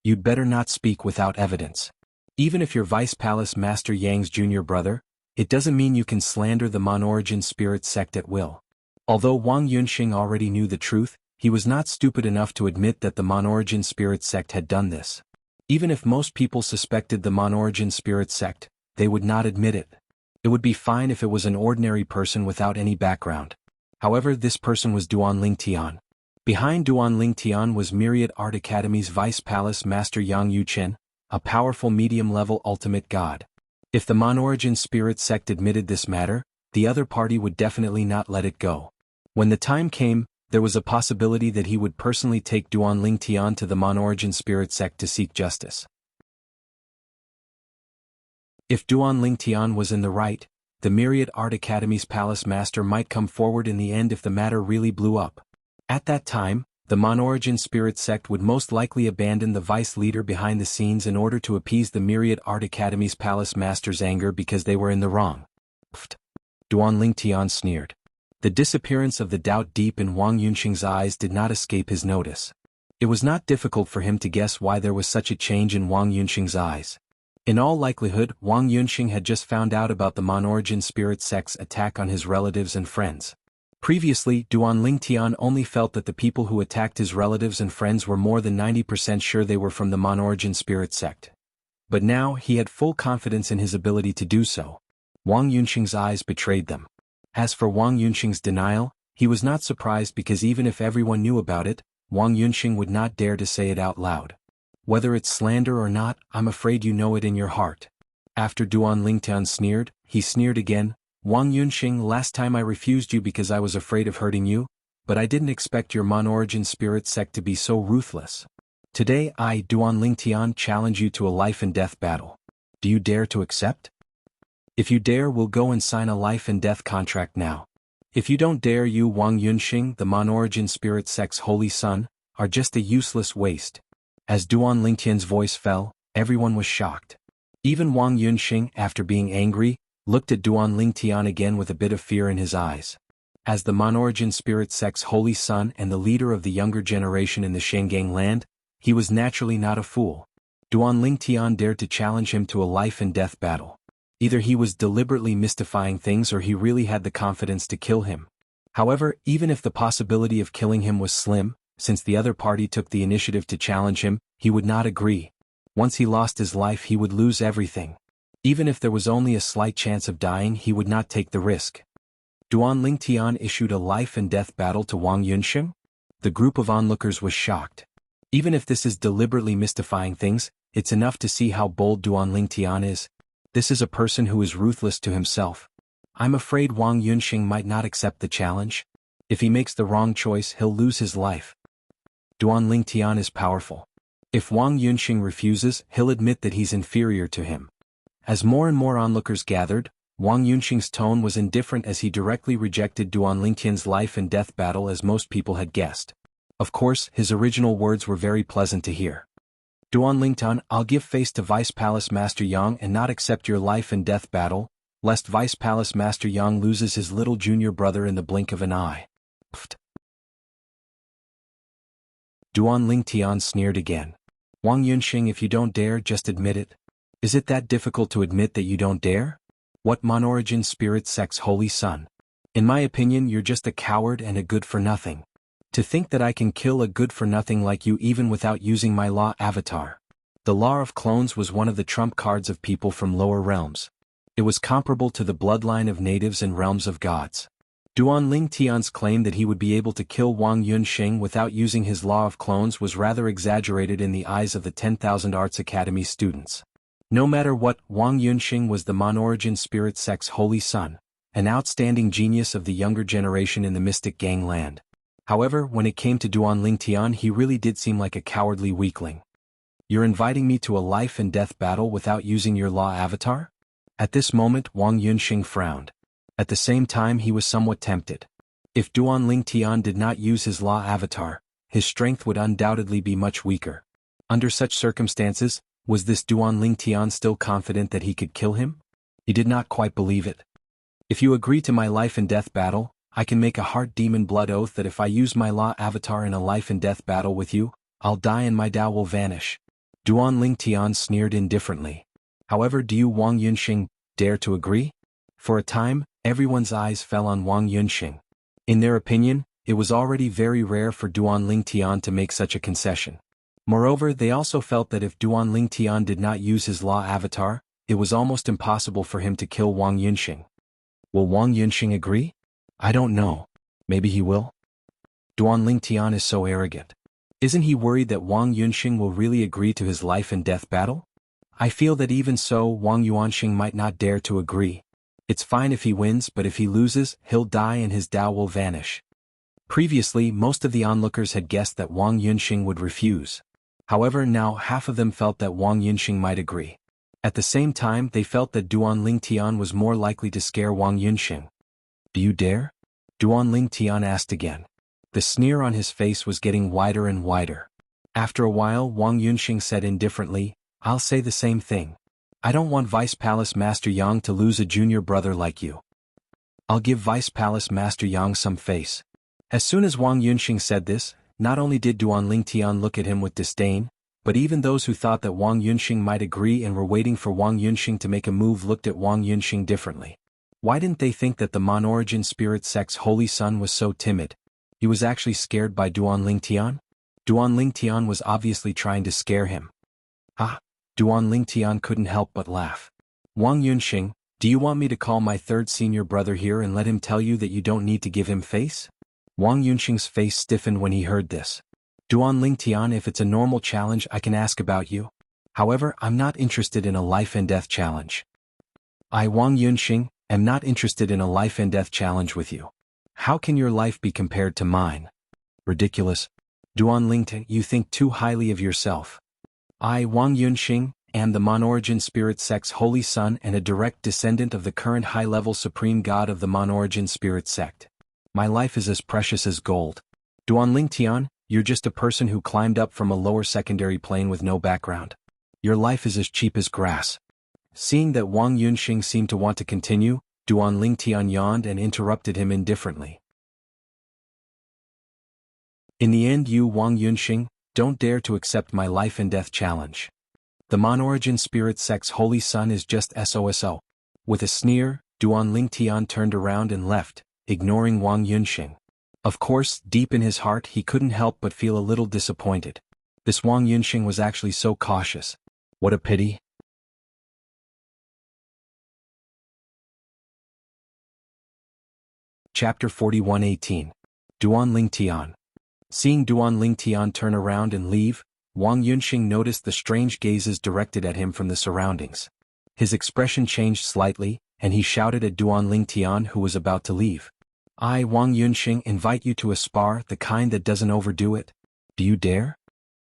You'd better not speak without evidence. Even if you're Vice Palace Master Yang's junior brother, it doesn't mean you can slander the Mon-Origin spirit sect at will. Although Wang Yunxing already knew the truth, he was not stupid enough to admit that the Mon-Origin spirit sect had done this. Even if most people suspected the Mon-Origin spirit sect, they would not admit it. It would be fine if it was an ordinary person without any background. However, this person was Duan Lingtian. Behind Duan Lingtian was Myriad Art Academy's Vice Palace Master Yang Yuchen, a powerful medium-level ultimate god. If the Mon-Origin spirit sect admitted this matter, the other party would definitely not let it go. When the time came, there was a possibility that he would personally take Duan Lingtian to the Mon-Origin spirit sect to seek justice. If Duan Lingtian was in the right, the Myriad Art Academy's palace master might come forward in the end if the matter really blew up. At that time, the Mon-Origin spirit sect would most likely abandon the vice leader behind the scenes in order to appease the Myriad Art Academy's palace master's anger because they were in the wrong. Pfft. Duan Lingtian sneered. The disappearance of the doubt deep in Wang Yunxing's eyes did not escape his notice. It was not difficult for him to guess why there was such a change in Wang Yunxing's eyes. In all likelihood, Wang Yunxing had just found out about the Mon-Origin spirit sect's attack on his relatives and friends. Previously, Duan Lingtian only felt that the people who attacked his relatives and friends were more than 90% sure they were from the Mon-Origin spirit sect. But now, he had full confidence in his ability to do so. Wang Yunxing's eyes betrayed them. As for Wang Yunxing's denial, he was not surprised because even if everyone knew about it, Wang Yunxing would not dare to say it out loud. Whether it's slander or not, I'm afraid you know it in your heart. After Duan Lingtian sneered, he sneered again. Wang Yunxing, last time I refused you because I was afraid of hurting you, but I didn't expect your Mon-Origin spirit sect to be so ruthless. Today I, Duan Lingtian, challenge you to a life-and-death battle. Do you dare to accept? If you dare, we'll go and sign a life-and-death contract now. If you don't dare, you, Wang Yunxing, the Mon-Origin spirit sect's holy son, are just a useless waste. As Duan Lingtian's voice fell, everyone was shocked. Even Wang Yunxing, after being angry, looked at Duan Lingtian again with a bit of fear in his eyes. As the Mon-Origin spirit sect's holy son and the leader of the younger generation in the Shengang land, he was naturally not a fool. Duan Lingtian dared to challenge him to a life-and-death battle. Either he was deliberately mystifying things or he really had the confidence to kill him. However, even if the possibility of killing him was slim, since the other party took the initiative to challenge him, he would not agree. Once he lost his life, he would lose everything. Even if there was only a slight chance of dying, he would not take the risk. Duan Lingtian issued a life-and-death battle to Wang Yunxing? The group of onlookers was shocked. Even if this is deliberately mystifying things, it's enough to see how bold Duan Lingtian is. This is a person who is ruthless to himself. I'm afraid Wang Yunxing might not accept the challenge. If he makes the wrong choice, he'll lose his life. Duan Lingtian is powerful. If Wang Yunxing refuses, he'll admit that he's inferior to him. As more and more onlookers gathered, Wang Yunxing's tone was indifferent as he directly rejected Duan Lingtian's life and death battle as most people had guessed. Of course, his original words were very pleasant to hear. Duan Lingtian, I'll give face to Vice Palace Master Yang and not accept your life and death battle, lest Vice Palace Master Yang loses his little junior brother in the blink of an eye. Pfft. Duan Lingtian sneered again. Wang Yunxing, if you don't dare, just admit it. Is it that difficult to admit that you don't dare? What monorigin spirit sect's holy son? In my opinion, you're just a coward and a good-for-nothing. To think that I can kill a good-for-nothing like you even without using my law avatar. The law of clones was one of the trump cards of people from lower realms. It was comparable to the bloodline of natives and realms of gods. Duan Lingtian's claim that he would be able to kill Wang Yunxing without using his law of clones was rather exaggerated in the eyes of the 10,000 Arts Academy students. No matter what, Wang Yunxing was the monorigin spirit sect's holy son, an outstanding genius of the younger generation in the mystic gangland. However, when it came to Duan Lingtian, he really did seem like a cowardly weakling. You're inviting me to a life and death battle without using your law avatar? At this moment, Wang Yunxing frowned. At the same time, he was somewhat tempted. If Duan Lingtian did not use his law avatar, his strength would undoubtedly be much weaker. Under such circumstances, was this Duan Lingtian still confident that he could kill him? He did not quite believe it. If you agree to my life and death battle, I can make a heart demon blood oath that if I use my law avatar in a life and death battle with you, I'll die and my Tao will vanish. Duan Lingtian sneered indifferently. However, do you, Wang Yunxing, dare to agree? For a time, everyone's eyes fell on Wang Yunxing. In their opinion, it was already very rare for Duan Lingtian to make such a concession. Moreover, they also felt that if Duan Lingtian did not use his law avatar, it was almost impossible for him to kill Wang Yunxing. Will Wang Yunxing agree? I don't know. Maybe he will? Duan Lingtian is so arrogant. Isn't he worried that Wang Yunxing will really agree to his life and death battle? I feel that even so, Wang Yuanxing might not dare to agree. It's fine if he wins, but if he loses, he'll die and his Tao will vanish. Previously, most of the onlookers had guessed that Wang Yunxing would refuse. However, now half of them felt that Wang Yunxing might agree. At the same time, they felt that Duan Lingtian was more likely to scare Wang Yunxing. Do you dare? Duan Lingtian asked again. The sneer on his face was getting wider and wider. After a while, Wang Yunxing said indifferently, I'll say the same thing. I don't want Vice Palace Master Yang to lose a junior brother like you. I'll give Vice Palace Master Yang some face. As soon as Wang Yunxing said this, not only did Duan Lingtian look at him with disdain, but even those who thought that Wang Yunxing might agree and were waiting for Wang Yunxing to make a move looked at Wang Yunxing differently. Why didn't they think that the monorigin spirit sect's holy son was so timid? He was actually scared by Duan Lingtian? Duan Lingtian was obviously trying to scare him. Ah! Duan Lingtian couldn't help but laugh. Wang Yunxing, do you want me to call my third senior brother here and let him tell you that you don't need to give him face? Wang Yunxing's face stiffened when he heard this. Duan Lingtian, if it's a normal challenge I can ask about you. However, I'm not interested in a life and death challenge. I, Wang Yunxing, am not interested in a life and death challenge with you. How can your life be compared to mine? Ridiculous. Duan Lingtian, you think too highly of yourself. I, Wang Yunxing, am the monorigin spirit sect's holy son and a direct descendant of the current high-level supreme god of the monorigin spirit sect. My life is as precious as gold. Duan Lingtian, you're just a person who climbed up from a lower secondary plane with no background. Your life is as cheap as grass. Seeing that Wang Yunxing seemed to want to continue, Duan Lingtian yawned and interrupted him indifferently. In the end, you, Wang Yunxing, don't dare to accept my life and death challenge. The monorigin spirit sect's holy son is just SOSO. With a sneer, Duan Lingtian turned around and left, ignoring Wang Yunxing. Of course, deep in his heart he couldn't help but feel a little disappointed. This Wang Yunxing was actually so cautious. What a pity. Chapter 41:18. Duan Lingtian. Seeing Duan Lingtian turn around and leave, Wang Yunxing noticed the strange gazes directed at him from the surroundings. His expression changed slightly, and he shouted at Duan Lingtian, who was about to leave. I, Wang Yunxing, invite you to a spar, the kind that doesn't overdo it. Do you dare?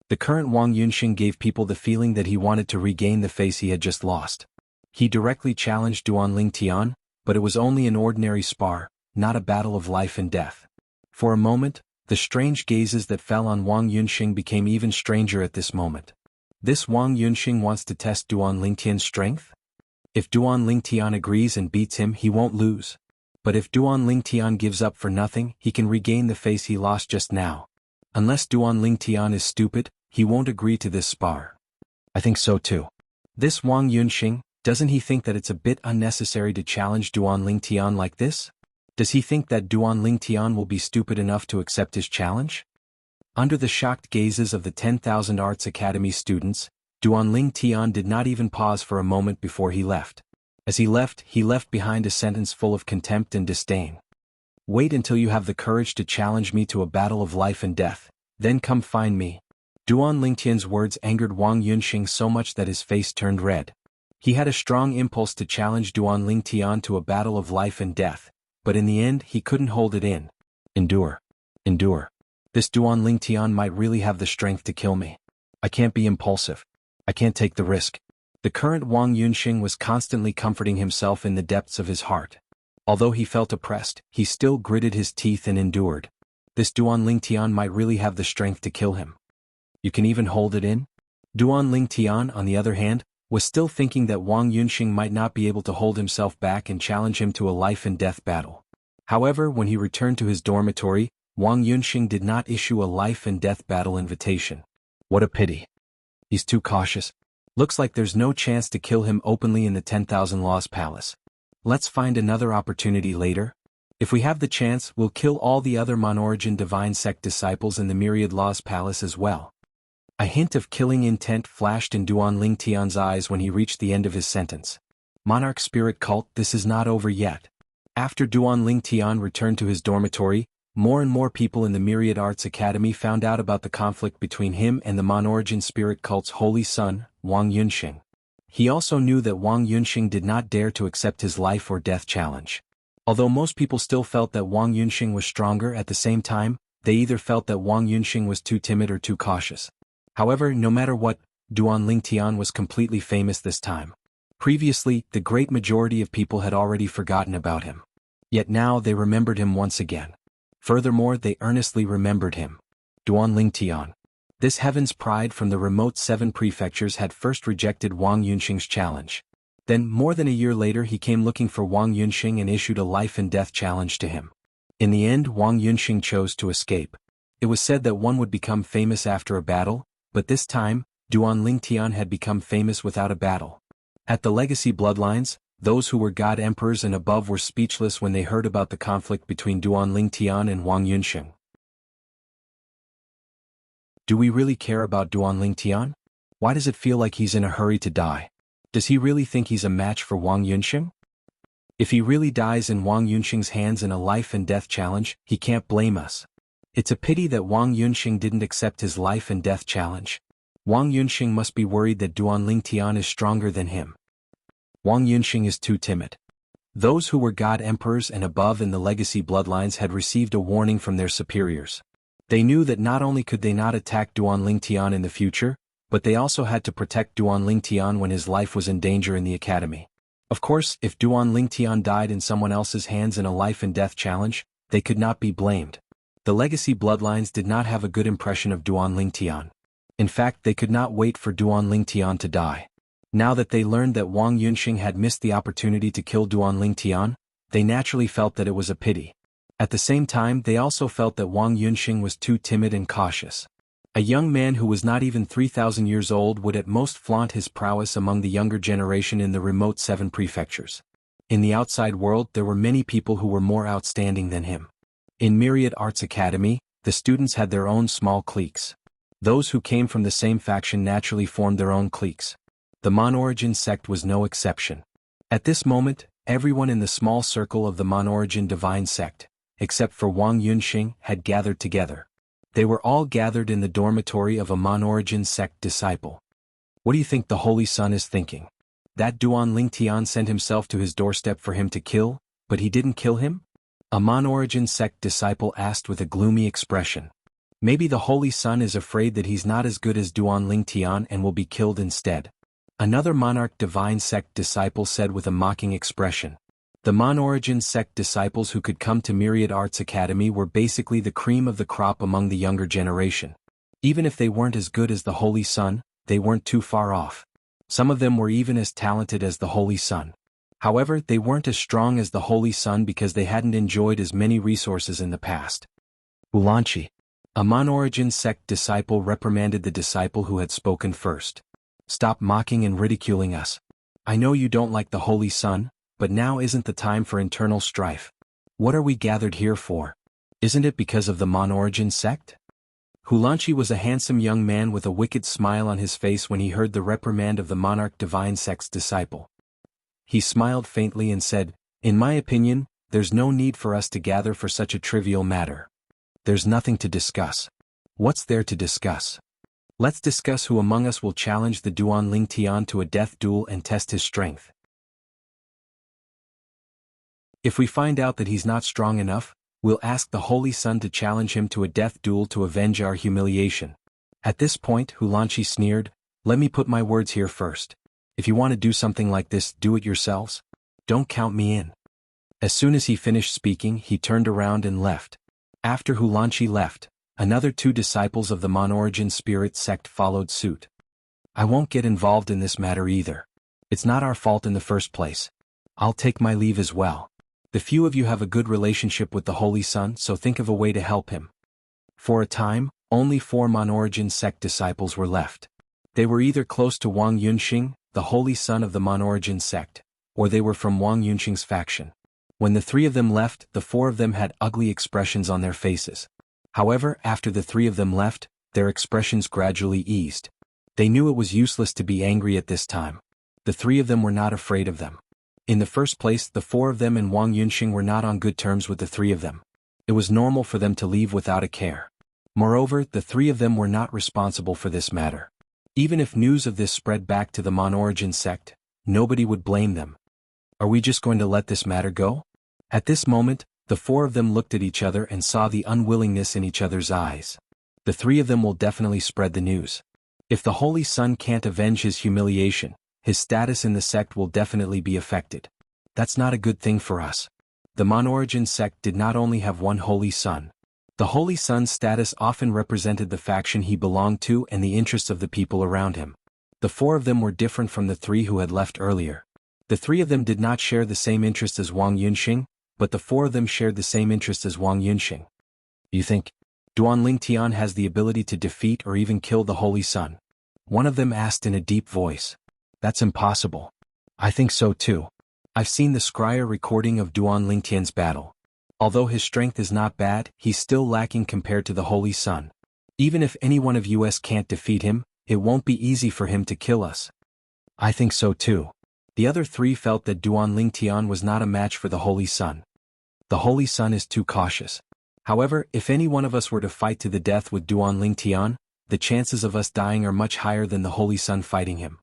The current Wang Yunxing gave people the feeling that he wanted to regain the face he had just lost. He directly challenged Duan Tian, but it was only an ordinary spar, not a battle of life and death. For a moment, the strange gazes that fell on Wang Yunxing became even stranger at this moment. This Wang Yunxing wants to test Duan Tian's strength? If Duan Tian agrees and beats him, he won't lose. But if Duan Tian gives up for nothing, he can regain the face he lost just now. Unless Duan Tian is stupid, he won't agree to this spar. I think so too. This Wang Yunxing, doesn't he think that it's a bit unnecessary to challenge Duan Tian like this? Does he think that Duan Tian will be stupid enough to accept his challenge? Under the shocked gazes of the 10,000 Arts Academy students, Duan Tian did not even pause for a moment before he left. As he left behind a sentence full of contempt and disdain. Wait until you have the courage to challenge me to a battle of life and death, then come find me. Duan Tian's words angered Wang Yunxing so much that his face turned red. He had a strong impulse to challenge Duan Tian to a battle of life and death, but in the end he couldn't hold it in. Endure. Endure. This Duan Tian might really have the strength to kill me. I can't be impulsive. I can't take the risk. The current Wang Yunxing was constantly comforting himself in the depths of his heart. Although he felt oppressed, he still gritted his teeth and endured. This Duan Tian might really have the strength to kill him. You can even hold it in? Duan Tian, on the other hand, was still thinking that Wang Yunxing might not be able to hold himself back and challenge him to a life-and-death battle. However, when he returned to his dormitory, Wang Yunxing did not issue a life-and-death battle invitation. What a pity. He's too cautious. Looks like there's no chance to kill him openly in the 10,000 Laws Palace. Let's find another opportunity later. If we have the chance, we'll kill all the other Mon-Origin Divine Sect disciples in the Myriad Laws Palace as well. A hint of killing intent flashed in Duan Tian's eyes when he reached the end of his sentence. Monarch Spirit Cult, this is not over yet. After Duan Tian returned to his dormitory, more and more people in the Myriad Arts Academy found out about the conflict between him and the Mon-Origin Spirit Cult's holy son, Wang Yunxing. He also knew that Wang Yunxing did not dare to accept his life or death challenge. Although most people still felt that Wang Yunxing was stronger, at the same time, they either felt that Wang Yunxing was too timid or too cautious. However, no matter what, Duan Tian was completely famous this time. Previously, the great majority of people had already forgotten about him. Yet now they remembered him once again. Furthermore, they earnestly remembered him. Duan Tian. This heaven's pride from the remote 7 prefectures had first rejected Wang Yunxing's challenge. Then, more than a year later, he came looking for Wang Yunxing and issued a life-and-death challenge to him. In the end, Wang Yunxing chose to escape. It was said that one would become famous after a battle, but this time, Duan Tian had become famous without a battle. At the legacy bloodlines, those who were God Emperors and above were speechless when they heard about the conflict between Duan Tian and Wang Yunxing. Do we really care about Duan Tian? Why does it feel like he's in a hurry to die? Does he really think he's a match for Wang Yunxing? If he really dies in Wang Yunxing's hands in a life-and-death challenge, he can't blame us. It's a pity that Wang Yunxing didn't accept his life-and-death challenge. Wang Yunxing must be worried that Duan Tian is stronger than him. Wang Yunxing is too timid. Those who were God Emperors and above in the legacy bloodlines had received a warning from their superiors. They knew that not only could they not attack Duan Tian in the future, but they also had to protect Duan Tian when his life was in danger in the academy. Of course, if Duan Tian died in someone else's hands in a life-and-death challenge, they could not be blamed. The legacy bloodlines did not have a good impression of Duan Tian. In fact, they could not wait for Duan Tian to die. Now that they learned that Wang Yunxing had missed the opportunity to kill Duan Tian, they naturally felt that it was a pity. At the same time, they also felt that Wang Yunxing was too timid and cautious. A young man who was not even 3,000 years old would at most flaunt his prowess among the younger generation in the remote 7 prefectures. In the outside world, there were many people who were more outstanding than him. In Myriad Arts Academy, the students had their own small cliques. Those who came from the same faction naturally formed their own cliques. The Mon-Origin sect was no exception. At this moment, everyone in the small circle of the Mon-Origin Divine Sect, except for Wang Yunxing, had gathered together. They were all gathered in the dormitory of a Mon-Origin sect disciple. What do you think the Holy Son is thinking? That Duan Tian sent himself to his doorstep for him to kill, but he didn't kill him? A Mon-Origin sect disciple asked with a gloomy expression. Maybe the Holy Son is afraid that he's not as good as Duan Tian and will be killed instead. Another monarch divine sect disciple said with a mocking expression. The Mon-Origin sect disciples who could come to Myriad Arts Academy were basically the cream of the crop among the younger generation. Even if they weren't as good as the Holy Sun, they weren't too far off. Some of them were even as talented as the Holy Sun. However, they weren't as strong as the Holy Sun because they hadn't enjoyed as many resources in the past. Wulanchi. A Mon-Origin sect disciple reprimanded the disciple who had spoken first. Stop mocking and ridiculing us. I know you don't like the Holy Sun, but now isn't the time for internal strife. What are we gathered here for? Isn't it because of the Mon-Origin sect? Wulanchi was a handsome young man with a wicked smile on his face when he heard the reprimand of the monarch divine sect's disciple. He smiled faintly and said, "In my opinion, there's no need for us to gather for such a trivial matter. There's nothing to discuss. What's there to discuss? Let's discuss who among us will challenge the Duan Ling Tian to a death duel and test his strength. If we find out that he's not strong enough, we'll ask the Holy Sun to challenge him to a death duel to avenge our humiliation." At this point, Wulanchi sneered, "Let me put my words here first. If you want to do something like this, do it yourselves. Don't count me in." As soon as he finished speaking, he turned around and left. After Wulanchi left, another two disciples of the Mon-Origin spirit sect followed suit. "I won't get involved in this matter either. It's not our fault in the first place. I'll take my leave as well. The few of you have a good relationship with the Holy Sun, so think of a way to help him." For a time, only 4 Mon-Origin sect disciples were left. They were either close to Wang Yunxing, the Holy Sun of the Mon-Origin sect, or they were from Wang Yunxing's faction. When the 3 of them left, the 4 of them had ugly expressions on their faces. However, after the 3 of them left, their expressions gradually eased. They knew it was useless to be angry at this time. The 3 of them were not afraid of them. In the first place, the 4 of them and Wang Yunxing were not on good terms with the 3 of them. It was normal for them to leave without a care. Moreover, the 3 of them were not responsible for this matter. Even if news of this spread back to the Mon-Origin sect, nobody would blame them. Are we just going to let this matter go? At this moment, the 4 of them looked at each other and saw the unwillingness in each other's eyes. The 3 of them will definitely spread the news. If the Holy Sun can't avenge his humiliation, his status in the sect will definitely be affected. That's not a good thing for us. The Mon-Origin sect did not only have one Holy Sun. The Holy Sun's status often represented the faction he belonged to and the interests of the people around him. The 4 of them were different from the 3 who had left earlier. The 3 of them did not share the same interests as Wang Yunxing, but the 4 of them shared the same interests as Wang Yunxing. You think Duan Ling Tian has the ability to defeat or even kill the Holy Sun? One of them asked in a deep voice. That's impossible. I think so too. I've seen the scryer recording of Duan Ling Tian's battle. Although his strength is not bad, he's still lacking compared to the Holy Sun. Even if any one of us can't defeat him, it won't be easy for him to kill us. I think so too. The other 3 felt that Duan Ling Tian was not a match for the Holy Sun. The Holy Sun is too cautious. However, if any one of us were to fight to the death with Duan Ling Tian, the chances of us dying are much higher than the Holy Sun fighting him.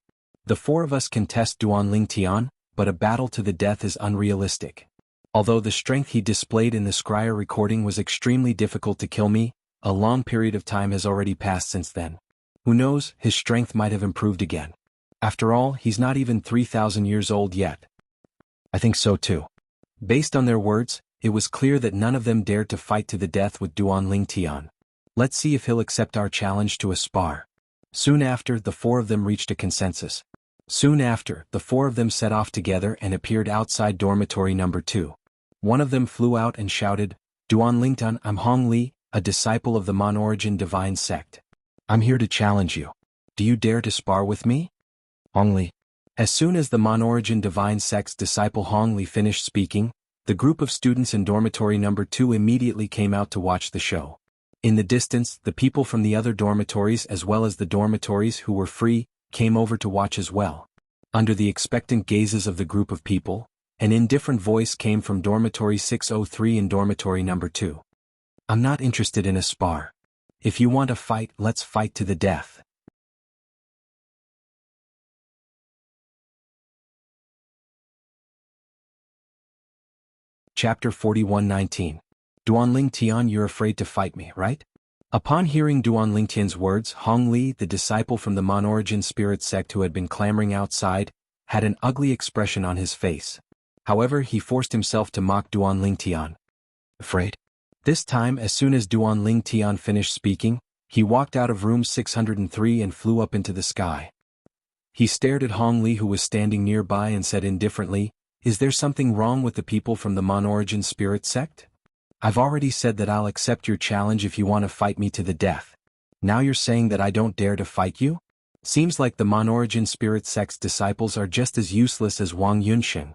The 4 of us can test Duan Ling Tian, but a battle to the death is unrealistic. Although the strength he displayed in the scryer recording was extremely difficult to kill me, a long period of time has already passed since then. Who knows, his strength might have improved again. After all, he's not even 3,000 years old yet. I think so too. Based on their words, it was clear that none of them dared to fight to the death with Duan Ling Tian. Let's see if he'll accept our challenge to a spar. Soon after, the 4 of them reached a consensus. Soon after, the 4 of them set off together and appeared outside dormitory number 2. One of them flew out and shouted, "Duan Ling Tian, I'm Hong Li, a disciple of the Mon-Origin divine sect. I'm here to challenge you. Do you dare to spar with me?" Hong Li. As soon as the Mon-Origin divine sect's disciple Hong Li finished speaking, the group of students in dormitory number 2 immediately came out to watch the show. In the distance, the people from the other dormitories as well as the dormitories who were free, came over to watch as well. Under the expectant gazes of the group of people, an indifferent voice came from dormitory 603 in dormitory number 2. "I'm not interested in a spar. If you want a fight, let's fight to the death." Chapter 41:19. Duan Ling Tian, you're afraid to fight me, right? Upon hearing Duan Lingtian's words, Hong Li, the disciple from the Monorigin spirit sect who had been clamoring outside, had an ugly expression on his face. However, he forced himself to mock Duan Lingtian. Afraid? This time, as soon as Duan Lingtian finished speaking, he walked out of room 603 and flew up into the sky. He stared at Hong Li, who was standing nearby, and said indifferently, "Is there something wrong with the people from the Monorigin spirit sect? I've already said that I'll accept your challenge if you want to fight me to the death. Now you're saying that I don't dare to fight you? Seems like the Monorigin spirit sect's disciples are just as useless as Wang Yunxing."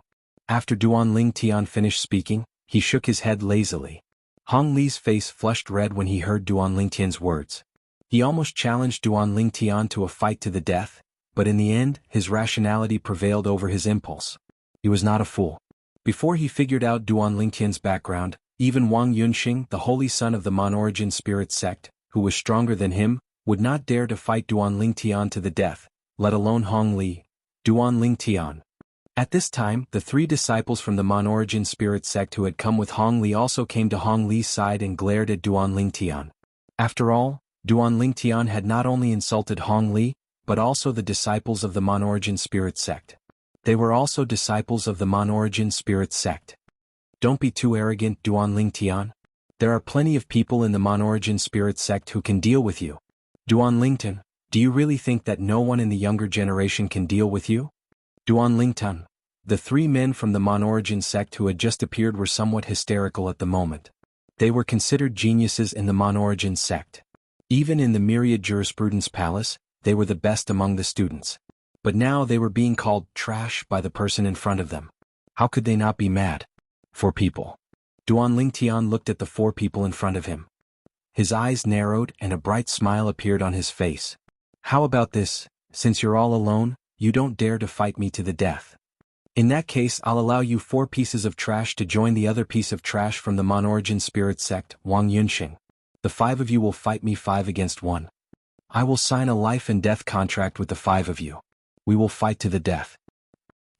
After Duan Lingtian finished speaking, he shook his head lazily. Hong Li's face flushed red when he heard Duan Lingtian's words. He almost challenged Duan Lingtian to a fight to the death, but in the end, his rationality prevailed over his impulse. He was not a fool. Before he figured out Duan Lingtian's background, even Wang Yunxing, the holy son of the Monorigin spirit sect, who was stronger than him, would not dare to fight Duan Lingtian to the death, let alone Hong Li. Duan Lingtian. At this time, the three disciples from the Monorigin spirit sect who had come with Hong Li also came to Hong Li's side and glared at Duan Lingtian. After all, Duan Lingtian had not only insulted Hong Li, but also the disciples of the Monorigin spirit sect. They were also disciples of the Monorigin spirit sect. Don't be too arrogant, Duan Lingtian. There are plenty of people in the Monorigin spirit sect who can deal with you. Duan Lingtian, do you really think that no one in the younger generation can deal with you? Duan Lingtian. The three men from the Monorigin sect who had just appeared were somewhat hysterical at the moment. They were considered geniuses in the Monorigin sect. Even in the Myriad Jurisprudence Palace, they were the best among the students. But now they were being called trash by the person in front of them. How could they not be mad? Four people. Duan Lingtian looked at the four people in front of him. His eyes narrowed and a bright smile appeared on his face. How about this? Since you're all alone, you don't dare to fight me to the death. In that case, I'll allow you 4 pieces of trash to join the other piece of trash from the Monorigin spirit sect, Wang Yunxing. The 5 of you will fight me 5 against 1. I will sign a life and death contract with the 5 of you. We will fight to the death.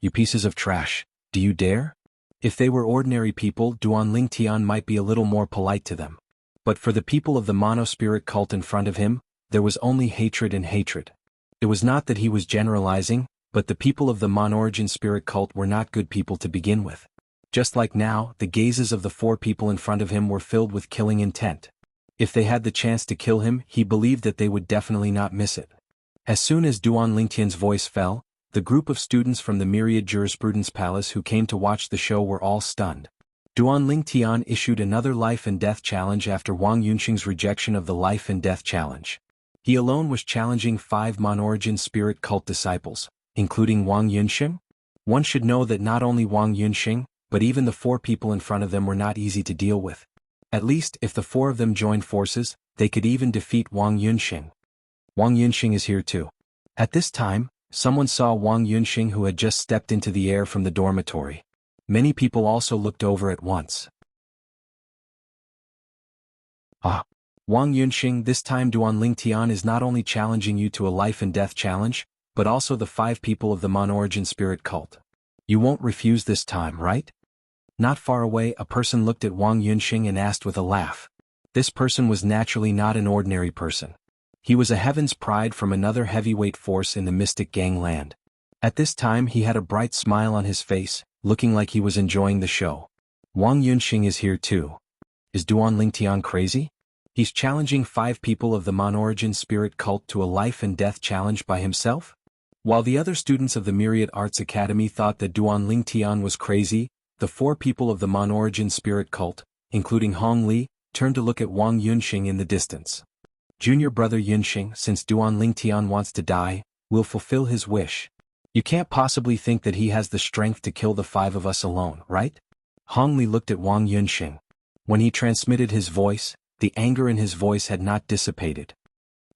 You pieces of trash, do you dare? If they were ordinary people, Duan Lingtian might be a little more polite to them. But for the people of the mono-spirit cult in front of him, there was only hatred and hatred. It was not that he was generalizing, but the people of the Monorigin spirit cult were not good people to begin with. Just like now, the gazes of the 4 people in front of him were filled with killing intent. If they had the chance to kill him, he believed that they would definitely not miss it. As soon as Duan Lingtian's voice fell, the group of students from the Myriad Jurisprudence Palace who came to watch the show were all stunned. Duan Lingtian issued another life and death challenge after Wang Yunxing's rejection of the life and death challenge. He alone was challenging 5 Monorigin spirit cult disciples, including Wang Yunxing. One should know that not only Wang Yunxing, but even the 4 people in front of them were not easy to deal with. At least, if the 4 of them joined forces, they could even defeat Wang Yunxing. Wang Yunxing is here too. At this time, someone saw Wang Yunxing who had just stepped into the air from the dormitory. Many people also looked over at once. Ah! Wang Yunxing, this time Duan Lingtian is not only challenging you to a life and death challenge, but also the 5 people of the Monorigin spirit cult. You won't refuse this time, right? Not far away, a person looked at Wang Yunxing and asked with a laugh. This person was naturally not an ordinary person. He was a heaven's pride from another heavyweight force in the mystic gangland. At this time he had a bright smile on his face, looking like he was enjoying the show. Wang Yunxing is here too. Is Duan Lingtian crazy? He's challenging 5 people of the Monorigin spirit cult to a life and death challenge by himself? While the other students of the Myriad Arts Academy thought that Duan Lingtian was crazy, the 4 people of the Monorigin spirit cult, including Hong Li, turned to look at Wang Yunxing in the distance. Junior brother Yunxing, since Duan Lingtian wants to die, will fulfill his wish. You can't possibly think that he has the strength to kill the 5 of us alone, right? Hong Li looked at Wang Yunxing. When he transmitted his voice, the anger in his voice had not dissipated.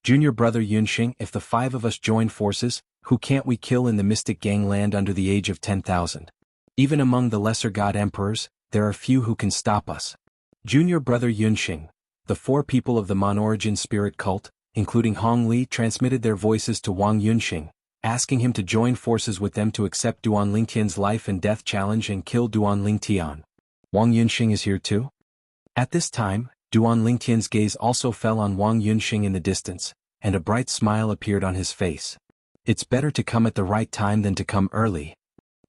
Junior brother Yunxing, if the 5 of us join forces, who can't we kill in the mystic gangland under the age of 10,000? Even among the lesser god emperors, there are few who can stop us. Junior brother Yunxing, the 4 people of the Monorigin spirit cult, including Hong Li, transmitted their voices to Wang Yunxing, asking him to join forces with them to accept Duan Lingtian's life and death challenge and kill Duan Lingtian. Wang Yunxing is here too? At this time, Duan Lingtian's gaze also fell on Wang Yunxing in the distance, and a bright smile appeared on his face. It's better to come at the right time than to come early.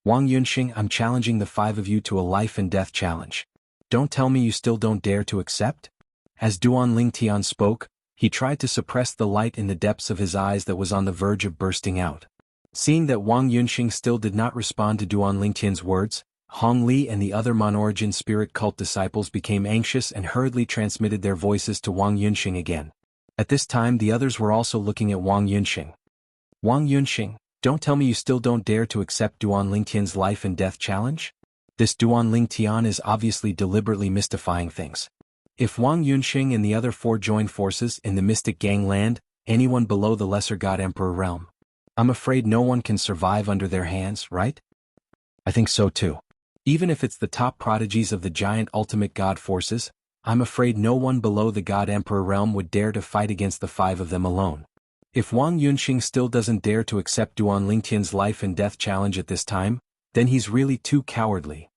Wang Yunxing, I'm challenging the 5 of you to a life and death challenge. Don't tell me you still don't dare to accept? As Duan Lingtian spoke, he tried to suppress the light in the depths of his eyes that was on the verge of bursting out. Seeing that Wang Yunxing still did not respond to Duan Lingtian's words, Hong Li and the other Monorigin spirit cult disciples became anxious and hurriedly transmitted their voices to Wang Yunxing again. At this time the others were also looking at Wang Yunxing. Wang Yunxing, don't tell me you still don't dare to accept Duan Lingtian's life and death challenge? This Duan Lingtian is obviously deliberately mystifying things. If Wang Yunxing and the other 4 join forces in the Mystic Gangland, anyone below the Lesser God Emperor realm, I'm afraid no one can survive under their hands, right? I think so too. Even if it's the top prodigies of the giant ultimate god forces, I'm afraid no one below the God Emperor realm would dare to fight against the 5 of them alone. If Wang Yunxing still doesn't dare to accept Duan Lingtian's life and death challenge at this time, then he's really too cowardly.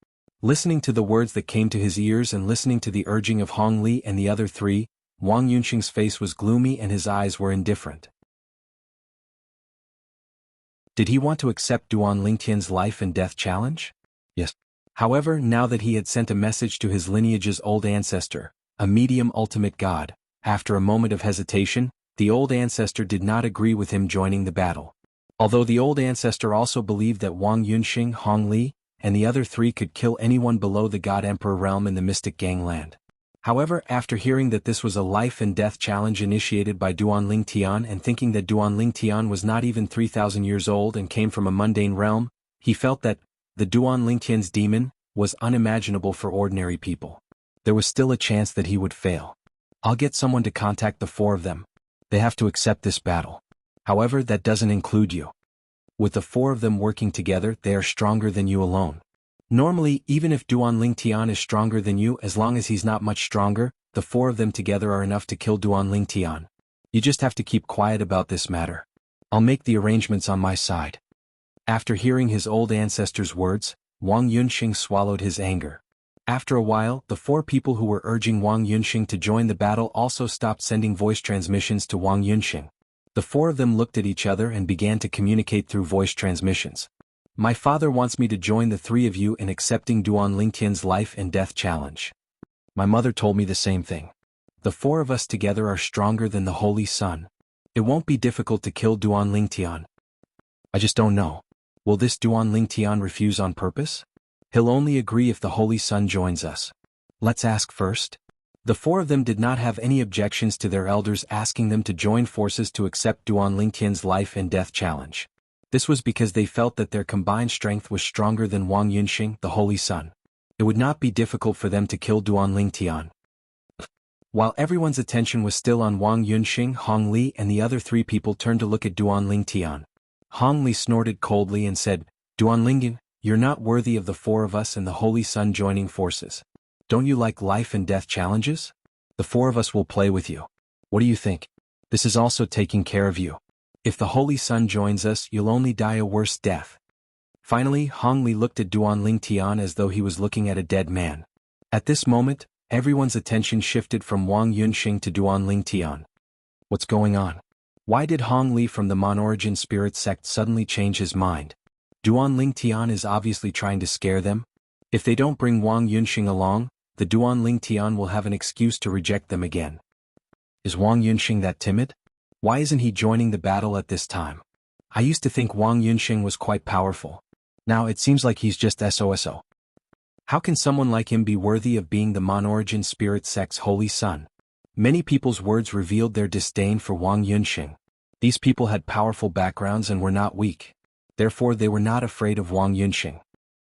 Listening to the words that came to his ears and listening to the urging of Hong Li and the other 3, Wang Yunxing's face was gloomy and his eyes were indifferent. Did he want to accept Duan Lingtian's life and death challenge? Yes. However, now that he had sent a message to his lineage's old ancestor, a medium ultimate god, after a moment of hesitation, the old ancestor did not agree with him joining the battle. Although the old ancestor also believed that Wang Yunxing, Hong Li, and the other 3 could kill anyone below the God Emperor realm in the Mystic Gangland. However, after hearing that this was a life and death challenge initiated by Duan Lingtian and thinking that Duan Lingtian was not even 3,000 years old and came from a mundane realm, he felt that the Duan Lingtian's demon was unimaginable for ordinary people. There was still a chance that he would fail. I'll get someone to contact the 4 of them. They have to accept this battle. However, that doesn't include you. With the 4 of them working together, they are stronger than you alone. Normally, even if Duan Lingtian is stronger than you, as long as he's not much stronger, the 4 of them together are enough to kill Duan Lingtian. You just have to keep quiet about this matter. I'll make the arrangements on my side. After hearing his old ancestor's words, Wang Yunxing swallowed his anger. After a while, the 4 people who were urging Wang Yunxing to join the battle also stopped sending voice transmissions to Wang Yunxing. The 4 of them looked at each other and began to communicate through voice transmissions. My father wants me to join the 3 of you in accepting Duan Lingtian's life and death challenge. My mother told me the same thing. The 4 of us together are stronger than the Holy Sun. It won't be difficult to kill Duan Lingtian. I just don't know. Will this Duan Lingtian refuse on purpose? He'll only agree if the Holy Sun joins us. Let's ask first. The 4 of them did not have any objections to their elders asking them to join forces to accept Duan Lingtian's life and death challenge. This was because they felt that their combined strength was stronger than Wang Yunxing, the Holy Sun. It would not be difficult for them to kill Duan Lingtian. While everyone's attention was still on Wang Yunxing, Hong Li and the other 3 people turned to look at Duan Lingtian. Hong Li snorted coldly and said, Duan Lingtian, you're not worthy of the 4 of us and the Holy Sun joining forces. Don't you like life and death challenges? The 4 of us will play with you. What do you think? This is also taking care of you. If the Holy Sun joins us, you'll only die a worse death. Finally, Hong Li looked at Duan Lingtian as though he was looking at a dead man. At this moment, everyone's attention shifted from Wang Yunxing to Duan Lingtian. What's going on? Why did Hong Li from the Monorigin spirit sect suddenly change his mind? Duan Lingtian is obviously trying to scare them. If they don't bring Wang Yunxing along, the Duan Lingtian will have an excuse to reject them again. Is Wang Yunxing that timid? Why isn't he joining the battle at this time? I used to think Wang Yunxing was quite powerful. Now it seems like he's just SOSO. How can someone like him be worthy of being the Monorigin spirit sect's Holy Sun? Many people's words revealed their disdain for Wang Yunxing. These people had powerful backgrounds and were not weak. Therefore they were not afraid of Wang Yunxing.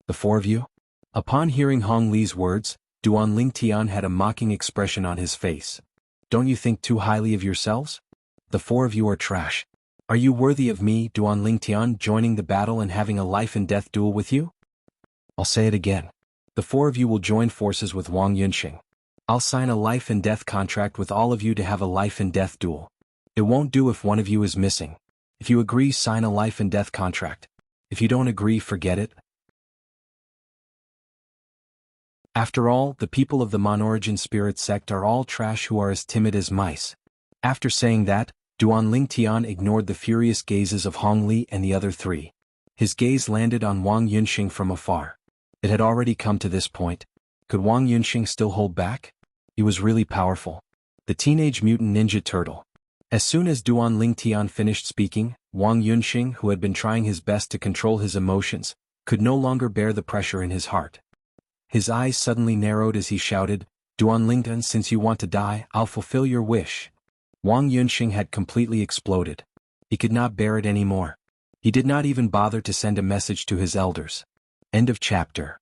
The 4 of you? Upon hearing Hong Li's words, Duan Lingtian had a mocking expression on his face. Don't you think too highly of yourselves? The 4 of you are trash. Are you worthy of me, Duan Lingtian, joining the battle and having a life and death duel with you? I'll say it again. The 4 of you will join forces with Wang Yunxing. I'll sign a life and death contract with all of you to have a life and death duel. It won't do if one of you is missing. If you agree, sign a life and death contract. If you don't agree, forget it. After all, the people of the Monorigin spirit sect are all trash who are as timid as mice. After saying that, Duanling Tian ignored the furious gazes of Hong Li and the other three. His gaze landed on Wang Yunxing from afar. It had already come to this point. Could Wang Yunxing still hold back? He was really powerful. The teenage mutant ninja turtle. As soon as Duanling Tian finished speaking, Wang Yunxing, who had been trying his best to control his emotions, could no longer bear the pressure in his heart. His eyes suddenly narrowed as he shouted, "Duanling Tian, since you want to die, I'll fulfill your wish." Wang Yunxing had completely exploded. He could not bear it anymore. He did not even bother to send a message to his elders. End of chapter.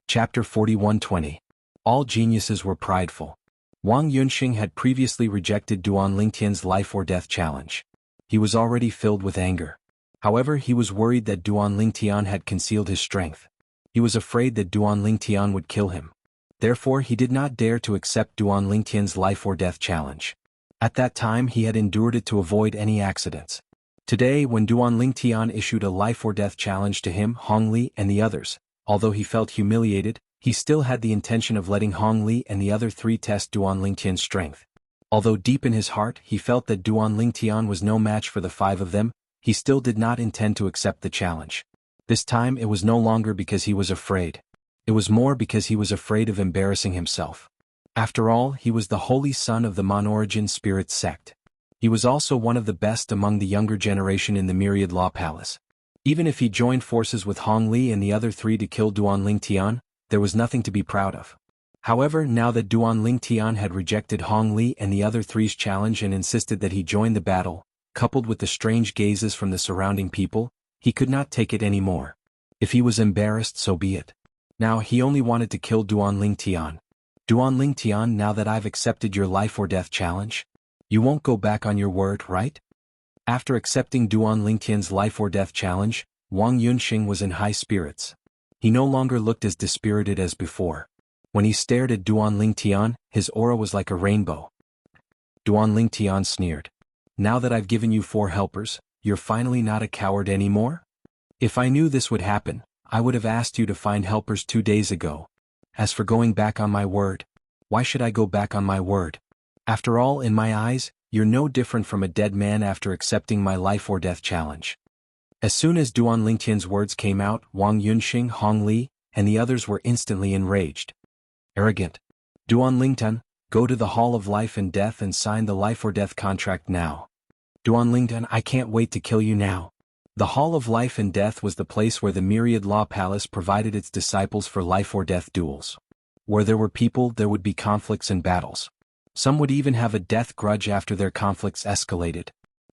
Chapter 41-20. All geniuses were prideful. Wang Yunxing had previously rejected Duanling Tian's life or death challenge. He was already filled with anger. However, he was worried that Duanling Tian had concealed his strength. He was afraid that Duanling Tian would kill him. Therefore, he did not dare to accept Duanling Tian's life or death challenge. At that time, he had endured it to avoid any accidents. Today, when Duanling Tian issued a life or death challenge to him, Hong Li and the others, although he felt humiliated, he still had the intention of letting Hong Li and the other three test Duanling Tian's strength. Although deep in his heart he felt that Duanling Tian was no match for the five of them, he still did not intend to accept the challenge. This time it was no longer because he was afraid. It was more because he was afraid of embarrassing himself. After all, he was the holy son of the Monorigin spirit sect. He was also one of the best among the younger generation in the Myriad Law Palace. Even if he joined forces with Hong Li and the other three to kill Duanling Tian, there was nothing to be proud of. However, now that Duanling Tian had rejected Hong Li and the other three's challenge and insisted that he join the battle, coupled with the strange gazes from the surrounding people, he could not take it anymore. If he was embarrassed, so be it. Now he only wanted to kill Duanling Tian. Duanling Tian, now that I've accepted your life or death challenge, you won't go back on your word, right? After accepting Duanling Tian's life or death challenge, Wang Yunxing was in high spirits. He no longer looked as dispirited as before. When he stared at Duanling Tian, his aura was like a rainbow. Duanling Tian sneered. Now that I've given you 4 helpers, you're finally not a coward anymore? If I knew this would happen, I would have asked you to find helpers 2 days ago. As for going back on my word, why should I go back on my word? After all, in my eyes, you're no different from a dead man after accepting my life or death challenge. As soon as Duanling Tian's words came out, Wang Yunxing, Hong Li, and the others were instantly enraged. Arrogant. Duanling Tian, go to the Hall of Life and Death and sign the life or death contract now. Duanling Tian, I can't wait to kill you now. The Hall of Life and Death was the place where the Myriad Law Palace provided its disciples for life or death duels. Where there were people, there would be conflicts and battles. Some would even have a death grudge after their conflicts escalated.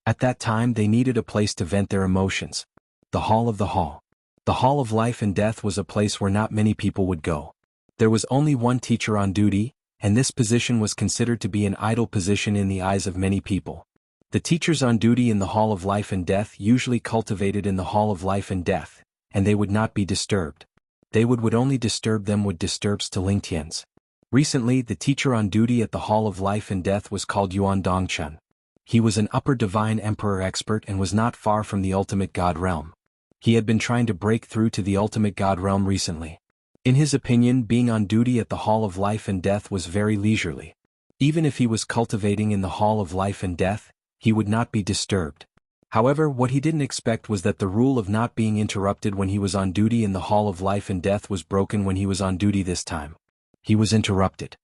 At that time they needed a place to vent their emotions. The Hall of the Hall. The Hall of Life and Death was a place where not many people would go. There was only one teacher on duty, and this position was considered to be an idle position in the eyes of many people. The teachers on duty in the Hall of Life and Death usually cultivated in the Hall of Life and Death, and they would not be disturbed. They would only disturb them would disturb Ling Tian's. Recently, the teacher on duty at the Hall of Life and Death was called Yuan Dongchun. He was an upper divine emperor expert and was not far from the ultimate god realm. He had been trying to break through to the ultimate god realm recently. In his opinion, being on duty at the Hall of Life and Death was very leisurely. Even if he was cultivating in the Hall of Life and Death, he would not be disturbed. However, what he didn't expect was that the rule of not being interrupted when he was on duty in the Hall of Life and Death was broken when he was on duty this time. He was interrupted.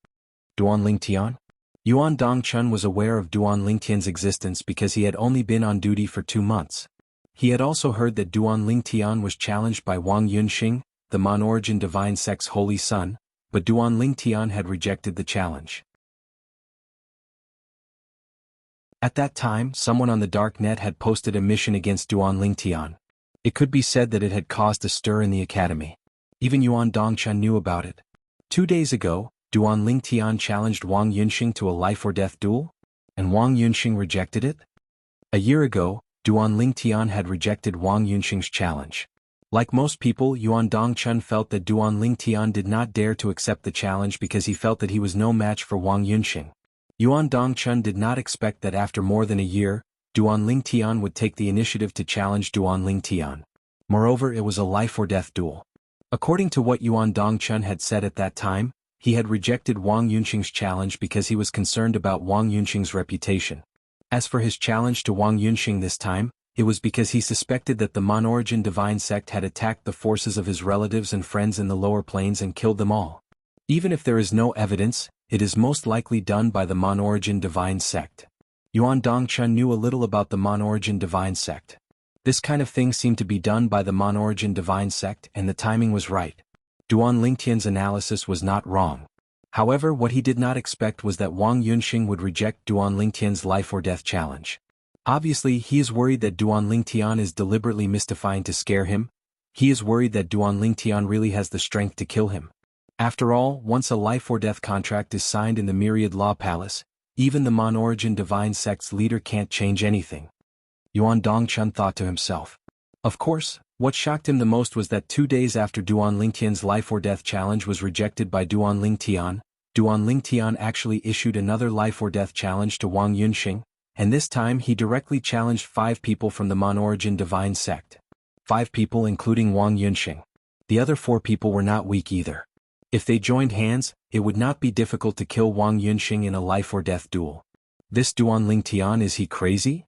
Duanling Tian? Yuan Dongchun was aware of Duanling Tian's existence because he had only been on duty for 2 months. He had also heard that Duanling Tian was challenged by Wang Yunxing, the Monorigin divine sect's holy son, but Duanling Tian had rejected the challenge. At that time, someone on the dark net had posted a mission against Duanling Tian. It could be said that it had caused a stir in the academy. Even Yuan Dongchun knew about it. 2 days ago, Duanling Tian challenged Wang Yunxing to a life or death duel, and Wang Yunxing rejected it? A year ago, Duanling Tian had rejected Wang Yunxing's challenge. Like most people, Yuan Dongchun felt that Duanling Tian did not dare to accept the challenge because he felt that he was no match for Wang Yunxing. Yuan Dongchun did not expect that after more than a year, Duan Lingtian would take the initiative to challenge Duan Lingtian. Moreover, it was a life-or-death duel. According to what Yuan Dongchun had said at that time, he had rejected Wang Yunxing's challenge because he was concerned about Wang Yunxing's reputation. As for his challenge to Wang Yunxing this time, it was because he suspected that the Mon-Origin divine sect had attacked the forces of his relatives and friends in the lower plains and killed them all. Even if there is no evidence, it is most likely done by the Mon-Origin divine sect. Yuan Dongchun knew a little about the Mon-Origin divine sect. This kind of thing seemed to be done by the Mon-Origin divine sect, and the timing was right. Duan Lingtian's analysis was not wrong. However, what he did not expect was that Wang Yunxing would reject Duan Lingtian's life-or-death challenge. Obviously, he is worried that Duan Lingtian is deliberately mystifying to scare him. He is worried that Duan Lingtian really has the strength to kill him. After all, once a life-or-death contract is signed in the Myriad Law Palace, even the Mon-Origin divine sect's leader can't change anything. Yuan Dongchun thought to himself. Of course, what shocked him the most was that 2 days after Duan Lingtian's life-or-death challenge was rejected by Duan Lingtian actually issued another life-or-death challenge to Wang Yunxing, and this time he directly challenged 5 people from the Mon-Origin divine sect. 5 people including Wang Yunxing. The other 4 people were not weak either. If they joined hands, it would not be difficult to kill Wang Yunxing in a life-or-death duel. This Duan Lingtian, is he crazy?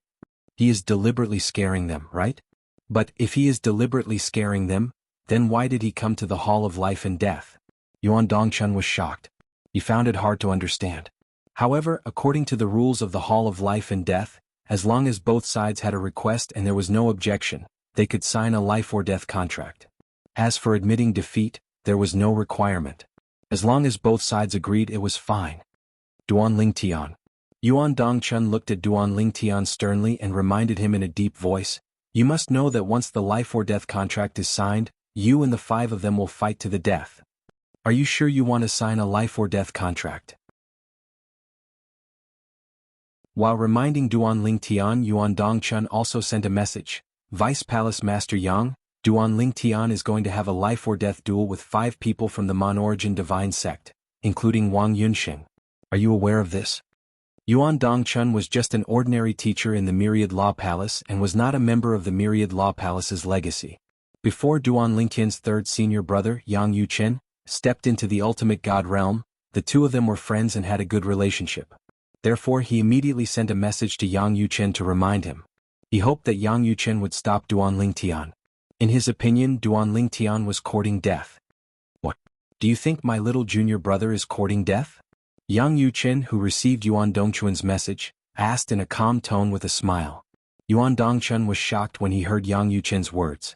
He is deliberately scaring them, right? But if he is deliberately scaring them, then why did he come to the Hall of Life and Death? Yuan Dongchun was shocked. He found it hard to understand. However, according to the rules of the Hall of Life and Death, as long as both sides had a request and there was no objection, they could sign a life-or-death contract. As for admitting defeat, there was no requirement. As long as both sides agreed, it was fine. Duan Lingtian. Yuan Dongchun looked at Duan Lingtian sternly and reminded him in a deep voice, "You must know that once the life-or-death contract is signed, you and the 5 of them will fight to the death. Are you sure you want to sign a life-or-death contract?" While reminding Duan Lingtian, Yuan Dongchun also sent a message. "Vice Palace Master Yang, Duan Lingtian is going to have a life-or-death duel with 5 people from the Mon-Origin divine sect, including Wang Yunxing. Are you aware of this?" Yuan Dongchun was just an ordinary teacher in the Myriad Law Palace and was not a member of the Myriad Law Palace's legacy. Before Duan Lingtian's 3rd senior brother, Yang Yuchen, stepped into the ultimate god realm, the 2 of them were friends and had a good relationship. Therefore, he immediately sent a message to Yang Yuchen to remind him. He hoped that Yang Yuchen would stop Duan Lingtian. In his opinion, Duan Lingtian was courting death. "What? Do you think my little junior brother is courting death?" Yang Yuchen, who received Yuan Dongchun's message, asked in a calm tone with a smile. Yuan Dongchun was shocked when he heard Yang Yuchen's words.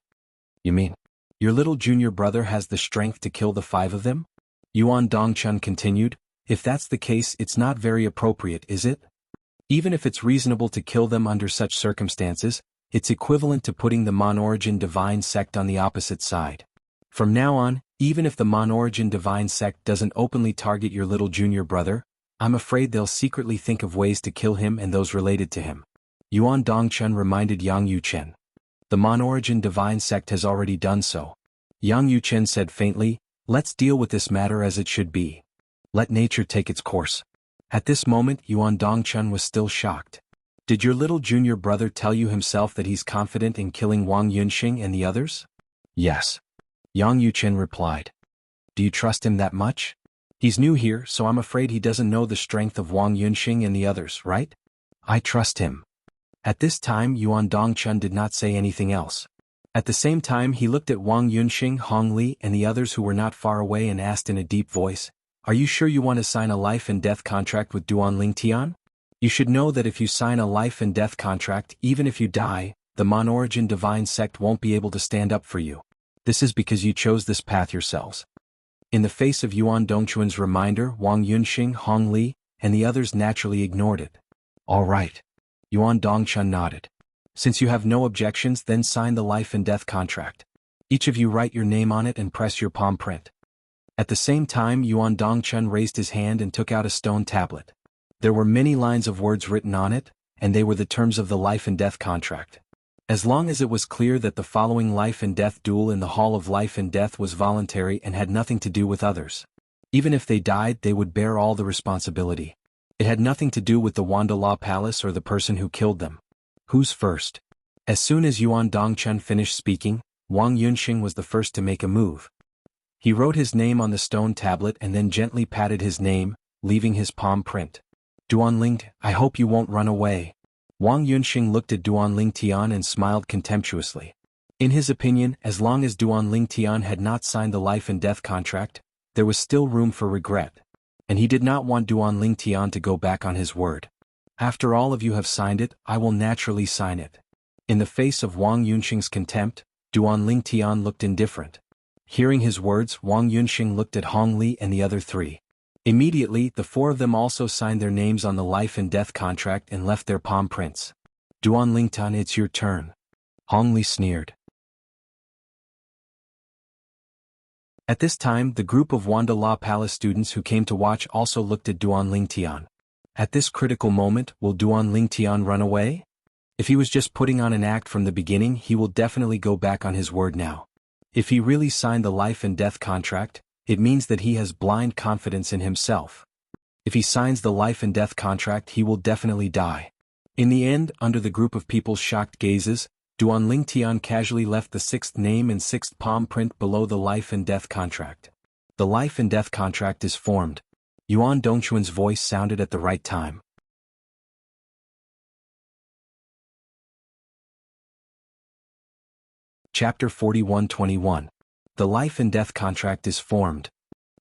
"You mean, your little junior brother has the strength to kill the 5 of them?" Yuan Dongchun continued, "If that's the case, it's not very appropriate, is it? Even if it's reasonable to kill them under such circumstances, it's equivalent to putting the Mon-Origin divine sect on the opposite side. From now on, even if the Mon-Origin divine sect doesn't openly target your little junior brother, I'm afraid they'll secretly think of ways to kill him and those related to him." Yuan Dongchun reminded Yang Yuchen. "The Mon-Origin divine sect has already done so." Yang Yuchen said faintly, "Let's deal with this matter as it should be. Let nature take its course." At this moment, Yuan Dongchun was still shocked. "Did your little junior brother tell you himself that he's confident in killing Wang Yunxing and the others?" "Yes." Yang Yuchen replied. "Do you trust him that much? He's new here, so I'm afraid he doesn't know the strength of Wang Yunxing and the others, right?" "I trust him." At this time, Yuan Dongchun did not say anything else. At the same time, he looked at Wang Yunxing, Hong Li, and the others who were not far away and asked in a deep voice, "Are you sure you want to sign a life and death contract with Duan Lingtian? You should know that if you sign a life and death contract, even if you die, the Mon-Origin divine sect won't be able to stand up for you. This is because you chose this path yourselves." In the face of Yuan Dongchun's reminder, Wang Yunxing, Hong Li, and the others naturally ignored it. "All right." Yuan Dongchun nodded. "Since you have no objections, then sign the life and death contract. Each of you write your name on it and press your palm print." At the same time, Yuan Dongchun raised his hand and took out a stone tablet. There were many lines of words written on it, and they were the terms of the life and death contract. As long as it was clear that the following life and death duel in the Hall of Life and Death was voluntary and had nothing to do with others. Even if they died, they would bear all the responsibility. It had nothing to do with the Wanda Law Palace or the person who killed them. Who's first? As soon as Yuan Dongchun finished speaking, Wang Yunxing was the first to make a move. He wrote his name on the stone tablet and then gently patted his name, leaving his palm print. Duanling, I hope you won't run away. Wang Yunxing looked at Duanling Tian and smiled contemptuously. In his opinion, as long as Duanling Tian had not signed the life and death contract, there was still room for regret. And he did not want Duanling Tian to go back on his word. After all of you have signed it, I will naturally sign it. In the face of Wang Yunxing's contempt, Duanling Tian looked indifferent. Hearing his words, Wang Yunxing looked at Hong Li and the other three. Immediately, the four of them also signed their names on the life and death contract and left their palm prints. Duanling Tian, it's your turn. Hong Li sneered. At this time, the group of Wanda Law Palace students who came to watch also looked at Duanling Tian. At this critical moment, will Duanling Tian run away? If he was just putting on an act from the beginning, he will definitely go back on his word now. If he really signed the life and death contract, it means that he has blind confidence in himself. If he signs the life and death contract, he will definitely die. In the end, under the group of people's shocked gazes, Duanling Tian casually left the sixth name and sixth palm print below the life and death contract. The life and death contract is formed. Yuan Dongchuan's voice sounded at the right time. Chapter 41-21. The life and death contract is formed.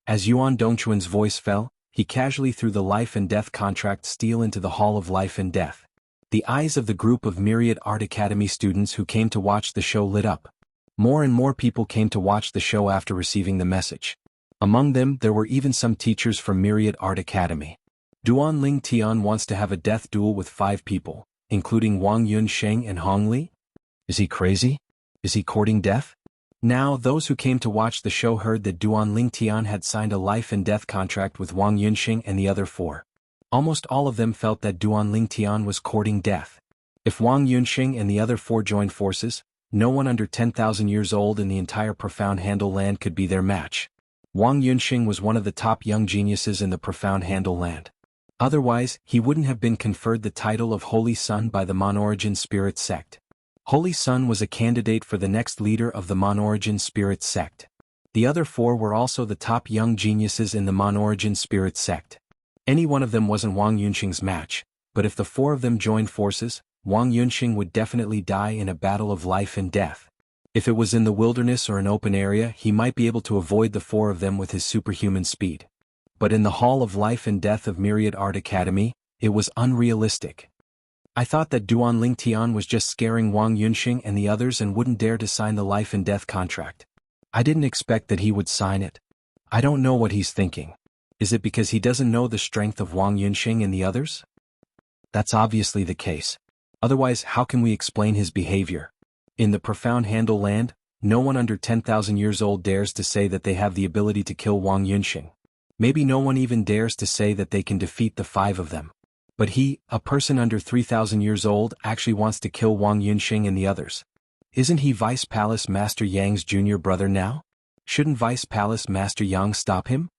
As Yuan Dongchuan's voice fell, he casually threw the life and death contract steel into the Hall of Life and Death. The eyes of the group of Myriad Art Academy students who came to watch the show lit up. More and more people came to watch the show after receiving the message. Among them, there were even some teachers from Myriad Art Academy. Duanling Tian wants to have a death duel with 5 people, including Wang Yunxing and Hong Li? Is he crazy? Is he courting death? Now, those who came to watch the show heard that Duanling Tian had signed a life and death contract with Wang Yunxing and the other 4. Almost all of them felt that Duanling Tian was courting death. If Wang Yunxing and the other 4 joined forces, no one under 10,000 years old in the entire Profound Handle Land could be their match. Wang Yunxing was one of the top young geniuses in the Profound Handle Land. Otherwise, he wouldn't have been conferred the title of Holy Sun by the Monorigin Spirit Sect. Holy Sun was a candidate for the next leader of the Monorigin Spirit Sect. The other 4 were also the top young geniuses in the Monorigin Spirit Sect. Any one of them wasn't Wang Yunxing's match, but if the 4 of them joined forces, Wang Yunxing would definitely die in a battle of life and death. If it was in the wilderness or an open area, he might be able to avoid the 4 of them with his superhuman speed. But in the Hall of Life and Death of Myriad Art Academy, it was unrealistic. I thought that Duanling Tian was just scaring Wang Yunxing and the others and wouldn't dare to sign the life and death contract. I didn't expect that he would sign it. I don't know what he's thinking. Is it because he doesn't know the strength of Wang Yunxing and the others? That's obviously the case. Otherwise, how can we explain his behavior? In the Profound Handle Land, no one under 10,000 years old dares to say that they have the ability to kill Wang Yunxing. Maybe no one even dares to say that they can defeat the 5 of them. But he, a person under 3,000 years old, actually wants to kill Wang Yunxing and the others. Isn't he Vice Palace Master Yang's junior brother now? Shouldn't Vice Palace Master Yang stop him?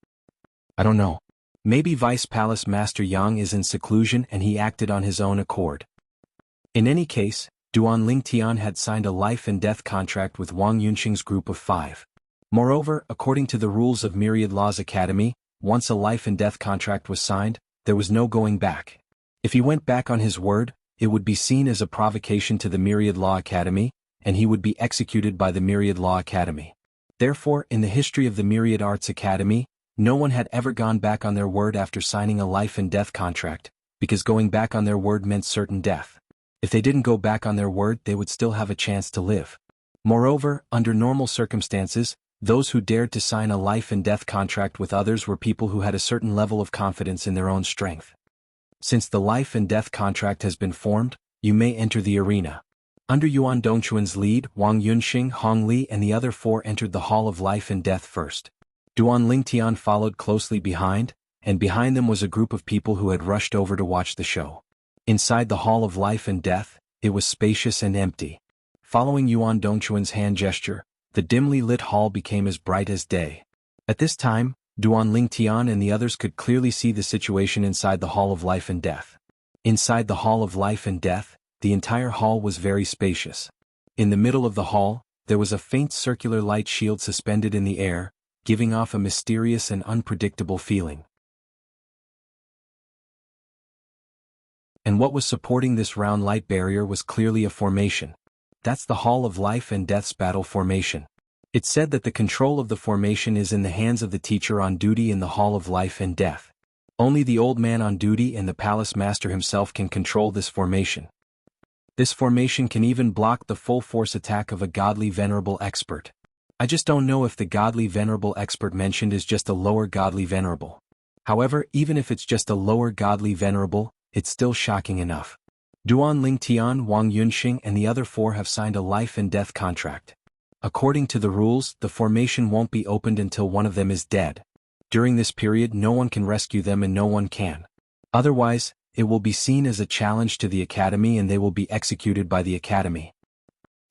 I don't know. Maybe Vice Palace Master Yang is in seclusion and he acted on his own accord. In any case, Duanling Tian had signed a life and death contract with Wang Yunxing's group of 5. Moreover, according to the rules of Myriad Laws Academy, once a life and death contract was signed, there was no going back. If he went back on his word, it would be seen as a provocation to the Myriad Law Academy, and he would be executed by the Myriad Law Academy. Therefore, in the history of the Myriad Arts Academy, no one had ever gone back on their word after signing a life and death contract, because going back on their word meant certain death. If they didn't go back on their word, they would still have a chance to live. Moreover, under normal circumstances, those who dared to sign a life and death contract with others were people who had a certain level of confidence in their own strength. Since the life and death contract has been formed, you may enter the arena. Under Yuan Dongchuan's lead, Wang Yunxing, Hong Li and the other 4 entered the Hall of Life and Death first. Duanling Tian followed closely behind, and behind them was a group of people who had rushed over to watch the show. Inside the Hall of Life and Death, it was spacious and empty. Following Yuan Dongchuan's hand gesture, the dimly lit hall became as bright as day. At this time, Duanling Tian and the others could clearly see the situation inside the Hall of Life and Death. Inside the Hall of Life and Death, the entire hall was very spacious. In the middle of the hall, there was a faint circular light shield suspended in the air, giving off a mysterious and unpredictable feeling. And what was supporting this round light barrier was clearly a formation. That's the Hall of Life and Death's battle formation. It said that the control of the formation is in the hands of the teacher on duty in the Hall of Life and Death. Only the old man on duty and the palace master himself can control this formation. This formation can even block the full force attack of a godly venerable expert. I just don't know if the godly venerable expert mentioned is just a lower godly venerable. However, even if it's just a lower godly venerable, it's still shocking enough. Duan Lingtian, Wang Yunxing and the other 4 have signed a life and death contract. According to the rules, the formation won't be opened until one of them is dead. During this period no one can rescue them and no one can. Otherwise, it will be seen as a challenge to the academy and they will be executed by the academy.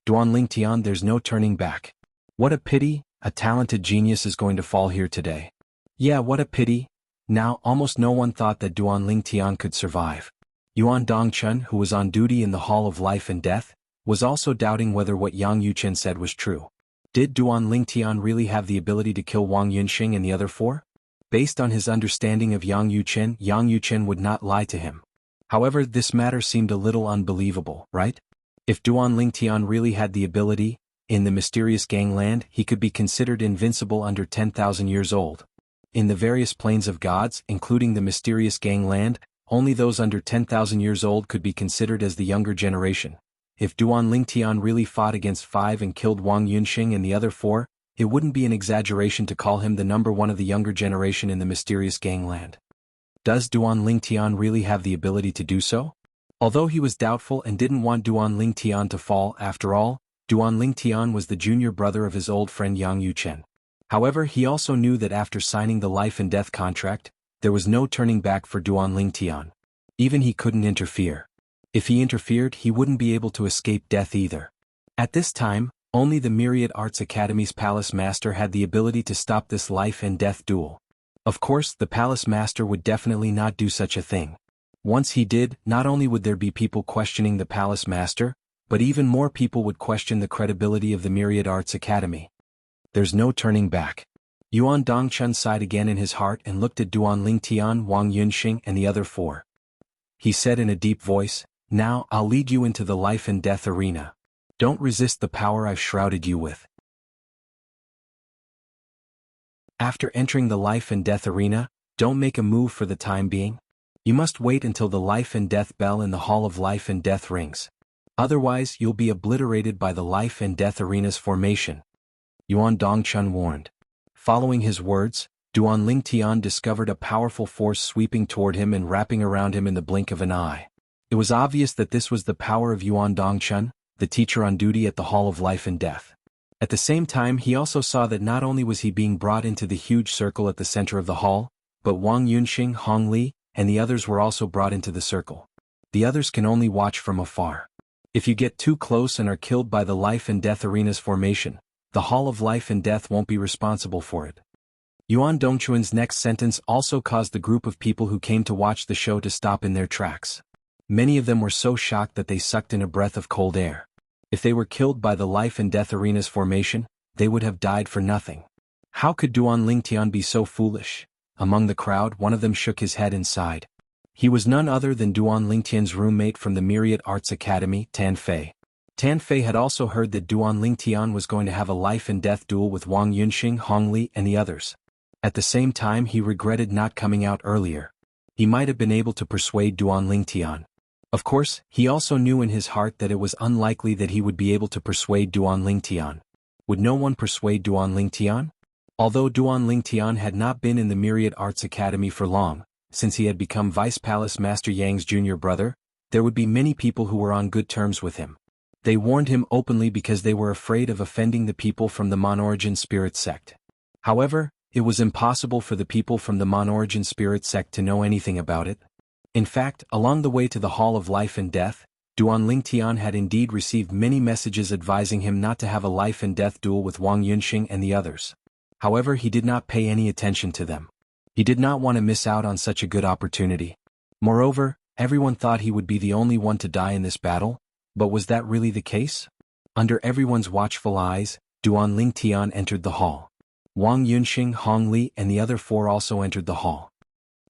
Duan Lingtian, there's no turning back. What a pity, a talented genius is going to fall here today. Yeah, what a pity. Now, almost no one thought that Duan Lingtian could survive. Yuan Dongchun, who was on duty in the Hall of Life and Death, was also doubting whether what Yang Yuchen said was true. Did Duan Lingtian really have the ability to kill Wang Yunxing and the other 4? Based on his understanding of Yang Yuchen would not lie to him. However, this matter seemed a little unbelievable, right? If Duan Lingtian really had the ability, in the mysterious gangland he could be considered invincible under 10,000 years old. In the various planes of gods, including the mysterious gangland, only those under 10,000 years old could be considered as the younger generation. If Duan Lingtian really fought against 5 and killed Wang Yunxing and the other 4, it wouldn't be an exaggeration to call him the number 1 of the younger generation in the mysterious gangland. Does Duan Lingtian really have the ability to do so? Although he was doubtful and didn't want Duan Lingtian to fall, after all, Duan Lingtian was the junior brother of his old friend Yang Yuchen. However, he also knew that after signing the life and death contract, there was no turning back for Duan Lingtian. Even he couldn't interfere. If he interfered, he wouldn't be able to escape death either. At this time, only the Myriad Arts Academy's palace master had the ability to stop this life and death duel. Of course, the palace master would definitely not do such a thing. Once he did, not only would there be people questioning the palace master, but even more people would question the credibility of the Myriad Arts Academy. There's no turning back. Yuan Dongchun sighed again in his heart and looked at Duan Lingtian, Wang Yunxing and the other 4. He said in a deep voice, "Now, I'll lead you into the life and death arena. Don't resist the power I've shrouded you with." After entering the life and death arena, don't make a move for the time being. You must wait until the life and death bell in the Hall of Life and Death rings. Otherwise, you'll be obliterated by the life and death arena's formation. Yuan Dongchun warned. Following his words, Duan Lingtian discovered a powerful force sweeping toward him and wrapping around him in the blink of an eye. It was obvious that this was the power of Yuan Dongchun, the teacher on duty at the Hall of Life and Death. At the same time, he also saw that not only was he being brought into the huge circle at the center of the hall, but Wang Yunxing, Hong Li, and the others were also brought into the circle. The others can only watch from afar. If you get too close and are killed by the life and death arena's formation, the Hall of Life and Death won't be responsible for it. Yuan Dongchun's next sentence also caused the group of people who came to watch the show to stop in their tracks. Many of them were so shocked that they sucked in a breath of cold air. If they were killed by the life and death arena's formation, they would have died for nothing. How could Duan Lingtian be so foolish? Among the crowd, one of them shook his head and sighed. He was none other than Duan Lingtian's roommate from the Myriad Arts Academy, Tan Fei. Tan Fei had also heard that Duan Lingtian was going to have a life and death duel with Wang Yunxing, Hong Li, and the others. At the same time, he regretted not coming out earlier. He might have been able to persuade Duan Lingtian. Of course, he also knew in his heart that it was unlikely that he would be able to persuade Duan Lingtian. Would no one persuade Duan Lingtian? Although Duan Lingtian had not been in the Myriad Arts Academy for long, since he had become Vice Palace Master Yang's junior brother, there would be many people who were on good terms with him. They warned him openly because they were afraid of offending the people from the Mon-Origin Spirit sect. However, it was impossible for the people from the Mon-Origin Spirit sect to know anything about it. In fact, along the way to the Hall of Life and Death, Duan Lingtian had indeed received many messages advising him not to have a life and death duel with Wang Yunxing and the others. However, he did not pay any attention to them. He did not want to miss out on such a good opportunity. Moreover, Everyone thought he would be the only one to die in this battle, but was that really the case? Under everyone's watchful eyes, Duan Lingtian entered the hall. Wang Yunxing, Hong Li and the other four also entered the hall.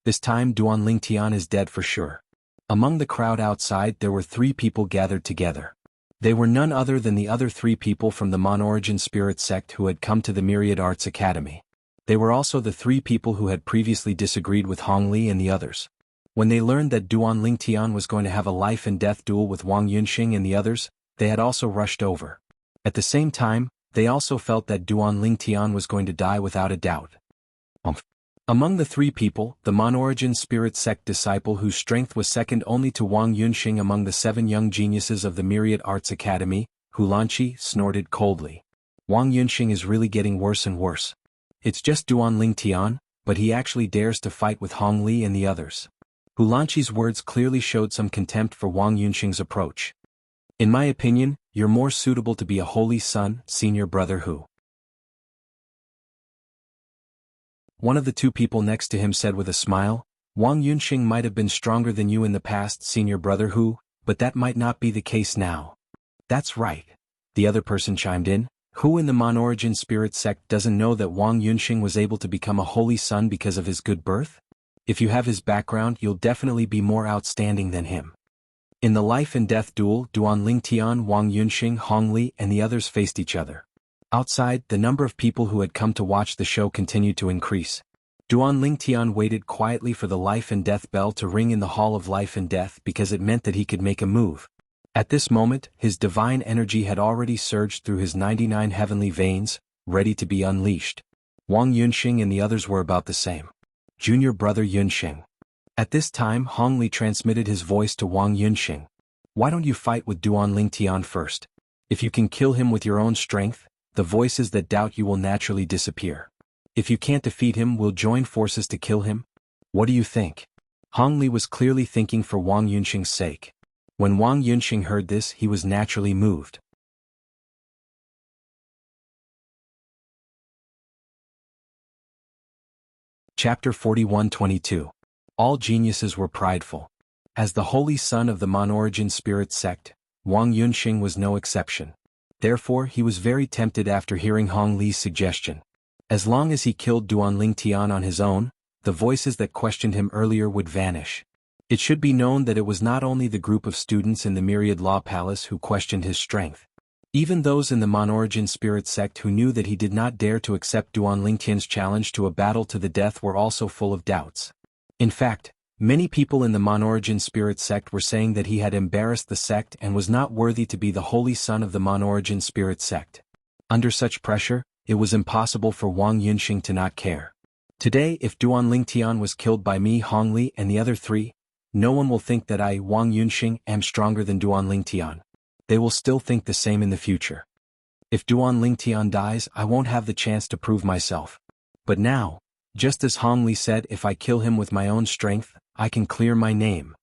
This time Duan Lingtian is dead for sure. Among the crowd outside there were 3 people gathered together. They were none other than the other 3 people from the Mon-Origin Spirit sect who had come to the Myriad Arts Academy. They were also the 3 people who had previously disagreed with Hong Li and the others. When they learned that Duan Lingtian was going to have a life-and-death duel with Wang Yunxing and the others, they had also rushed over. At the same time, they also felt that Duan Lingtian was going to die without a doubt. Among the 3 people, the Mon-Origin Spirit sect disciple whose strength was second only to Wang Yunxing among the 7 young geniuses of the Myriad Arts Academy, Hulanqi, snorted coldly. Wang Yunxing is really getting worse and worse. It's just Duan Lingtian, but he actually dares to fight with Hong Li and the others. Hulanqi's words clearly showed some contempt for Wang Yunxing's approach. In my opinion, you're more suitable to be a holy son, senior brother Hu. One of the 2 people next to him said with a smile, Wang Yunxing might have been stronger than you in the past, senior brother Hu, but that might not be the case now. That's right. The other person chimed in. Who in the Mon-Origin Spirit sect doesn't know that Wang Yunxing was able to become a holy son because of his good birth? If you have his background, you'll definitely be more outstanding than him. In the life-and-death duel, Duan Lingtian, Wang Yunxing, Hong Li and the others faced each other. Outside, the number of people who had come to watch the show continued to increase. Duan Lingtian waited quietly for the life-and-death bell to ring in the Hall of Life and Death because it meant that he could make a move. At this moment, his divine energy had already surged through his 99 heavenly veins, ready to be unleashed. Wang Yunxing and the others were about the same. Junior brother Yunxing. At this time Hong Li transmitted his voice to Wang Yunxing. Why don't you fight with Duan Lingtian first? If you can kill him with your own strength, the voices that doubt you will naturally disappear. If you can't defeat him, we'll join forces to kill him? What do you think? Hong Li was clearly thinking for Wang Yunxing's sake. When Wang Yunxing heard this, he was naturally moved. Chapter 41-22. All geniuses were prideful. As the holy son of the Mon-Origin Spirit sect, Wang Yunxing was no exception. Therefore he was very tempted after hearing Hong Li's suggestion. As long as he killed Duan Lingtian on his own, the voices that questioned him earlier would vanish. It should be known that it was not only the group of students in the Myriad Law Palace who questioned his strength. Even those in the Mon-Origin Spirit sect who knew that he did not dare to accept Duan Lingtian's challenge to a battle to the death were also full of doubts. In fact, many people in the Mon-Origin Spirit sect were saying that he had embarrassed the sect and was not worthy to be the holy son of the Mon-Origin Spirit sect. Under such pressure, it was impossible for Wang Yunxing to not care. Today, if Duan Lingtian was killed by me, Hong Li and the other 3, no one will think that I, Wang Yunxing, am stronger than Duan Lingtian. They will still think the same in the future. If Duan Lingtian dies, I won't have the chance to prove myself. But now, just as Hong Li said, if I kill him with my own strength, I can clear my name.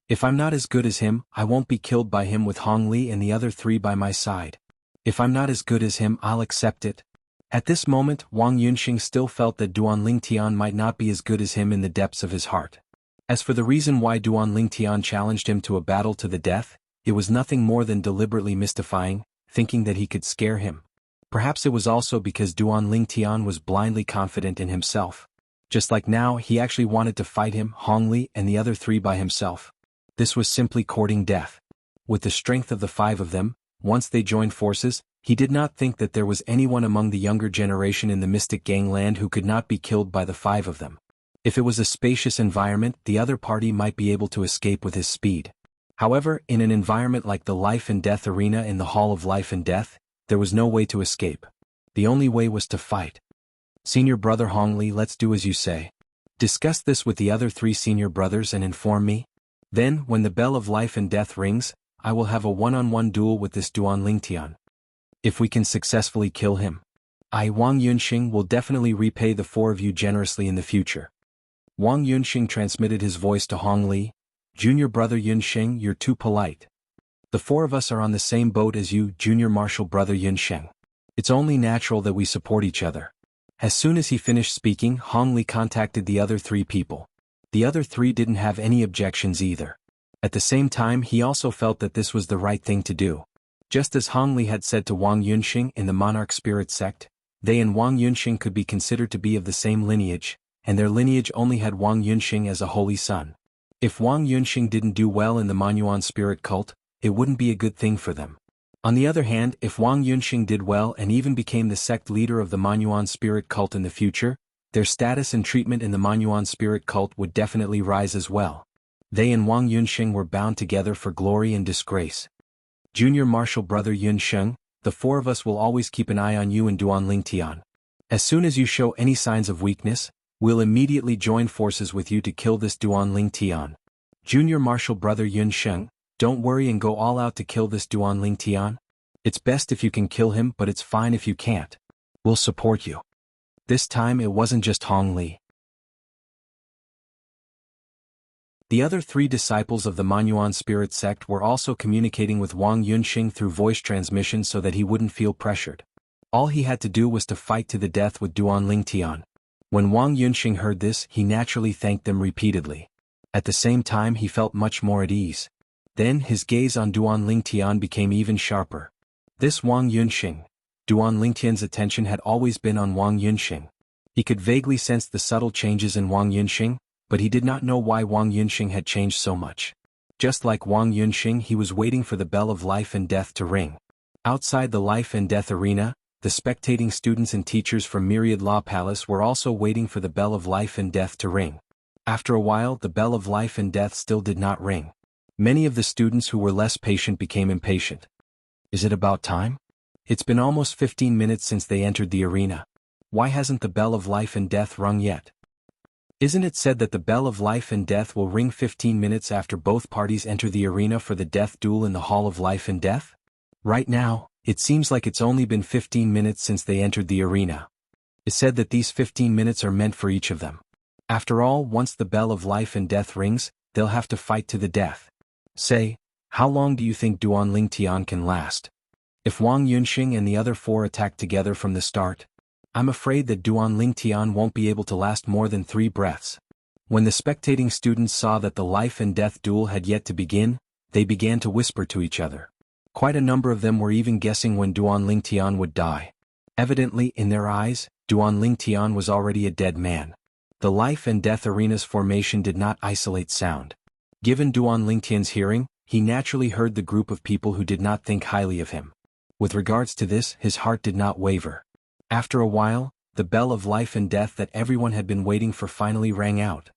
If I'm not as good as him, I won't be killed by him with Hong Li and the other 3 by my side. If I'm not as good as him, I'll accept it. At this moment, Wang Yunxing still felt that Duan Lingtian might not be as good as him in the depths of his heart. As for the reason why Duan Lingtian challenged him to a battle to the death, it was nothing more than deliberately mystifying, thinking that he could scare him. Perhaps it was also because Duan Lingtian was blindly confident in himself. Just like now, he actually wanted to fight him, Hong Li and the other 3 by himself. This was simply courting death. With the strength of the 5 of them, once they joined forces, he did not think that there was anyone among the younger generation in the Mystic Gangland who could not be killed by the 5 of them. If it was a spacious environment, the other party might be able to escape with his speed. However, in an environment like the Life and Death arena in the Hall of Life and Death, there was no way to escape. The only way was to fight. Senior brother Hong Li, let's do as you say. Discuss this with the other 3 senior brothers and inform me. Then, when the bell of life and death rings, I will have a one-on-one duel with this Duan Lingtian. If we can successfully kill him, I, Wang Yunxing, will definitely repay the 4 of you generously in the future. Wang Yunxing transmitted his voice to Hong Li. Junior brother Yunxing, you're too polite. The 4 of us are on the same boat as you, junior martial brother Yunxing. It's only natural that we support each other. As soon as he finished speaking, Hong Li contacted the other 3 people. The other 3 didn't have any objections either. At the same time he also felt that this was the right thing to do. Just as Hong Li had said to Wang Yunxing in the monarch spirit sect, they and Wang Yunxing could be considered to be of the same lineage, and their lineage only had Wang Yunxing as a holy son. If Wang Yunxing didn't do well in the Manyuan spirit cult, it wouldn't be a good thing for them. On the other hand, if Wang Yunxing did well and even became the sect leader of the Manyuan spirit cult in the future, their status and treatment in the Manyuan spirit cult would definitely rise as well. They and Wang Yunxing were bound together for glory and disgrace. Junior Marshal Brother Yunsheng, the four of us will always keep an eye on you and Duan Tian. As soon as you show any signs of weakness, we'll immediately join forces with you to kill this Duan Tian. Junior Marshal Brother Yunsheng, don't worry and go all out to kill this Duan Tian. It's best if you can kill him, but it's fine if you can't. We'll support you. This time it wasn't just Hong Li. The other three disciples of the Manyuan spirit sect were also communicating with Wang Yunxing through voice transmission so that he wouldn't feel pressured. All he had to do was to fight to the death with Duan Tian. When Wang Yunxing heard this, he naturally thanked them repeatedly. At the same time he felt much more at ease. Then his gaze on Duan Tian became even sharper. This Wang Yunxing, Duan Tian's attention had always been on Wang Yunxing. He could vaguely sense the subtle changes in Wang Yunxing, but he did not know why Wang Yunxing had changed so much. Just like Wang Yunxing, he was waiting for the bell of life and death to ring. Outside the life and death arena, the spectating students and teachers from Myriad Law Palace were also waiting for the bell of life and death to ring. After a while, the bell of life and death still did not ring. Many of the students who were less patient became impatient. Is it about time? It's been almost 15 minutes since they entered the arena. Why hasn't the bell of life and death rung yet? Isn't it said that the bell of life and death will ring 15 minutes after both parties enter the arena for the death duel in the Hall of Life and Death? Right now, it seems like it's only been 15 minutes since they entered the arena. It's said that these 15 minutes are meant for each of them. After all, once the bell of life and death rings, they'll have to fight to the death. Say, how long do you think Duan Tian can last? If Wang Yunxing and the other four attack together from the start, I'm afraid that Duan Tian won't be able to last more than 3 breaths. When the spectating students saw that the life and death duel had yet to begin, they began to whisper to each other. Quite a number of them were even guessing when Duan Tian would die. Evidently, in their eyes, Duan Tian was already a dead man. The life and death arena's formation did not isolate sound. Given Duan Tian's hearing, he naturally heard the group of people who did not think highly of him. With regards to this, his heart did not waver. After a while, the bell of life and death that everyone had been waiting for finally rang out.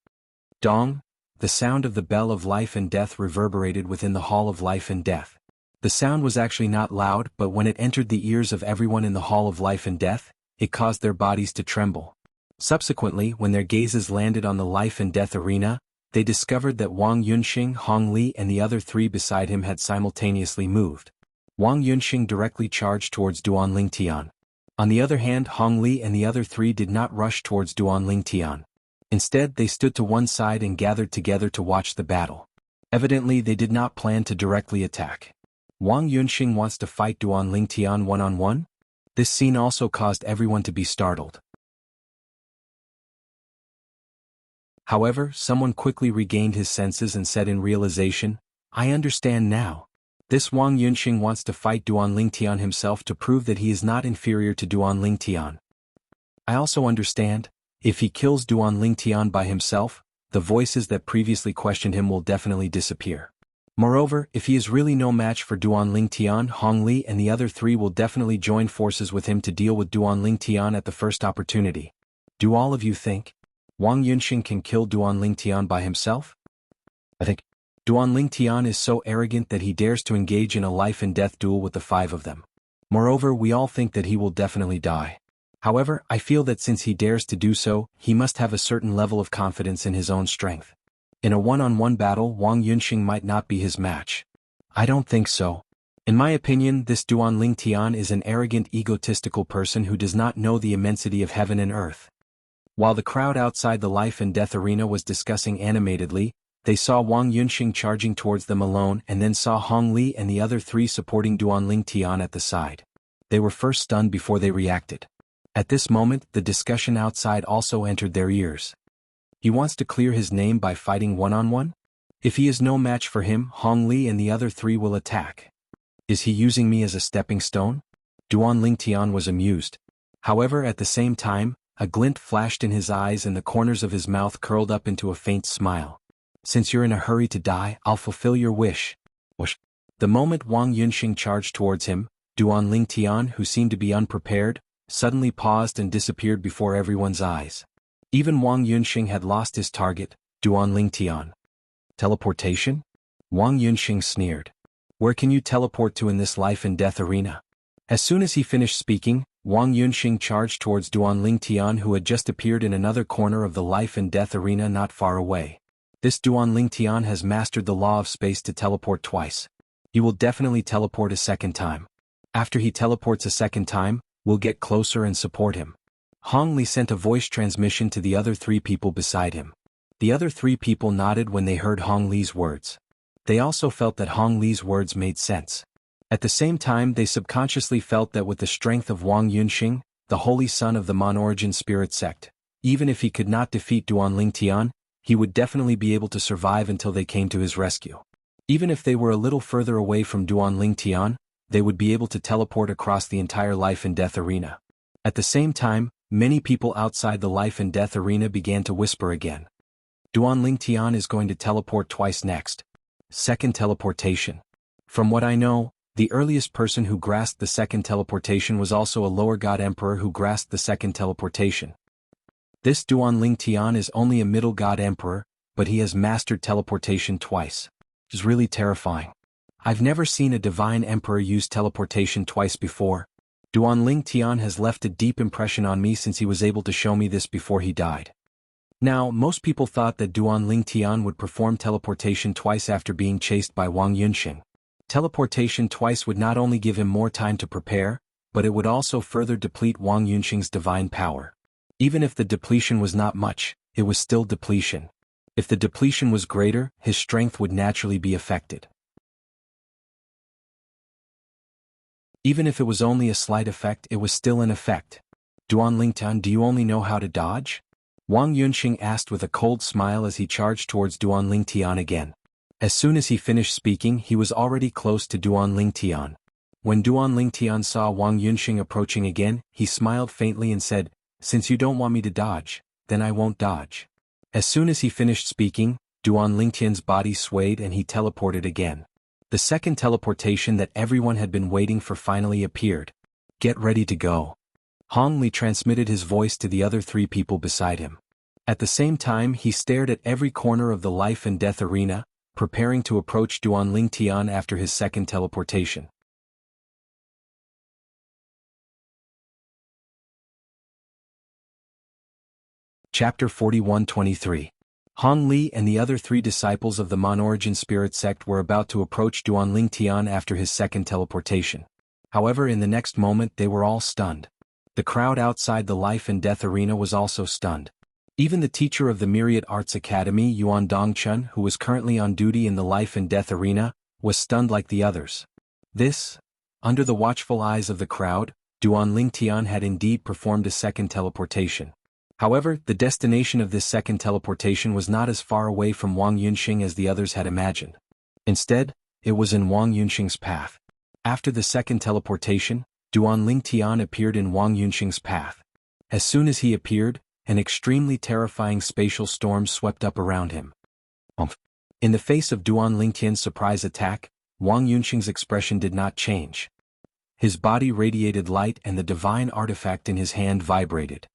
Dong! The sound of the bell of life and death reverberated within the Hall of Life and Death. The sound was actually not loud, but when it entered the ears of everyone in the Hall of Life and Death, it caused their bodies to tremble. Subsequently, when their gazes landed on the life and death arena, they discovered that Wang Yunxing, Hong Li and the other three beside him had simultaneously moved. Wang Yunxing directly charged towards Duan Tian. On the other hand, Hong Li and the other three did not rush towards Duan Tian. Instead, they stood to one side and gathered together to watch the battle. Evidently, they did not plan to directly attack. Wang Yunxing wants to fight Duan Tian one-on-one? This scene also caused everyone to be startled. However, someone quickly regained his senses and said in realization, I understand now. This Wang Yunxing wants to fight Duan Tian himself to prove that he is not inferior to Duan Tian. I also understand, if he kills Duan Tian by himself, the voices that previously questioned him will definitely disappear. Moreover, if he is really no match for Duan Tian, Hong Li and the other three will definitely join forces with him to deal with Duan Tian at the first opportunity. Do all of you think Wang Yunxing can kill Duan Tian by himself? I think Duan Tian is so arrogant that he dares to engage in a life and death duel with the 5 of them. Moreover, we all think that he will definitely die. However, I feel that since he dares to do so, he must have a certain level of confidence in his own strength. In a one-on-one battle, Wang Yunxing might not be his match. I don't think so. In my opinion, this Duan Tian is an arrogant, egotistical person who does not know the immensity of heaven and earth. While the crowd outside the life and death arena was discussing animatedly, they saw Wang Yunxing charging towards them alone and then saw Hong Li and the other three supporting Duan Tian at the side. They were first stunned before they reacted. At this moment, the discussion outside also entered their ears. He wants to clear his name by fighting one-on-one? If he is no match for him, Hong Li and the other three will attack. Is he using me as a stepping stone? Duan Lingtian was amused. However, at the same time, a glint flashed in his eyes and the corners of his mouth curled up into a faint smile. Since you're in a hurry to die, I'll fulfill your wish. Whoosh. The moment Wang Yunxing charged towards him, Duan Lingtian, who seemed to be unprepared, suddenly paused and disappeared before everyone's eyes. Even Wang Yunxing had lost his target, Duan Lingtian. Teleportation? Wang Yunxing sneered. Where can you teleport to in this life and death arena? As soon as he finished speaking, Wang Yunxing charged towards Duan Lingtian, who had just appeared in another corner of the life and death arena not far away. This Duan Lingtian has mastered the law of space to teleport twice. He will definitely teleport a second time. After he teleports a second time, we'll get closer and support him. Hong Li sent a voice transmission to the other three people beside him. The other three people nodded when they heard Hong Li's words. They also felt that Hong Li's words made sense. At the same time, they subconsciously felt that with the strength of Wang Yunxing, the holy son of the Mon-Origin spirit sect, even if he could not defeat Duan Lingtian, he would definitely be able to survive until they came to his rescue. Even if they were a little further away from Duan Lingtian, they would be able to teleport across the entire life and death arena. At the same time, many people outside the life and death arena began to whisper again. Duan Lingtian is going to teleport twice next. Second teleportation. From what I know, the earliest person who grasped the second teleportation was also a lower god emperor who grasped the second teleportation. This Duan Lingtian is only a middle god emperor, but he has mastered teleportation twice. It is really terrifying. I've never seen a divine emperor use teleportation twice before. Duan Lingtian has left a deep impression on me since he was able to show me this before he died. Now, most people thought that Duan Lingtian would perform teleportation twice after being chased by Wang Yunxing. Teleportation twice would not only give him more time to prepare, but it would also further deplete Wang Yunxing's divine power. Even if the depletion was not much, it was still depletion. If the depletion was greater, his strength would naturally be affected. Even if it was only a slight effect, it was still an effect. Duan Lingtian, do you only know how to dodge? Wang Yunxing asked with a cold smile as he charged towards Duan Lingtian again. As soon as he finished speaking, he was already close to Duan Lingtian. When Duan Lingtian saw Wang Yunxing approaching again, he smiled faintly and said, "Since you don't want me to dodge, then I won't dodge." As soon as he finished speaking, Duan Lingtian's body swayed and he teleported again. The second teleportation that everyone had been waiting for finally appeared. Get ready to go. Hong Li transmitted his voice to the other three people beside him. At the same time, he stared at every corner of the life and death arena, preparing to approach Duan Lingtian after his second teleportation. Chapter 41-23. Hong Li and the other three disciples of the Mon-Origin spirit sect were about to approach Duan Lingtian after his second teleportation. However, in the next moment they were all stunned. The crowd outside the life and death arena was also stunned. Even the teacher of the Myriad Arts Academy, Yuan Dongchun, who was currently on duty in the life and death arena, was stunned like the others. Under the watchful eyes of the crowd, Duan Lingtian had indeed performed a second teleportation. However, the destination of this second teleportation was not as far away from Wang Yunxing as the others had imagined. Instead, it was in Wang Yunxing's path. After the second teleportation, Duan Lingtian appeared in Wang Yunxing's path. As soon as he appeared, an extremely terrifying spatial storm swept up around him. In the face of Duan Lingtian's surprise attack, Wang Yunxing's expression did not change. His body radiated light and the divine artifact in his hand vibrated.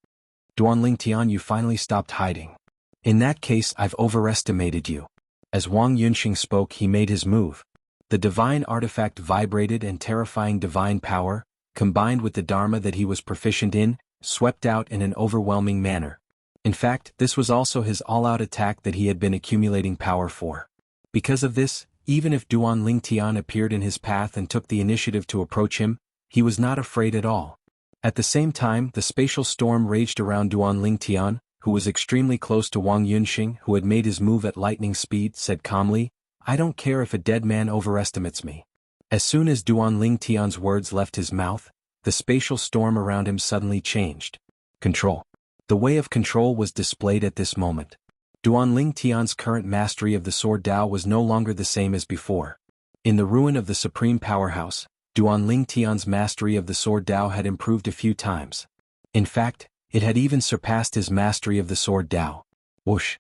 Duan Lingtian, you finally stopped hiding. In that case, I've overestimated you. As Wang Yunxing spoke, he made his move. The divine artifact vibrated and terrifying divine power, combined with the Dharma that he was proficient in, swept out in an overwhelming manner. In fact, this was also his all-out attack that he had been accumulating power for. Because of this, even if Duan Lingtian appeared in his path and took the initiative to approach him, he was not afraid at all. At the same time, the spatial storm raged around Duan Lingtian, who was extremely close to Wang Yunxing, who had made his move at lightning speed, said calmly, "I don't care if a dead man overestimates me." As soon as Duan Lingtian's words left his mouth, the spatial storm around him suddenly changed. Control. The way of control was displayed at this moment. Duanling Tian's current mastery of the sword Dao was no longer the same as before. In the ruin of the supreme powerhouse, Duanling Tian's mastery of the sword Dao had improved a few times. In fact, it had even surpassed his mastery of the sword Dao. Whoosh!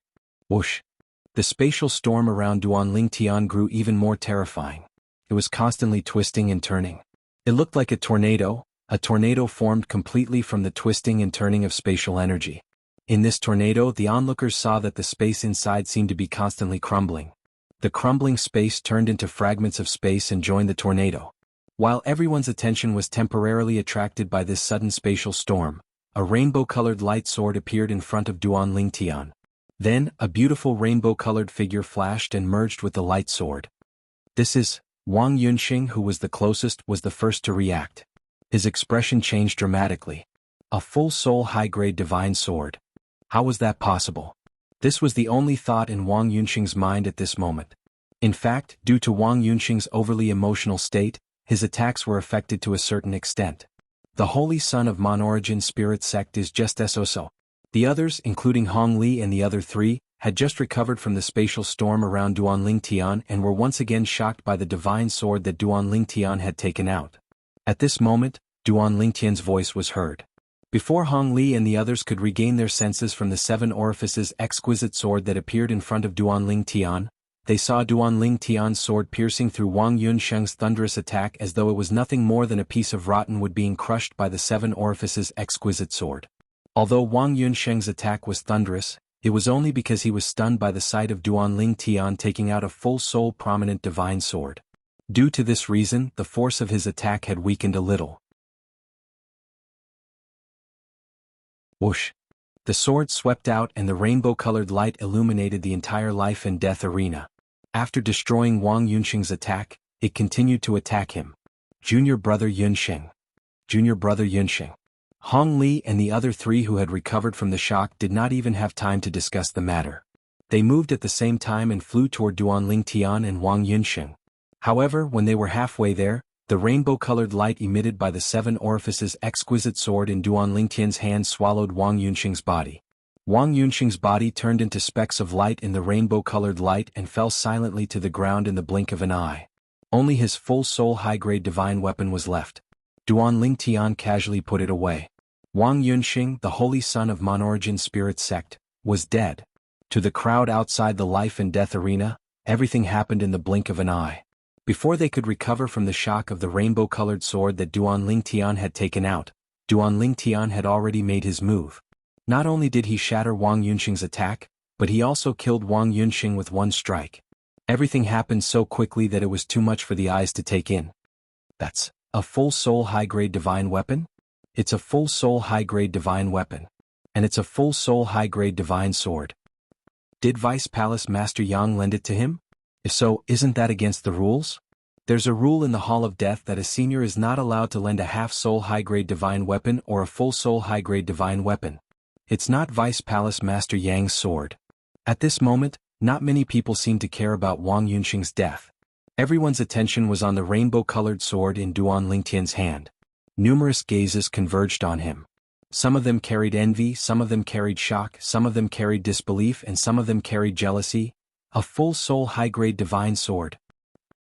Whoosh! The spatial storm around Duanling Tian grew even more terrifying. It was constantly twisting and turning. It looked like a tornado formed completely from the twisting and turning of spatial energy. In this tornado, the onlookers saw that the space inside seemed to be constantly crumbling. The crumbling space turned into fragments of space and joined the tornado. While everyone's attention was temporarily attracted by this sudden spatial storm, a rainbow-colored light sword appeared in front of Duanling Tian. Then, a beautiful rainbow-colored figure flashed and merged with the light sword. This is Wang Yunxing, who was the closest, was the first to react. His expression changed dramatically. A full-soul high-grade divine sword. How was that possible? This was the only thought in Wang Yunxing's mind at this moment. In fact, due to Wang Yunxing's overly emotional state, his attacks were affected to a certain extent. The Holy Son of Mon-Origin Spirit Sect is just so. The others, including Hong Li and the other three, had just recovered from the spatial storm around Duanling Tian and were once again shocked by the divine sword that Duanling Tian had taken out. At this moment, Duanling Tian's voice was heard. Before Hong Li and the others could regain their senses from the 7 orifices exquisite sword that appeared in front of Duanling Tian, they saw Duanling Tian's sword piercing through Wang Yunsheng's thunderous attack as though it was nothing more than a piece of rotten wood being crushed by the 7 orifices exquisite sword. Although Wang Yunsheng's attack was thunderous, it was only because he was stunned by the sight of Duanling Tian taking out a full-soul prominent divine sword. Due to this reason, the force of his attack had weakened a little. Whoosh! The sword swept out and the rainbow-colored light illuminated the entire life and death arena. After destroying Wang Yunxing's attack, it continued to attack him. Junior brother Yunxing. Junior brother Yunxing. Hong Li and the other 3 who had recovered from the shock did not even have time to discuss the matter. They moved at the same time and flew toward Duanling Tian and Wang Yunxing. However, when they were halfway there, the rainbow-colored light emitted by the 7 orifices exquisite sword in Duanling Tian's hand swallowed Wang Yunxing's body. Wang Yunxing's body turned into specks of light in the rainbow-colored light and fell silently to the ground in the blink of an eye. Only his full-soul high-grade divine weapon was left. Duanling Tian casually put it away. Wang Yunxing, the holy son of Mon-Origin Spirit Sect, was dead. To the crowd outside the life and death arena, everything happened in the blink of an eye. Before they could recover from the shock of the rainbow-colored sword that Duanling Tian had taken out, Duanling Tian had already made his move. Not only did he shatter Wang Yunxing's attack, but he also killed Wang Yunxing with one strike. Everything happened so quickly that it was too much for the eyes to take in. That's a full-soul high-grade divine weapon? It's a full-soul high-grade divine weapon. And it's a full-soul high-grade divine sword. Did Vice Palace Master Yang lend it to him? If so, isn't that against the rules? There's a rule in the Hall of Death that a senior is not allowed to lend a half-soul high-grade divine weapon or a full-soul high-grade divine weapon. It's not Vice Palace Master Yang's sword. At this moment, not many people seemed to care about Wang Yunxing's death. Everyone's attention was on the rainbow-colored sword in Duanling Tian's hand. Numerous gazes converged on him. Some of them carried envy, some of them carried shock, some of them carried disbelief, and some of them carried jealousy. A full-soul high-grade divine sword.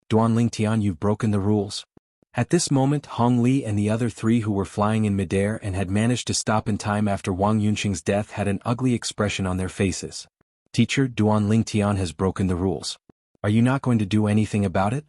Duanling Tian, you've broken the rules. At this moment, Hong Li and the other 3 who were flying in midair and had managed to stop in time after Wang Yunxing's death had an ugly expression on their faces. Teacher, Duanling Tian has broken the rules. Are you not going to do anything about it?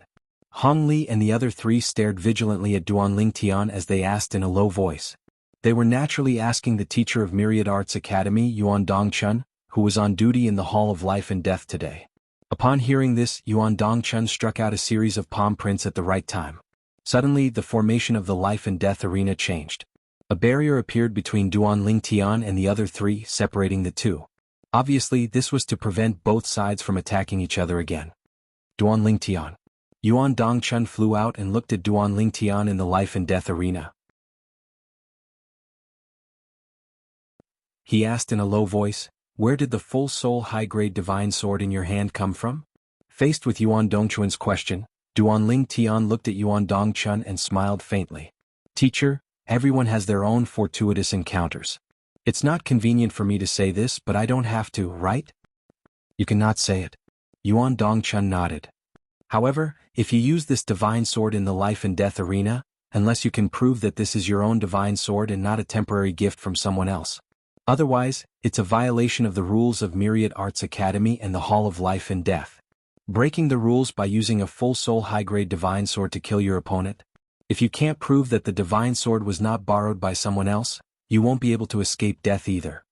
Hong Li and the other 3 stared vigilantly at Duanling Tian as they asked in a low voice. They were naturally asking the teacher of Myriad Arts Academy, Yuan Dongchun, who was on duty in the Hall of Life and Death today. Upon hearing this, Yuan Dongchun struck out a series of palm prints at the right time. Suddenly, the formation of the life and death arena changed. A barrier appeared between Duanling Tian and the other 3, separating the two. Obviously, this was to prevent both sides from attacking each other again. Duanling Tian. Yuan Dongchun flew out and looked at Duanling Tian in the life and death arena. He asked in a low voice, "Where did the full-soul high-grade divine sword in your hand come from?" Faced with Yuan Dongchun's question, Duanling Tian looked at Yuan Dongchun and smiled faintly. "Teacher, everyone has their own fortuitous encounters. It's not convenient for me to say this, but I don't have to, right? You cannot say it. Yuan Dongchun nodded. However, if you use this divine sword in the life and death arena, unless you can prove that this is your own divine sword and not a temporary gift from someone else. Otherwise, it's a violation of the rules of Myriad Arts Academy and the Hall of Life and Death. Breaking the rules by using a full soul high-grade divine sword to kill your opponent. If you can't prove that the divine sword was not borrowed by someone else, you won't be able to escape death either.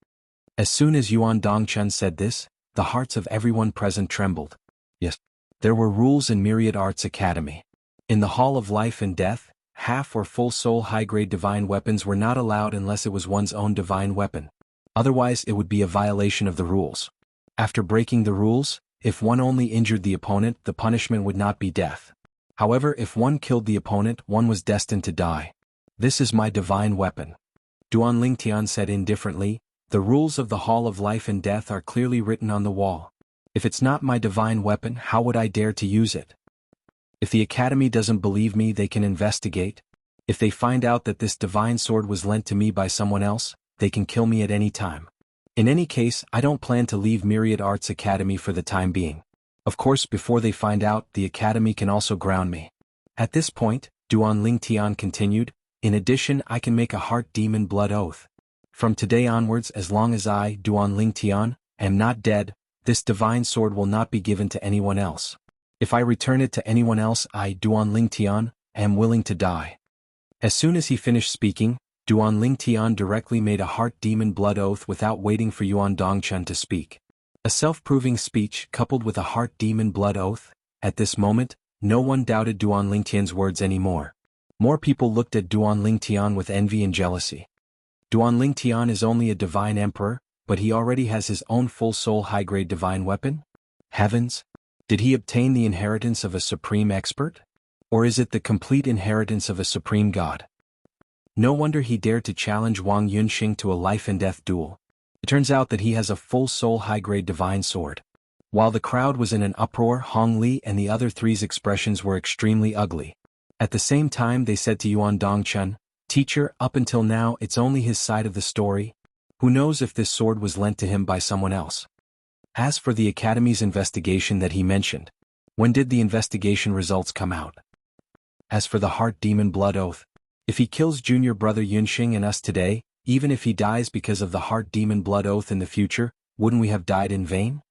As soon as Yuan Dongchun said this, the hearts of everyone present trembled. Yes, there were rules in Myriad Arts Academy. In the Hall of Life and Death, half or full soul high-grade divine weapons were not allowed unless it was one's own divine weapon. Otherwise it would be a violation of the rules. After breaking the rules, if one only injured the opponent, the punishment would not be death. However, if one killed the opponent, one was destined to die. This is my divine weapon. Duan Lingtian said indifferently, the rules of the Hall of Life and Death are clearly written on the wall. If it's not my divine weapon, how would I dare to use it? If the Academy doesn't believe me, they can investigate. If they find out that this divine sword was lent to me by someone else, they can kill me at any time. In any case, I don't plan to leave Myriad Arts Academy for the time being. Of course, before they find out, the Academy can also ground me. At this point, Duan Lingtian continued, in addition, I can make a heart demon blood oath. From today onwards, as long as I, Duan Lingtian, am not dead, this divine sword will not be given to anyone else. If I return it to anyone else, I, Duan Lingtian, am willing to die. As soon as he finished speaking, Duan Lingtian directly made a heart demon blood oath without waiting for Yuan Dongchun to speak. A self-proving speech coupled with a heart demon blood oath. At this moment, no one doubted Duan Lingtian's words anymore. More people looked at Duan Lingtian with envy and jealousy. Duan Lingtian is only a divine emperor, but he already has his own full soul high-grade divine weapon? Heavens! Did he obtain the inheritance of a supreme expert? Or is it the complete inheritance of a supreme god? No wonder he dared to challenge Wang Yunxing to a life-and-death duel. It turns out that he has a full soul high-grade divine sword. While the crowd was in an uproar, Hong Li and the other three's expressions were extremely ugly. At the same time they said to Yuan Dongchun, Teacher, up until now it's only his side of the story. Who knows if this sword was lent to him by someone else? As for the Academy's investigation that he mentioned, when did the investigation results come out? As for the heart demon blood oath, if he kills junior brother Yunxing and us today, even if he dies because of the heart demon blood oath in the future, wouldn't we have died in vain?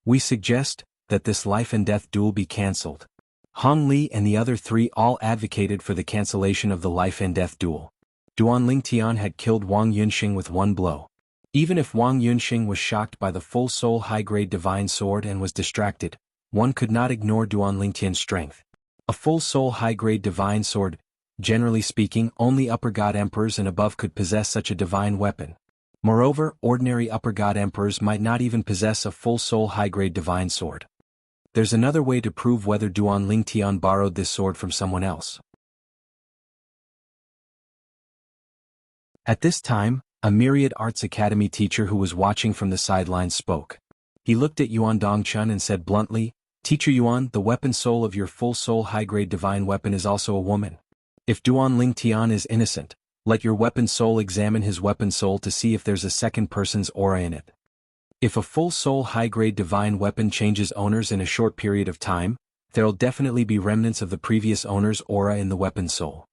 We suggest that this life and death duel be cancelled. Hong Li and the other three all advocated for the cancellation of the life and death duel. Duan Lingtian had killed Wang Yunxing with one blow. Even if Wang Yunxing was shocked by the full soul high-grade divine sword and was distracted, one could not ignore Duan Lingtian's strength. A full soul high-grade divine sword, generally speaking, only upper god emperors and above could possess such a divine weapon. Moreover, ordinary upper god emperors might not even possess a full soul high-grade divine sword. There's another way to prove whether Duan Lingtian borrowed this sword from someone else. At this time, a Myriad Arts Academy teacher who was watching from the sidelines spoke. He looked at Yuan Dongchun and said bluntly, Teacher Yuan, the weapon soul of your full soul high-grade divine weapon is also a woman. If Duan Lingtian is innocent, let your weapon soul examine his weapon soul to see if there's a second person's aura in it. If a full soul high-grade divine weapon changes owners in a short period of time, there'll definitely be remnants of the previous owner's aura in the weapon soul.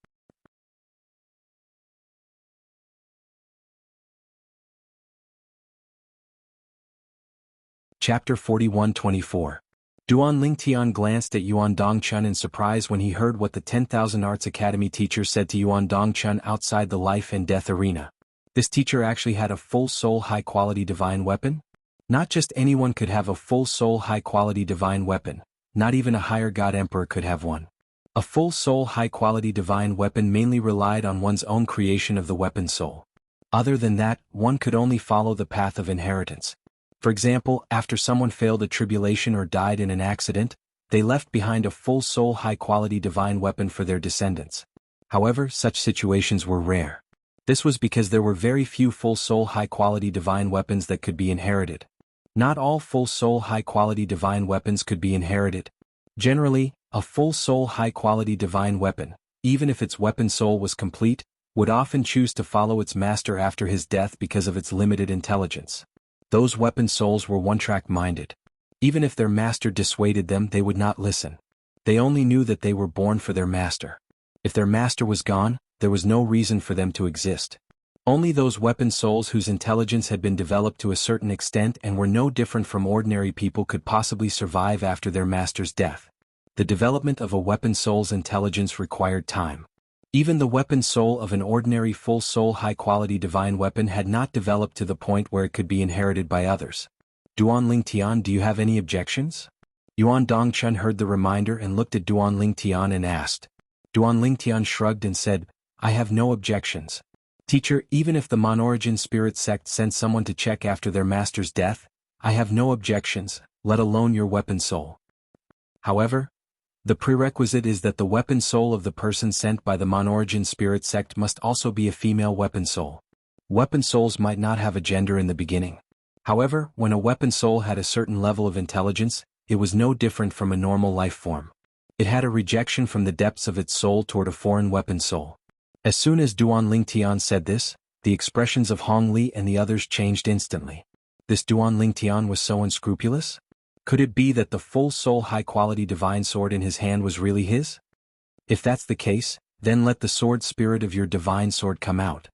Chapter 41-24. Duan Lingtian glanced at Yuan Dongchun in surprise when he heard what the 10,000 Arts Academy teacher said to Yuan Dongchun outside the life and death arena. This teacher actually had a full soul high-quality divine weapon? Not just anyone could have a full soul high-quality divine weapon, not even a higher god emperor could have one. A full soul high-quality divine weapon mainly relied on one's own creation of the weapon soul. Other than that, one could only follow the path of inheritance. For example, after someone failed a tribulation or died in an accident, they left behind a full soul high-quality divine weapon for their descendants. However, such situations were rare. This was because there were very few full soul high-quality divine weapons that could be inherited. Not all full soul high-quality divine weapons could be inherited. Generally, a full soul high-quality divine weapon, even if its weapon soul was complete, would often choose to follow its master after his death because of its limited intelligence. Those weapon souls were one-track minded. Even if their master dissuaded them, they would not listen. They only knew that they were born for their master. If their master was gone, there was no reason for them to exist. Only those weapon souls whose intelligence had been developed to a certain extent and were no different from ordinary people could possibly survive after their master's death. The development of a weapon soul's intelligence required time. Even the weapon soul of an ordinary full-soul high-quality divine weapon had not developed to the point where it could be inherited by others. Duan Lingtian, do you have any objections? Yuan Dongchun heard the reminder and looked at Duan Lingtian and asked. Duan Lingtian shrugged and said, I have no objections. Teacher, even if the Mon-Origin spirit sect sent someone to check after their master's death, I have no objections, let alone your weapon soul. However, the prerequisite is that the weapon soul of the person sent by the Mon-Origin spirit sect must also be a female weapon soul. Weapon souls might not have a gender in the beginning. However, when a weapon soul had a certain level of intelligence, it was no different from a normal life form. It had a rejection from the depths of its soul toward a foreign weapon soul. As soon as Duan Lingtian said this, the expressions of Hong Li and the others changed instantly. This Duan Lingtian was so unscrupulous? Could it be that the full-soul high-quality divine sword in his hand was really his? If that's the case, then let the sword spirit of your divine sword come out.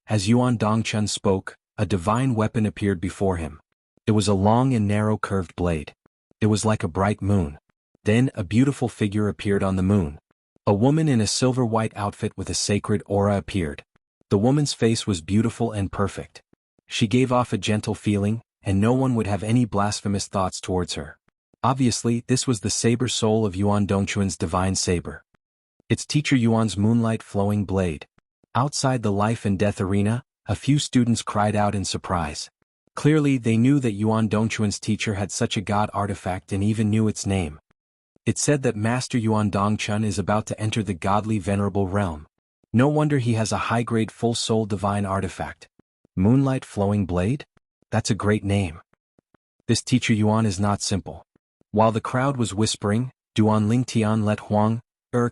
As Yuan Dongchun spoke, a divine weapon appeared before him. It was a long and narrow curved blade. It was like a bright moon. Then a beautiful figure appeared on the moon. A woman in a silver-white outfit with a sacred aura appeared. The woman's face was beautiful and perfect. She gave off a gentle feeling, and no one would have any blasphemous thoughts towards her. Obviously, this was the saber soul of Yuan Dongchun's divine saber. Its teacher Yuan's moonlight flowing blade. Outside the life and death arena, a few students cried out in surprise. Clearly they knew that Yuan Dongchun's teacher had such a god artifact and even knew its name. It said that Master Yuan Dongchun is about to enter the godly venerable realm. No wonder he has a high-grade full-soul divine artifact. Moonlight flowing blade? That's a great name. This teacher Yuan is not simple. While the crowd was whispering, Duan Lingtian let Huang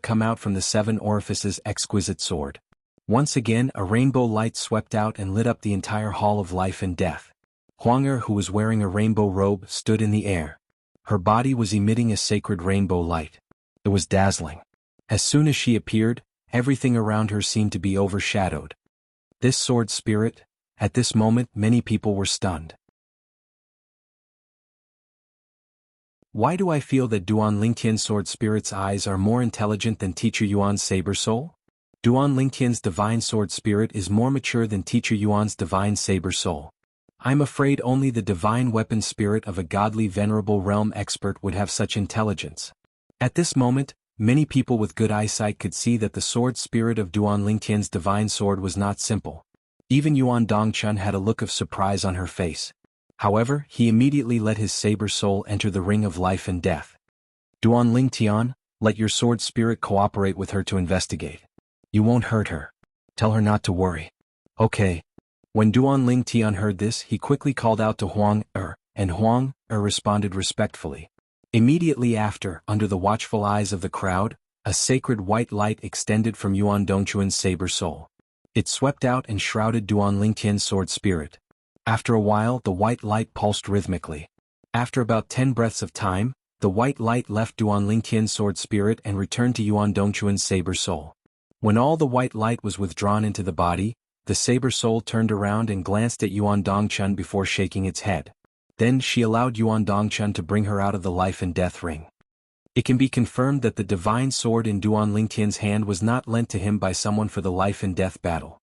come out from the 7 orifices exquisite sword. Once again a rainbow light swept out and lit up the entire hall of life and death. Huang who was wearing a rainbow robe, stood in the air. Her body was emitting a sacred rainbow light. It was dazzling. As soon as she appeared, everything around her seemed to be overshadowed. This sword spirit, at this moment many people were stunned. Why do I feel that Duan Lingtian's sword spirit's eyes are more intelligent than teacher Yuan's saber soul? Duan Lingtian's divine sword spirit is more mature than teacher Yuan's divine saber soul. I'm afraid only the divine weapon spirit of a godly venerable realm expert would have such intelligence. At this moment, many people with good eyesight could see that the sword spirit of Duan Lingtian's divine sword was not simple. Even Yuan Dongchun had a look of surprise on her face. However, he immediately let his saber soul enter the ring of life and death. Duan Lingtian, let your sword spirit cooperate with her to investigate. You won't hurt her. Tell her not to worry. Okay. When Duan Lingtian heard this, he quickly called out to Huang and Huang responded respectfully. Immediately after, under the watchful eyes of the crowd, a sacred white light extended from Yuan Dongchun's saber soul. It swept out and shrouded Duan Lingtian's sword spirit. After a while, the white light pulsed rhythmically. After about 10 breaths of time, the white light left Duan Lingtian's sword spirit and returned to Yuan Dongchun's saber soul. When all the white light was withdrawn into the body, the saber soul turned around and glanced at Yuan Dongchun before shaking its head. Then she allowed Yuan Dongchun to bring her out of the life and death ring. It can be confirmed that the divine sword in Duan Lingtian's hand was not lent to him by someone for the life and death battle.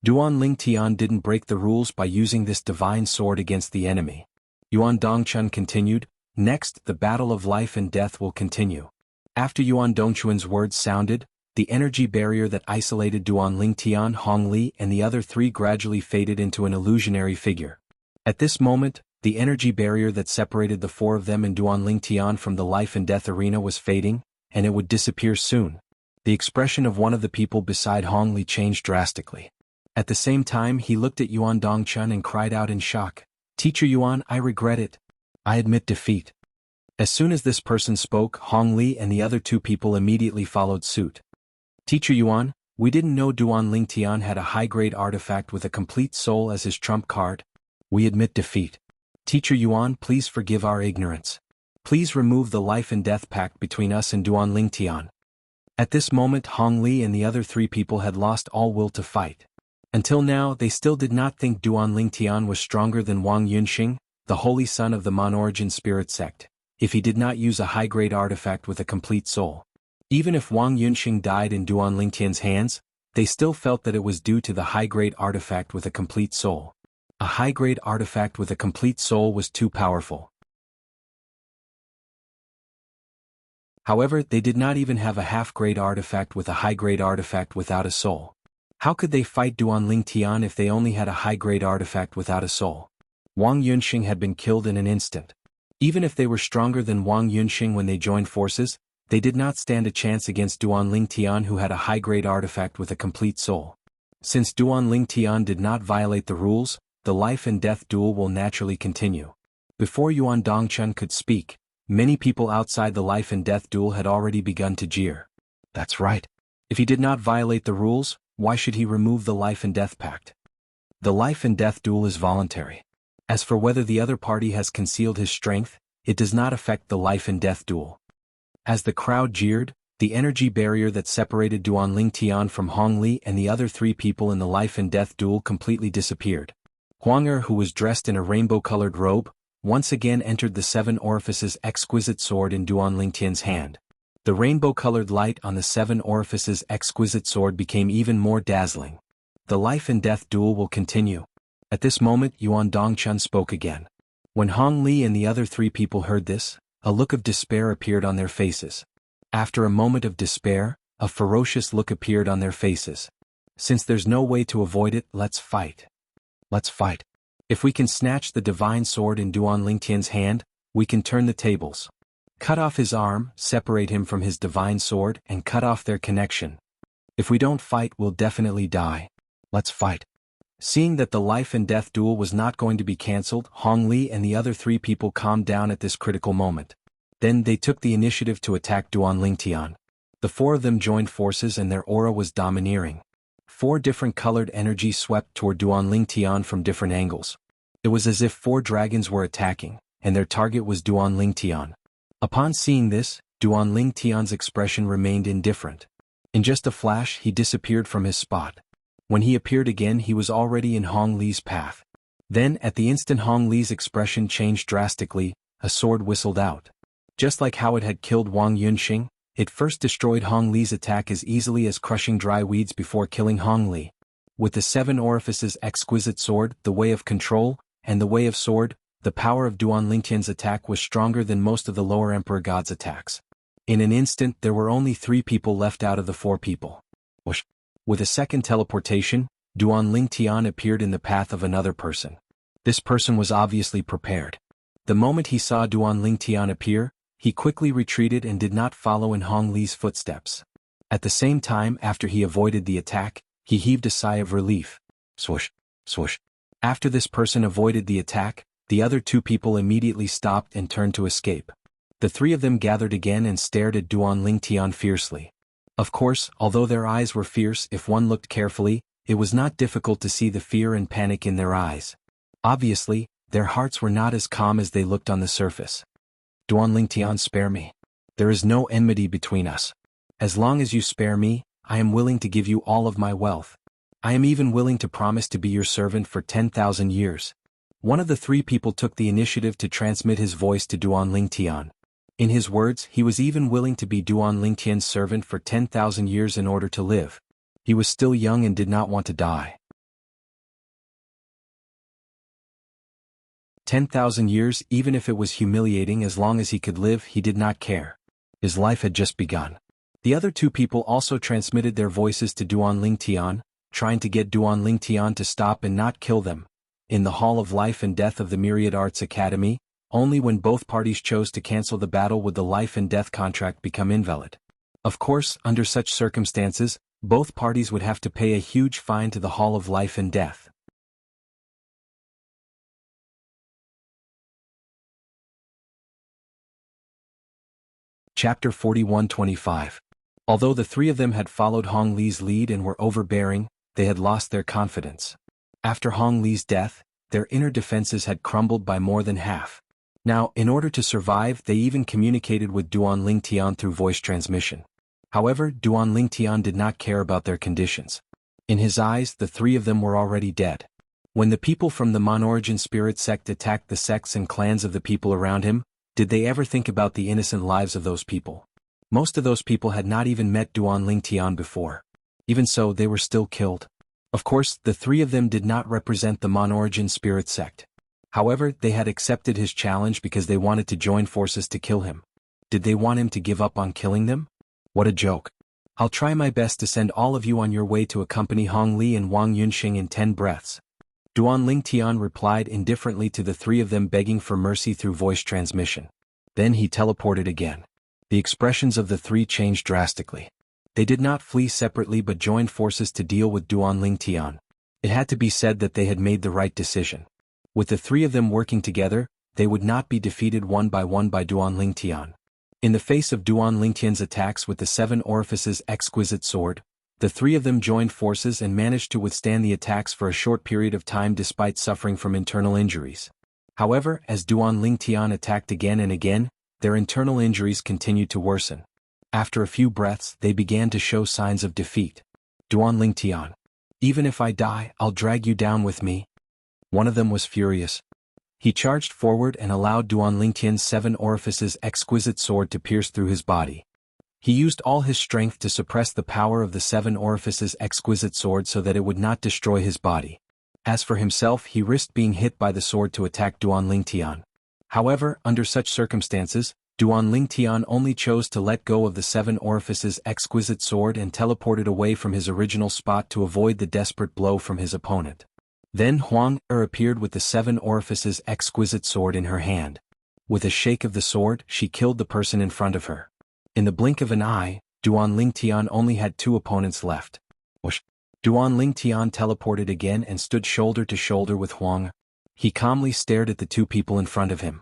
Duan Lingtian didn't break the rules by using this divine sword against the enemy. Yuan Dongchun continued, next the battle of life and death will continue. After Yuan Dongchun's words sounded, the energy barrier that isolated Duan Lingtian, Hong Li and the other 3 gradually faded into an illusionary figure. At this moment, the energy barrier that separated the 4 of them and Duan Lingtian from the life and death arena was fading, and it would disappear soon. The expression of one of the people beside Hong Li changed drastically. At the same time he looked at Yuan Dongchun and cried out in shock, Teacher Yuan, I regret it. I admit defeat. As soon as this person spoke, Hong Li and the other 2 people immediately followed suit. Teacher Yuan, we didn't know Duan Lingtian had a high-grade artifact with a complete soul as his trump card. We admit defeat. Teacher Yuan, please forgive our ignorance. Please remove the life and death pact between us and Duan Lingtian. At this moment Hong Li and the other 3 people had lost all will to fight. Until now they still did not think Duan Lingtian was stronger than Wang Yunxing, the holy son of the Mon-Origin spirit sect, if he did not use a high-grade artifact with a complete soul. Even if Wang Yunxing died in Duan Lingtian's hands, they still felt that it was due to the high-grade artifact with a complete soul. A high-grade artifact with a complete soul was too powerful. However, they did not even have a half-grade artifact with a high-grade artifact without a soul. How could they fight Duan Lingtian if they only had a high-grade artifact without a soul? Wang Yunxing had been killed in an instant. Even if they were stronger than Wang Yunxing when they joined forces, they did not stand a chance against Duan Lingtian who had a high-grade artifact with a complete soul. Since Duan Lingtian did not violate the rules, the life and death duel will naturally continue. Before Yuan Dongchun could speak, many people outside the life and death duel had already begun to jeer. That's right. If he did not violate the rules, why should he remove the life and death pact? The life and death duel is voluntary. As for whether the other party has concealed his strength, it does not affect the life and death duel. As the crowd jeered, the energy barrier that separated Duan Lingtian from Hong Li and the other 3 people in the life and death duel completely disappeared. Huang who was dressed in a rainbow-colored robe, once again entered the 7 orifices exquisite sword in Duan Lingtian's hand. The rainbow-colored light on the 7 orifices exquisite sword became even more dazzling. The life and death duel will continue. At this moment Yuan Dongchun spoke again. When Hong Li and the other 3 people heard this, a look of despair appeared on their faces. After a moment of despair, a ferocious look appeared on their faces. Since there's no way to avoid it, let's fight. Let's fight. If we can snatch the divine sword in Duan Lingtian's hand, we can turn the tables. Cut off his arm, separate him from his divine sword, and cut off their connection. If we don't fight, we'll definitely die. Let's fight. Seeing that the life and death duel was not going to be cancelled, Hong Li and the other 3 people calmed down at this critical moment. Then they took the initiative to attack Duan Lingtian. The 4 of them joined forces and their aura was domineering. 4 different colored energies swept toward Duan Lingtian from different angles. It was as if 4 dragons were attacking, and their target was Duan Lingtian. Upon seeing this, Duan Lingtian's expression remained indifferent. In just a flash he disappeared from his spot. When he appeared again he was already in Hong Li's path. Then at the instant Hong Li's expression changed drastically, a sword whistled out. Just like how it had killed Wang Yunxing, it first destroyed Hong Li's attack as easily as crushing dry weeds before killing Hong Li. With the 7 orifices exquisite sword, the way of control, and the way of sword, the power of Duan Lingtian's attack was stronger than most of the lower Emperor God's attacks. In an instant there were only 3 people left out of the 4 people. Whoosh. With a second teleportation, Duan Lingtian appeared in the path of another person. This person was obviously prepared. The moment he saw Duan Lingtian appear, he quickly retreated and did not follow in Hong Li's footsteps. At the same time, after he avoided the attack, he heaved a sigh of relief. Swoosh, swoosh. After this person avoided the attack, the other 2 people immediately stopped and turned to escape. The 3 of them gathered again and stared at Duan Lingtian fiercely. Of course, although their eyes were fierce, if one looked carefully, it was not difficult to see the fear and panic in their eyes. Obviously, their hearts were not as calm as they looked on the surface. Duan Lingtian, spare me. There is no enmity between us. As long as you spare me, I am willing to give you all of my wealth. I am even willing to promise to be your servant for 10,000 years. One of the 3 people took the initiative to transmit his voice to Duan Lingtian. In his words, he was even willing to be Duan Lingtian's servant for 10,000 years in order to live. He was still young and did not want to die. 10,000 years, even if it was humiliating, as long as he could live, he did not care. His life had just begun. The other 2 people also transmitted their voices to Duan Lingtian, trying to get Duan Lingtian to stop and not kill them. In the Hall of Life and Death of the Myriad Arts Academy, only when both parties chose to cancel the battle would the life and death contract become invalid. Of course, under such circumstances, both parties would have to pay a huge fine to the Hall of Life and Death. Chapter 41-25. Although the 3 of them had followed Hong Li's lead and were overbearing, they had lost their confidence. After Hong Li's death, their inner defenses had crumbled by more than half. Now, in order to survive, they even communicated with Duan Lingtian through voice transmission. However, Duan Lingtian did not care about their conditions. In his eyes, the three of them were already dead. When the people from the Mon-Origin spirit sect attacked the sects and clans of the people around him, did they ever think about the innocent lives of those people? Most of those people had not even met Duan Lingtian before. Even so, they were still killed. Of course, the three of them did not represent the Mon-Origin spirit sect. However, they had accepted his challenge because they wanted to join forces to kill him. Did they want him to give up on killing them? What a joke. I'll try my best to send all of you on your way to accompany Hong Li and Wang Yunxing in 10 breaths. Duan Lingtian replied indifferently to the three of them, begging for mercy through voice transmission. Then he teleported again. The expressions of the three changed drastically. They did not flee separately but joined forces to deal with Duan Lingtian. It had to be said that they had made the right decision. With the three of them working together, they would not be defeated one by Duan Lingtian. In the face of Duan Lingtian's attacks with the 7 Orifices exquisite sword, the three of them joined forces and managed to withstand the attacks for a short period of time despite suffering from internal injuries. However, as Duan Lingtian attacked again and again, their internal injuries continued to worsen. After a few breaths, they began to show signs of defeat. Duan Lingtian. Even if I die, I'll drag you down with me. One of them was furious. He charged forward and allowed Duan Lingtian's 7 Orifices exquisite sword to pierce through his body. He used all his strength to suppress the power of the 7 Orifices exquisite sword so that it would not destroy his body. As for himself, he risked being hit by the sword to attack Duan Lingtian. However, under such circumstances, Duan Lingtian only chose to let go of the 7 Orifices exquisite sword and teleported away from his original spot to avoid the desperate blow from his opponent. Then Huang Er appeared with the 7 Orifices exquisite sword in her hand. With a shake of the sword, she killed the person in front of her. In the blink of an eye, Duan Lingtian only had 2 opponents left. Whoosh! Duan Lingtian teleported again and stood shoulder to shoulder with Huang. He calmly stared at the 2 people in front of him.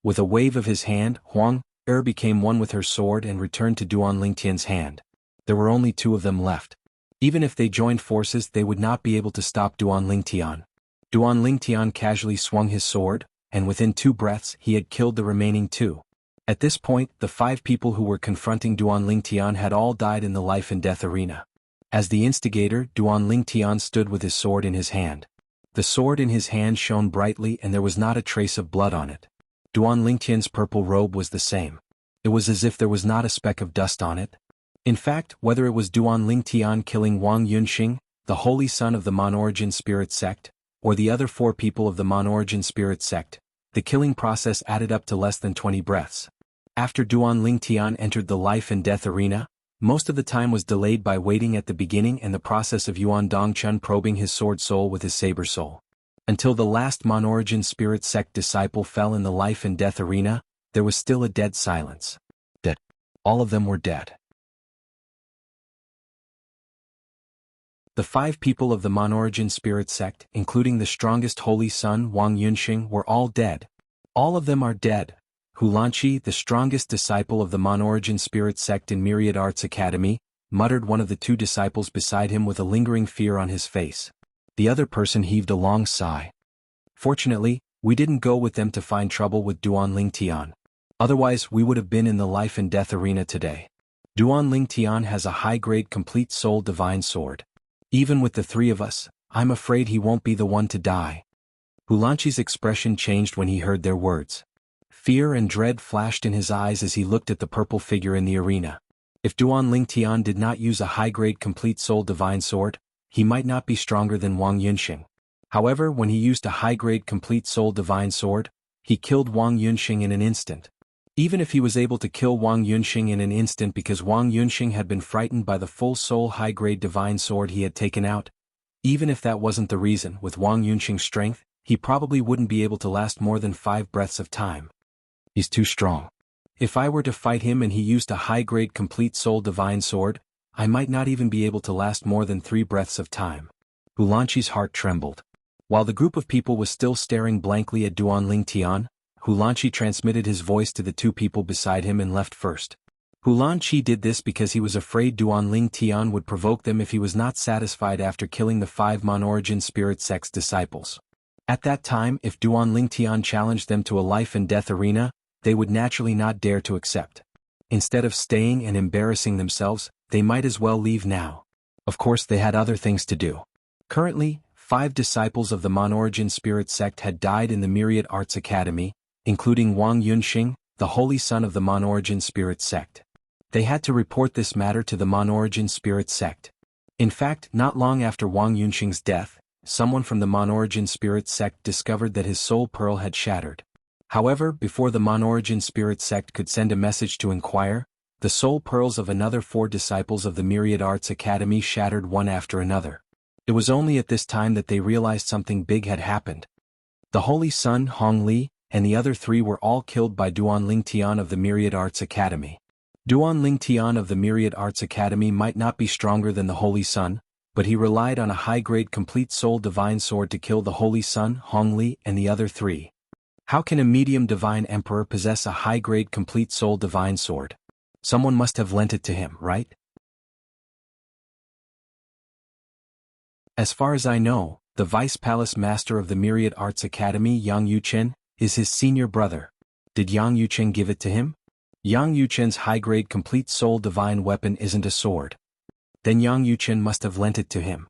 With a wave of his hand, Huang Er became one with her sword and returned to Duan Lingtian's hand. There were only 2 of them left. Even if they joined forces, they would not be able to stop Duan Lingtian. Duan Lingtian casually swung his sword, and within 2 breaths he had killed the remaining 2. At this point, the 5 people who were confronting Duan Lingtian had all died in the life and death arena. As the instigator, Duan Lingtian stood with his sword in his hand. The sword in his hand shone brightly and there was not a trace of blood on it. Duan Lingtian's purple robe was the same. It was as if there was not a speck of dust on it. In fact, whether it was Duan Lingtian killing Wang Yunxing, the holy son of the Mon-Origin spirit sect, or the other 4 people of the Mon-Origin spirit sect, the killing process added up to less than 20 breaths. After Duan Lingtian entered the life and death arena, most of the time was delayed by waiting at the beginning and the process of Yuan Dongchun probing his sword soul with his saber soul. Until the last Mon-Origin spirit sect disciple fell in the life and death arena, there was still a dead silence. Dead. All of them were dead. The 5 people of the Mon-Origin spirit sect, including the strongest holy son Wang Yunxing, were all dead. All of them are dead. Hulanqi, the strongest disciple of the Mon-Origin spirit sect in Myriad Arts Academy, muttered one of the 2 disciples beside him with a lingering fear on his face. The other person heaved a long sigh. Fortunately, we didn't go with them to find trouble with Duan Lingtian. Otherwise we would have been in the life and death arena today. Duan Lingtian has a high-grade complete soul divine sword. Even with the 3 of us, I'm afraid he won't be the one to die. Hulanqi's expression changed when he heard their words. Fear and dread flashed in his eyes as he looked at the purple figure in the arena. If Duan Lingtian did not use a high-grade complete soul divine sword, he might not be stronger than Wang Yunxing. However, when he used a high-grade complete soul divine sword, he killed Wang Yunxing in an instant. Even if he was able to kill Wang Yunxing in an instant because Wang Yunxing had been frightened by the full soul high-grade divine sword he had taken out, even if that wasn't the reason, with Wang Yunxing's strength, he probably wouldn't be able to last more than 5 breaths of time. He's too strong. If I were to fight him and he used a high-grade complete soul divine sword, I might not even be able to last more than 3 breaths of time. Hulanqi's heart trembled. While the group of people was still staring blankly at Duan Lingtian, Hulanqi transmitted his voice to the 2 people beside him and left first. Hulanqi did this because he was afraid Duan Lingtian would provoke them if he was not satisfied after killing the 5 Mon-Origin spirit sect's disciples. At that time, if Duan Lingtian challenged them to a life-and-death arena, they would naturally not dare to accept. Instead of staying and embarrassing themselves, they might as well leave now. Of course, they had other things to do. Currently, 5 disciples of the Monorigin Spirit sect had died in the Myriad Arts Academy, including Wang Yunxing, the holy son of the Monorigin Spirit sect. They had to report this matter to the Monorigin Spirit sect. In fact, not long after Wang Yunxing's death, someone from the Monorigin Spirit sect discovered that his soul pearl had shattered. However, before the Monorigin Spirit sect could send a message to inquire, the soul pearls of another 4 disciples of the Myriad Arts Academy shattered one after another. It was only at this time that they realized something big had happened. The Holy Son, Hong Li, and the other 3 were all killed by Duan Lingtian of the Myriad Arts Academy. Duan Lingtian of the Myriad Arts Academy might not be stronger than the Holy Son, but he relied on a high-grade complete soul divine sword to kill the Holy Son, Hong Li, and the other 3. How can a medium divine emperor possess a high-grade complete soul divine sword? Someone must have lent it to him, right? As far as I know, the Vice Palace Master of the Myriad Arts Academy, Yang Yuchen, is his senior brother. Did Yang Yuchen give it to him? Yang Yuchen's high-grade complete soul divine weapon isn't a sword. Then Yang Yuchen must have lent it to him.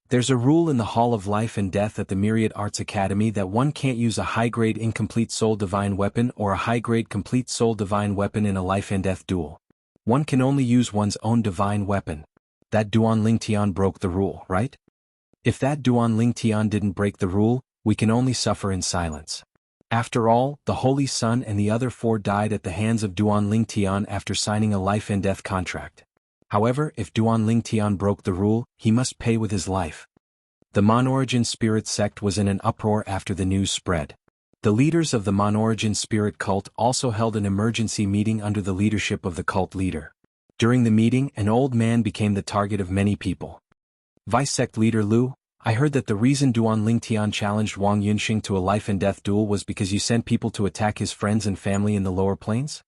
There's a rule in the Hall of Life and Death at the Myriad Arts Academy that one can't use a high-grade incomplete soul divine weapon or a high-grade complete soul divine weapon in a life and death duel. One can only use one's own divine weapon. That Duan Lingtian broke the rule, right? If that Duan Lingtian didn't break the rule, we can only suffer in silence. After all, the Holy Son and the other 4 died at the hands of Duan Lingtian after signing a life and death contract. However, if Duan Lingtian broke the rule, he must pay with his life. The Monorigin Spirit sect was in an uproar after the news spread. The leaders of the Monorigin Spirit cult also held an emergency meeting under the leadership of the cult leader. During the meeting, an old man became the target of many people. Vice Sect Leader Lu, I heard that the reason Duan Lingtian challenged Wang Yunxing to a life and death duel was because you sent people to attack his friends and family in the lower plains?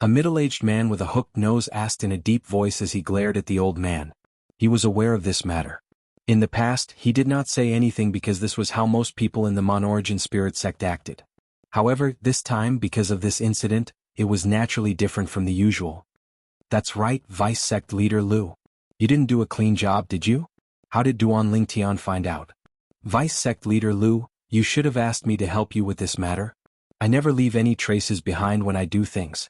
A middle-aged man with a hooked nose asked in a deep voice as he glared at the old man. He was aware of this matter. In the past, he did not say anything because this was how most people in the Monorigin Spirit sect acted. However, this time, because of this incident, it was naturally different from the usual. That's right, Vice Sect Leader Lu. You didn't do a clean job, did you? How did Duan Lingtian find out? Vice Sect Leader Lu, you should have asked me to help you with this matter. I never leave any traces behind when I do things.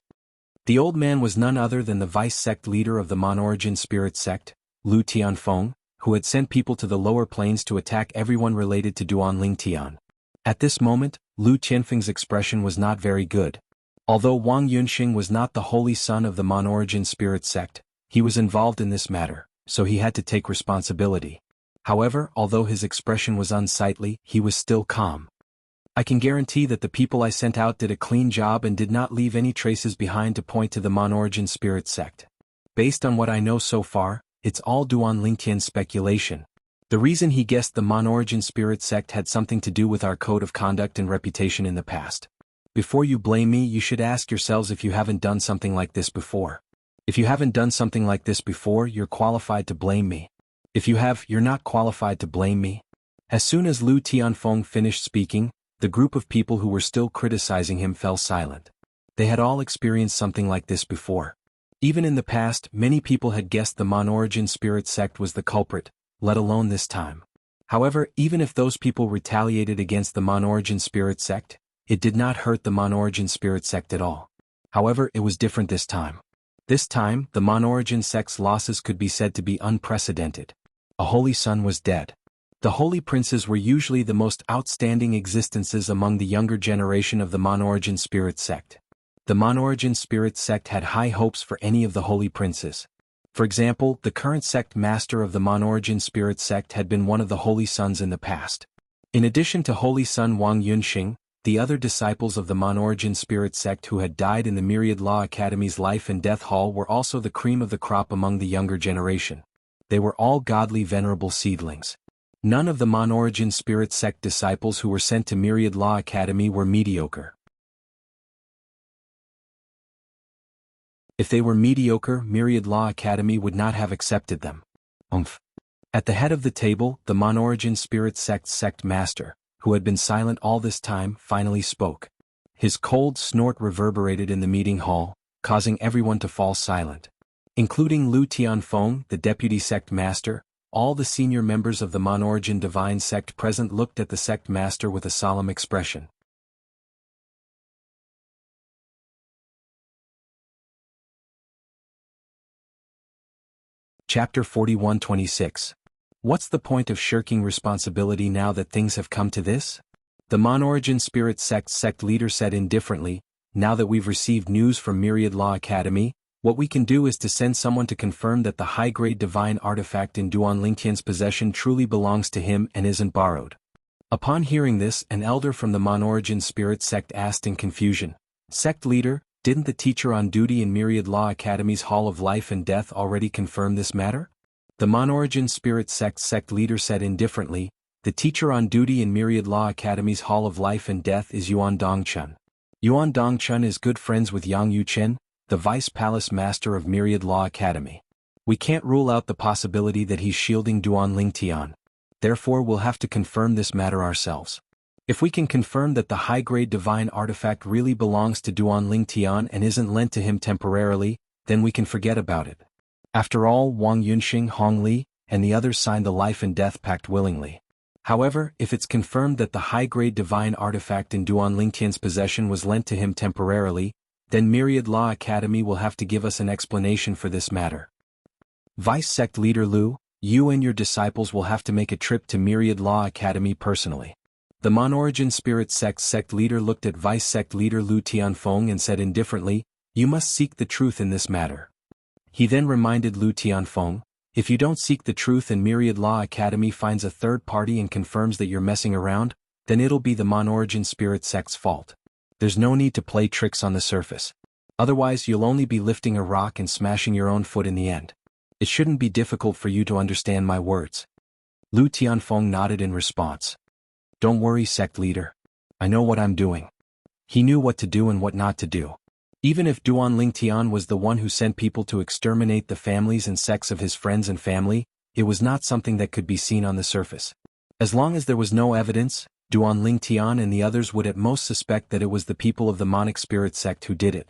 The old man was none other than the Vice Sect Leader of the Monorigin Spirit sect, Lu Tianfeng, who had sent people to the lower plains to attack everyone related to Duan Lingtian. At this moment, Lu Tianfeng's expression was not very good. Although Wang Yunxing was not the holy son of the Monorigin Spirit sect, he was involved in this matter, so he had to take responsibility. However, although his expression was unsightly, he was still calm. I can guarantee that the people I sent out did a clean job and did not leave any traces behind to point to the Monorigin Spirit sect. Based on what I know so far, it's all Duan Lingtian's speculation. The reason he guessed the Monorigin Spirit sect had something to do with our code of conduct and reputation in the past. Before you blame me, you should ask yourselves if you haven't done something like this before. If you haven't done something like this before, you're qualified to blame me. If you have, you're not qualified to blame me. As soon as Lu Tianfeng finished speaking, the group of people who were still criticizing him fell silent. They had all experienced something like this before. Even in the past, many people had guessed the Monorigin Spirit sect was the culprit, let alone this time. However, even if those people retaliated against the Monorigin Spirit sect, it did not hurt the Monorigin Spirit sect at all. However, it was different this time. This time, the Monorigin sect's losses could be said to be unprecedented. A holy son was dead. The holy princes were usually the most outstanding existences among the younger generation of the Monorigin Spirit sect. The Monorigin Spirit sect had high hopes for any of the holy princes. For example, the current sect master of the Monorigin Spirit sect had been one of the holy sons in the past. In addition to holy son Wang Yunxing, the other disciples of the Monorigin Spirit sect who had died in the Myriad Law Academy's Life and Death Hall were also the cream of the crop among the younger generation. They were all godly venerable seedlings. None of the Monorigin Spirit sect disciples who were sent to Myriad Law Academy were mediocre. If they were mediocre, Myriad Law Academy would not have accepted them. At the head of the table, the Monorigin Spirit sect's sect master, who had been silent all this time, finally spoke. His cold snort reverberated in the meeting hall, causing everyone to fall silent. Including Lu Tianfeng, the deputy sect master, all the senior members of the Monorigin divine sect present looked at the sect master with a solemn expression. Chapter 41-26. What's the point of shirking responsibility now that things have come to this? The Monorigin Spirit sect leader said indifferently, now that we've received news from Myriad Law Academy, what we can do is to send someone to confirm that the high-grade divine artifact in Duan Lingtian's possession truly belongs to him and isn't borrowed. Upon hearing this, an elder from the Monorigin Spirit sect asked in confusion, Sect leader, didn't the teacher on duty in Myriad Law Academy's Hall of Life and Death already confirm this matter? The Monorigin Spirit sect leader said indifferently, the teacher on duty in Myriad Law Academy's Hall of Life and Death is Yuan Dongchun. Yuan Dongchun is good friends with Yang Yuchen, the Vice Palace Master of Myriad Law Academy. We can't rule out the possibility that he's shielding Duan Lingtian. Therefore we'll have to confirm this matter ourselves. If we can confirm that the high-grade divine artifact really belongs to Duan Lingtian and isn't lent to him temporarily, then we can forget about it. After all, Wang Yunxing, Hong Li, and the others signed the life and death pact willingly. However, if it's confirmed that the high-grade divine artifact in Duan Lingtian's possession was lent to him temporarily, then Myriad Law Academy will have to give us an explanation for this matter. Vice Sect Leader Lu, you and your disciples will have to make a trip to Myriad Law Academy personally. The Monorigin Spirit sect leader looked at Vice Sect Leader Lu Tianfeng and said indifferently, you must seek the truth in this matter. He then reminded Lu Tianfeng, if you don't seek the truth and Myriad Law Academy finds a third party and confirms that you're messing around, then it'll be the Monorigin Spirit sect's fault. There's no need to play tricks on the surface. Otherwise you'll only be lifting a rock and smashing your own foot in the end. It shouldn't be difficult for you to understand my words. Lu Tianfeng nodded in response. Don't worry, sect leader. I know what I'm doing. He knew what to do and what not to do. Even if Duan Lingtian was the one who sent people to exterminate the families and sects of his friends and family, it was not something that could be seen on the surface. As long as there was no evidence, Duan Lingtian and the others would at most suspect that it was the people of the Monic Spirit sect who did it.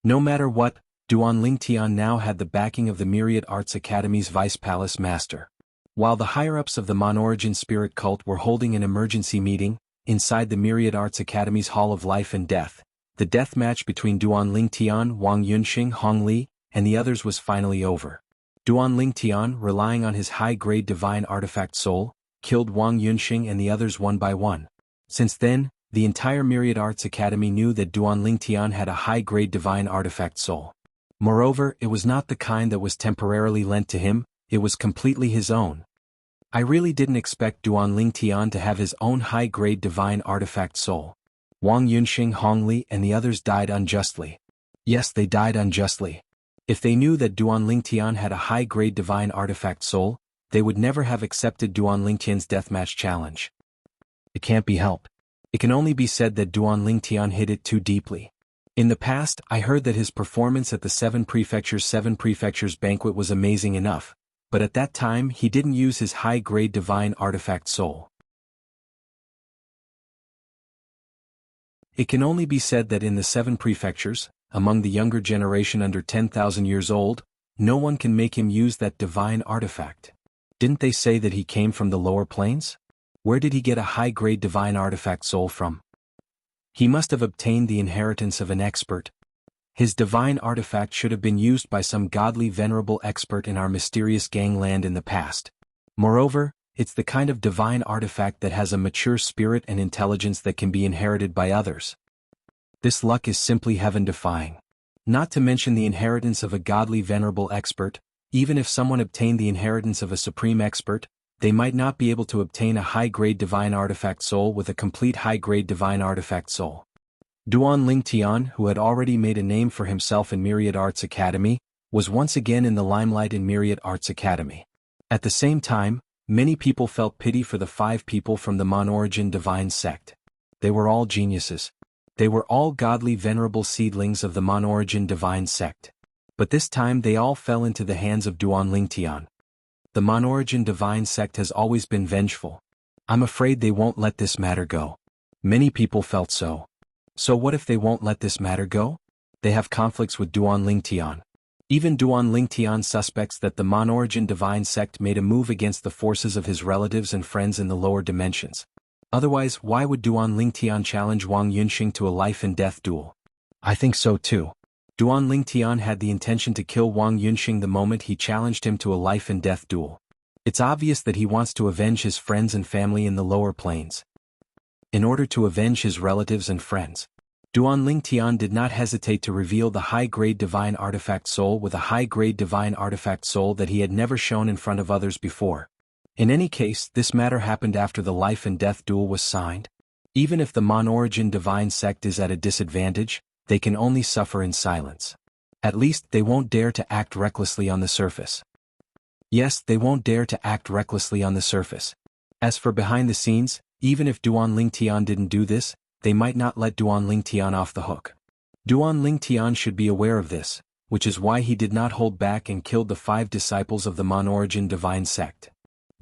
No matter what, Duan Lingtian now had the backing of the Myriad Arts Academy's Vice Palace Master. While the higher-ups of the Monorigin Spirit cult were holding an emergency meeting, inside the Myriad Arts Academy's Hall of Life and Death, the death match between Duan Lingtian, Wang Yunxing, Hong Li, and the others was finally over. Duan Lingtian, relying on his high-grade divine artifact soul, killed Wang Yunxing and the others one by one. Since then, the entire Myriad Arts Academy knew that Duan Lingtian had a high-grade divine artifact soul. Moreover, it was not the kind that was temporarily lent to him, it was completely his own. I really didn't expect Duan Lingtian to have his own high-grade divine artifact soul. Wang Yunxing, Hong Li, and the others died unjustly. Yes, they died unjustly. If they knew that Duan Lingtian had a high-grade divine artifact soul, they would never have accepted Duan Lingtian's deathmatch challenge. It can't be helped. It can only be said that Duan Lingtian hit it too deeply. In the past, I heard that his performance at the Seven Prefectures banquet was amazing enough, but at that time he didn't use his high-grade divine artifact soul. It can only be said that in the Seven Prefectures, among the younger generation under 10,000 years old, no one can make him use that divine artifact. Didn't they say that he came from the lower planes? Where did he get a high-grade divine artifact soul from? He must have obtained the inheritance of an expert. His divine artifact should have been used by some godly venerable expert in our mysterious gangland in the past. Moreover, it's the kind of divine artifact that has a mature spirit and intelligence that can be inherited by others. This luck is simply heaven-defying. Not to mention the inheritance of a godly venerable expert, even if someone obtained the inheritance of a supreme expert, they might not be able to obtain a high-grade divine artifact soul with a complete high-grade divine artifact soul. Duan Lingtian, who had already made a name for himself in Myriad Arts Academy, was once again in the limelight in Myriad Arts Academy. At the same time, many people felt pity for the 5 people from the Monorigin divine sect. They were all geniuses. They were all godly venerable seedlings of the Monorigin divine sect. But this time they all fell into the hands of Duan Lingtian. The Monorigin divine sect has always been vengeful. I'm afraid they won't let this matter go. Many people felt so. So what if they won't let this matter go? They have conflicts with Duan Lingtian. Even Duan Lingtian suspects that the Mon-origin divine sect made a move against the forces of his relatives and friends in the lower dimensions. Otherwise, why would Duan Lingtian challenge Wang Yunxing to a life-and-death duel? I think so too. Duan Lingtian had the intention to kill Wang Yunxing the moment he challenged him to a life-and-death duel. It's obvious that he wants to avenge his friends and family in the lower planes. In order to avenge his relatives and friends, Duan Lingtian did not hesitate to reveal the high-grade divine artifact soul with a high-grade divine artifact soul that he had never shown in front of others before. In any case, this matter happened after the life-and-death duel was signed. Even if the Mon-origin divine sect is at a disadvantage, they can only suffer in silence. At least they won't dare to act recklessly on the surface. Yes, they won't dare to act recklessly on the surface. As for behind the scenes, even if Duan Lingtian didn't do this, they might not let Duan Lingtian off the hook. Duan Lingtian should be aware of this, which is why he did not hold back and killed the 5 disciples of the Mon-origin divine sect.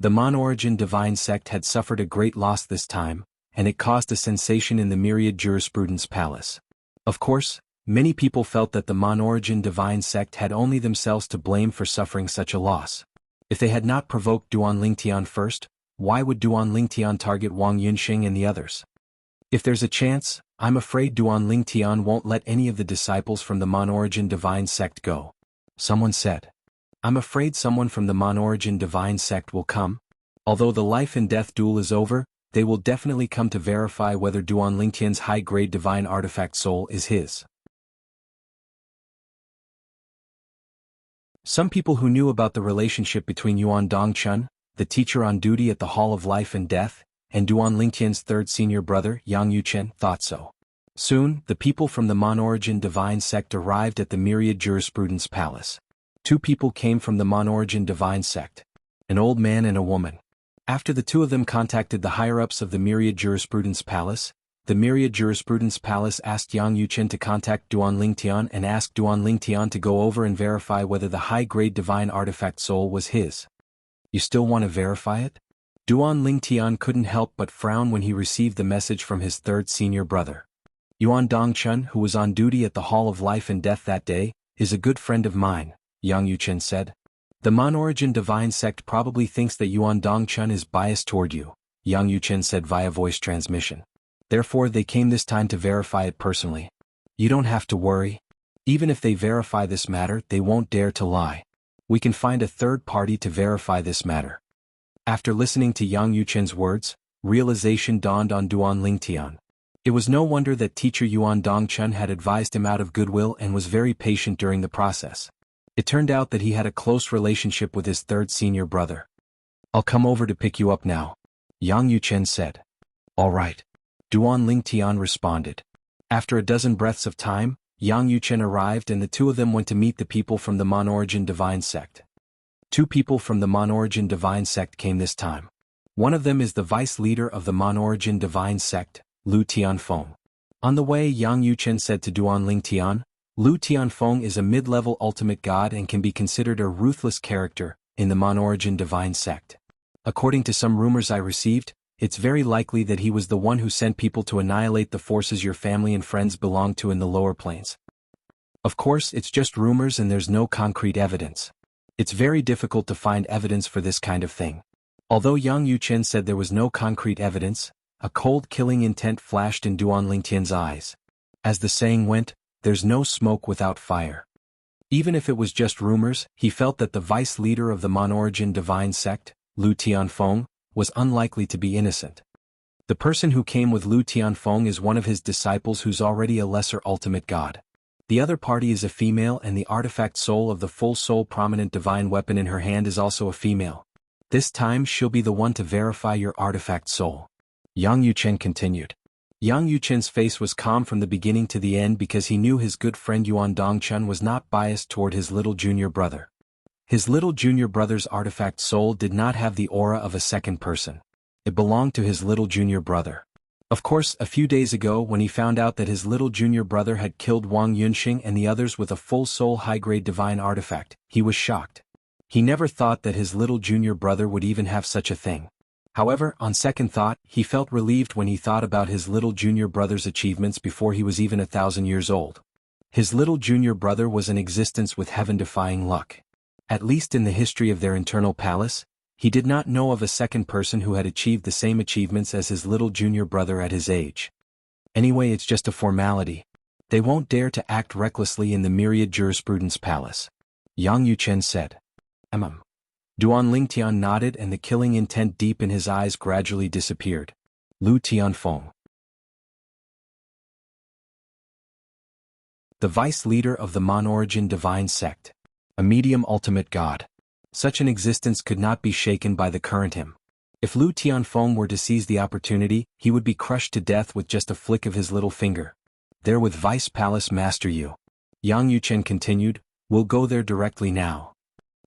The Mon-origin divine sect had suffered a great loss this time, and it caused a sensation in the Myriad Jurisprudence Palace. Of course, many people felt that the Mon-origin divine sect had only themselves to blame for suffering such a loss. If they had not provoked Duan Lingtian first, why would Duan Lingtian target Wang Yunxing and the others? If there's a chance, I'm afraid Duan Lingtian won't let any of the disciples from the Mon-origin divine sect go. Someone said. I'm afraid someone from the Mon-origin divine sect will come. Although the life-and-death duel is over, they will definitely come to verify whether Duan Lingtian's high-grade divine artifact soul is his. Some people who knew about the relationship between Yuan Dongchun, the teacher on duty at the Hall of Life and Death, and Duan Lingtian's third senior brother, Yang Yuchen, thought so. Soon, the people from the Mon-origin divine sect arrived at the Myriad Jurisprudence Palace. 2 people came from the Mon-origin divine sect. An old man and a woman. After the 2 of them contacted the higher-ups of the Myriad Jurisprudence Palace, the Myriad Jurisprudence Palace asked Yang Yuchen to contact Duan Lingtian and asked Duan Lingtian to go over and verify whether the high-grade divine artifact soul was his. You still want to verify it? Duan Lingtian couldn't help but frown when he received the message from his third senior brother. Yuan Dongchun, who was on duty at the Hall of Life and Death that day, is a good friend of mine, Yang Yuchen said. The Mon-origin divine sect probably thinks that Yuan Dongchun is biased toward you, Yang Yuchen said via voice transmission. Therefore they came this time to verify it personally. You don't have to worry. Even if they verify this matter, they won't dare to lie. We can find a third party to verify this matter. After listening to Yang Yuchen's words, realization dawned on Duan Lingtian. It was no wonder that teacher Yuan Dongchun had advised him out of goodwill and was very patient during the process. It turned out that he had a close relationship with his third senior brother. I'll come over to pick you up now, Yang Yuchen said. All right. Duan Lingtian responded. After a dozen breaths of time, Yang Yuchen arrived and the 2 of them went to meet the people from the Mon-origin divine sect. 2 people from the Mon-origin divine sect came this time. One of them is the vice leader of the Mon-origin divine sect, Lu Tianfeng. On the way, Yang Yuchen said to Duan Lingtian, Lu Tianfeng is a mid-level ultimate god and can be considered a ruthless character in the Mon-origin divine sect. According to some rumors I received, it's very likely that he was the one who sent people to annihilate the forces your family and friends belong to in the lower planes. Of course, it's just rumors and there's no concrete evidence. It's very difficult to find evidence for this kind of thing. Although Yang Yuchen said there was no concrete evidence, a cold killing intent flashed in Duan Lingtian's eyes. As the saying went, there's no smoke without fire. Even if it was just rumors, he felt that the vice leader of the Mon-origin divine sect, Lu Tianfeng, was unlikely to be innocent. The person who came with Lu Tianfeng is one of his disciples who's already a lesser ultimate god. The other party is a female and the artifact soul of the full soul prominent divine weapon in her hand is also a female. This time she'll be the one to verify your artifact soul. Yang Yuchen continued. Yang Yuchen's face was calm from the beginning to the end because he knew his good friend Yuan Dongchun was not biased toward his little junior brother. His little junior brother's artifact soul did not have the aura of a second person. It belonged to his little junior brother. Of course, a few days ago when he found out that his little junior brother had killed Wang Yunxing and the others with a full soul high-grade divine artifact, he was shocked. He never thought that his little junior brother would even have such a thing. However, on second thought, he felt relieved when he thought about his little junior brother's achievements before he was even 1,000 years old. His little junior brother was an existence with heaven-defying luck. At least in the history of their internal palace, he did not know of a second person who had achieved the same achievements as his little junior brother at his age. Anyway, it's just a formality. They won't dare to act recklessly in the myriad jurisprudence palace. Yang Yuchen said. Duan Lingtian nodded and the killing intent deep in his eyes gradually disappeared. Lu Tianfeng. The vice leader of the Mon-origin divine sect. A medium ultimate god. Such an existence could not be shaken by the current him. If Lu Tianfeng were to seize the opportunity, he would be crushed to death with just a flick of his little finger. There with Vice Palace Master Yu. Yang Yuchen continued, we'll go there directly now.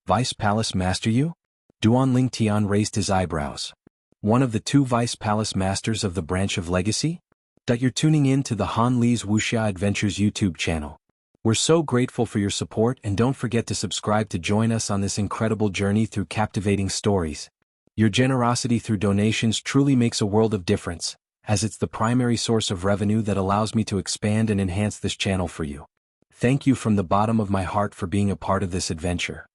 Vice Palace Master Yu? Duan Lingtian raised his eyebrows. One of the two Vice Palace Masters of the branch of Legacy? You're tuning in to the Han Li's Wuxia Adventures YouTube channel. We're so grateful for your support and don't forget to subscribe to join us on this incredible journey through captivating stories. Your generosity through donations truly makes a world of difference, as it's the primary source of revenue that allows me to expand and enhance this channel for you. Thank you from the bottom of my heart for being a part of this adventure.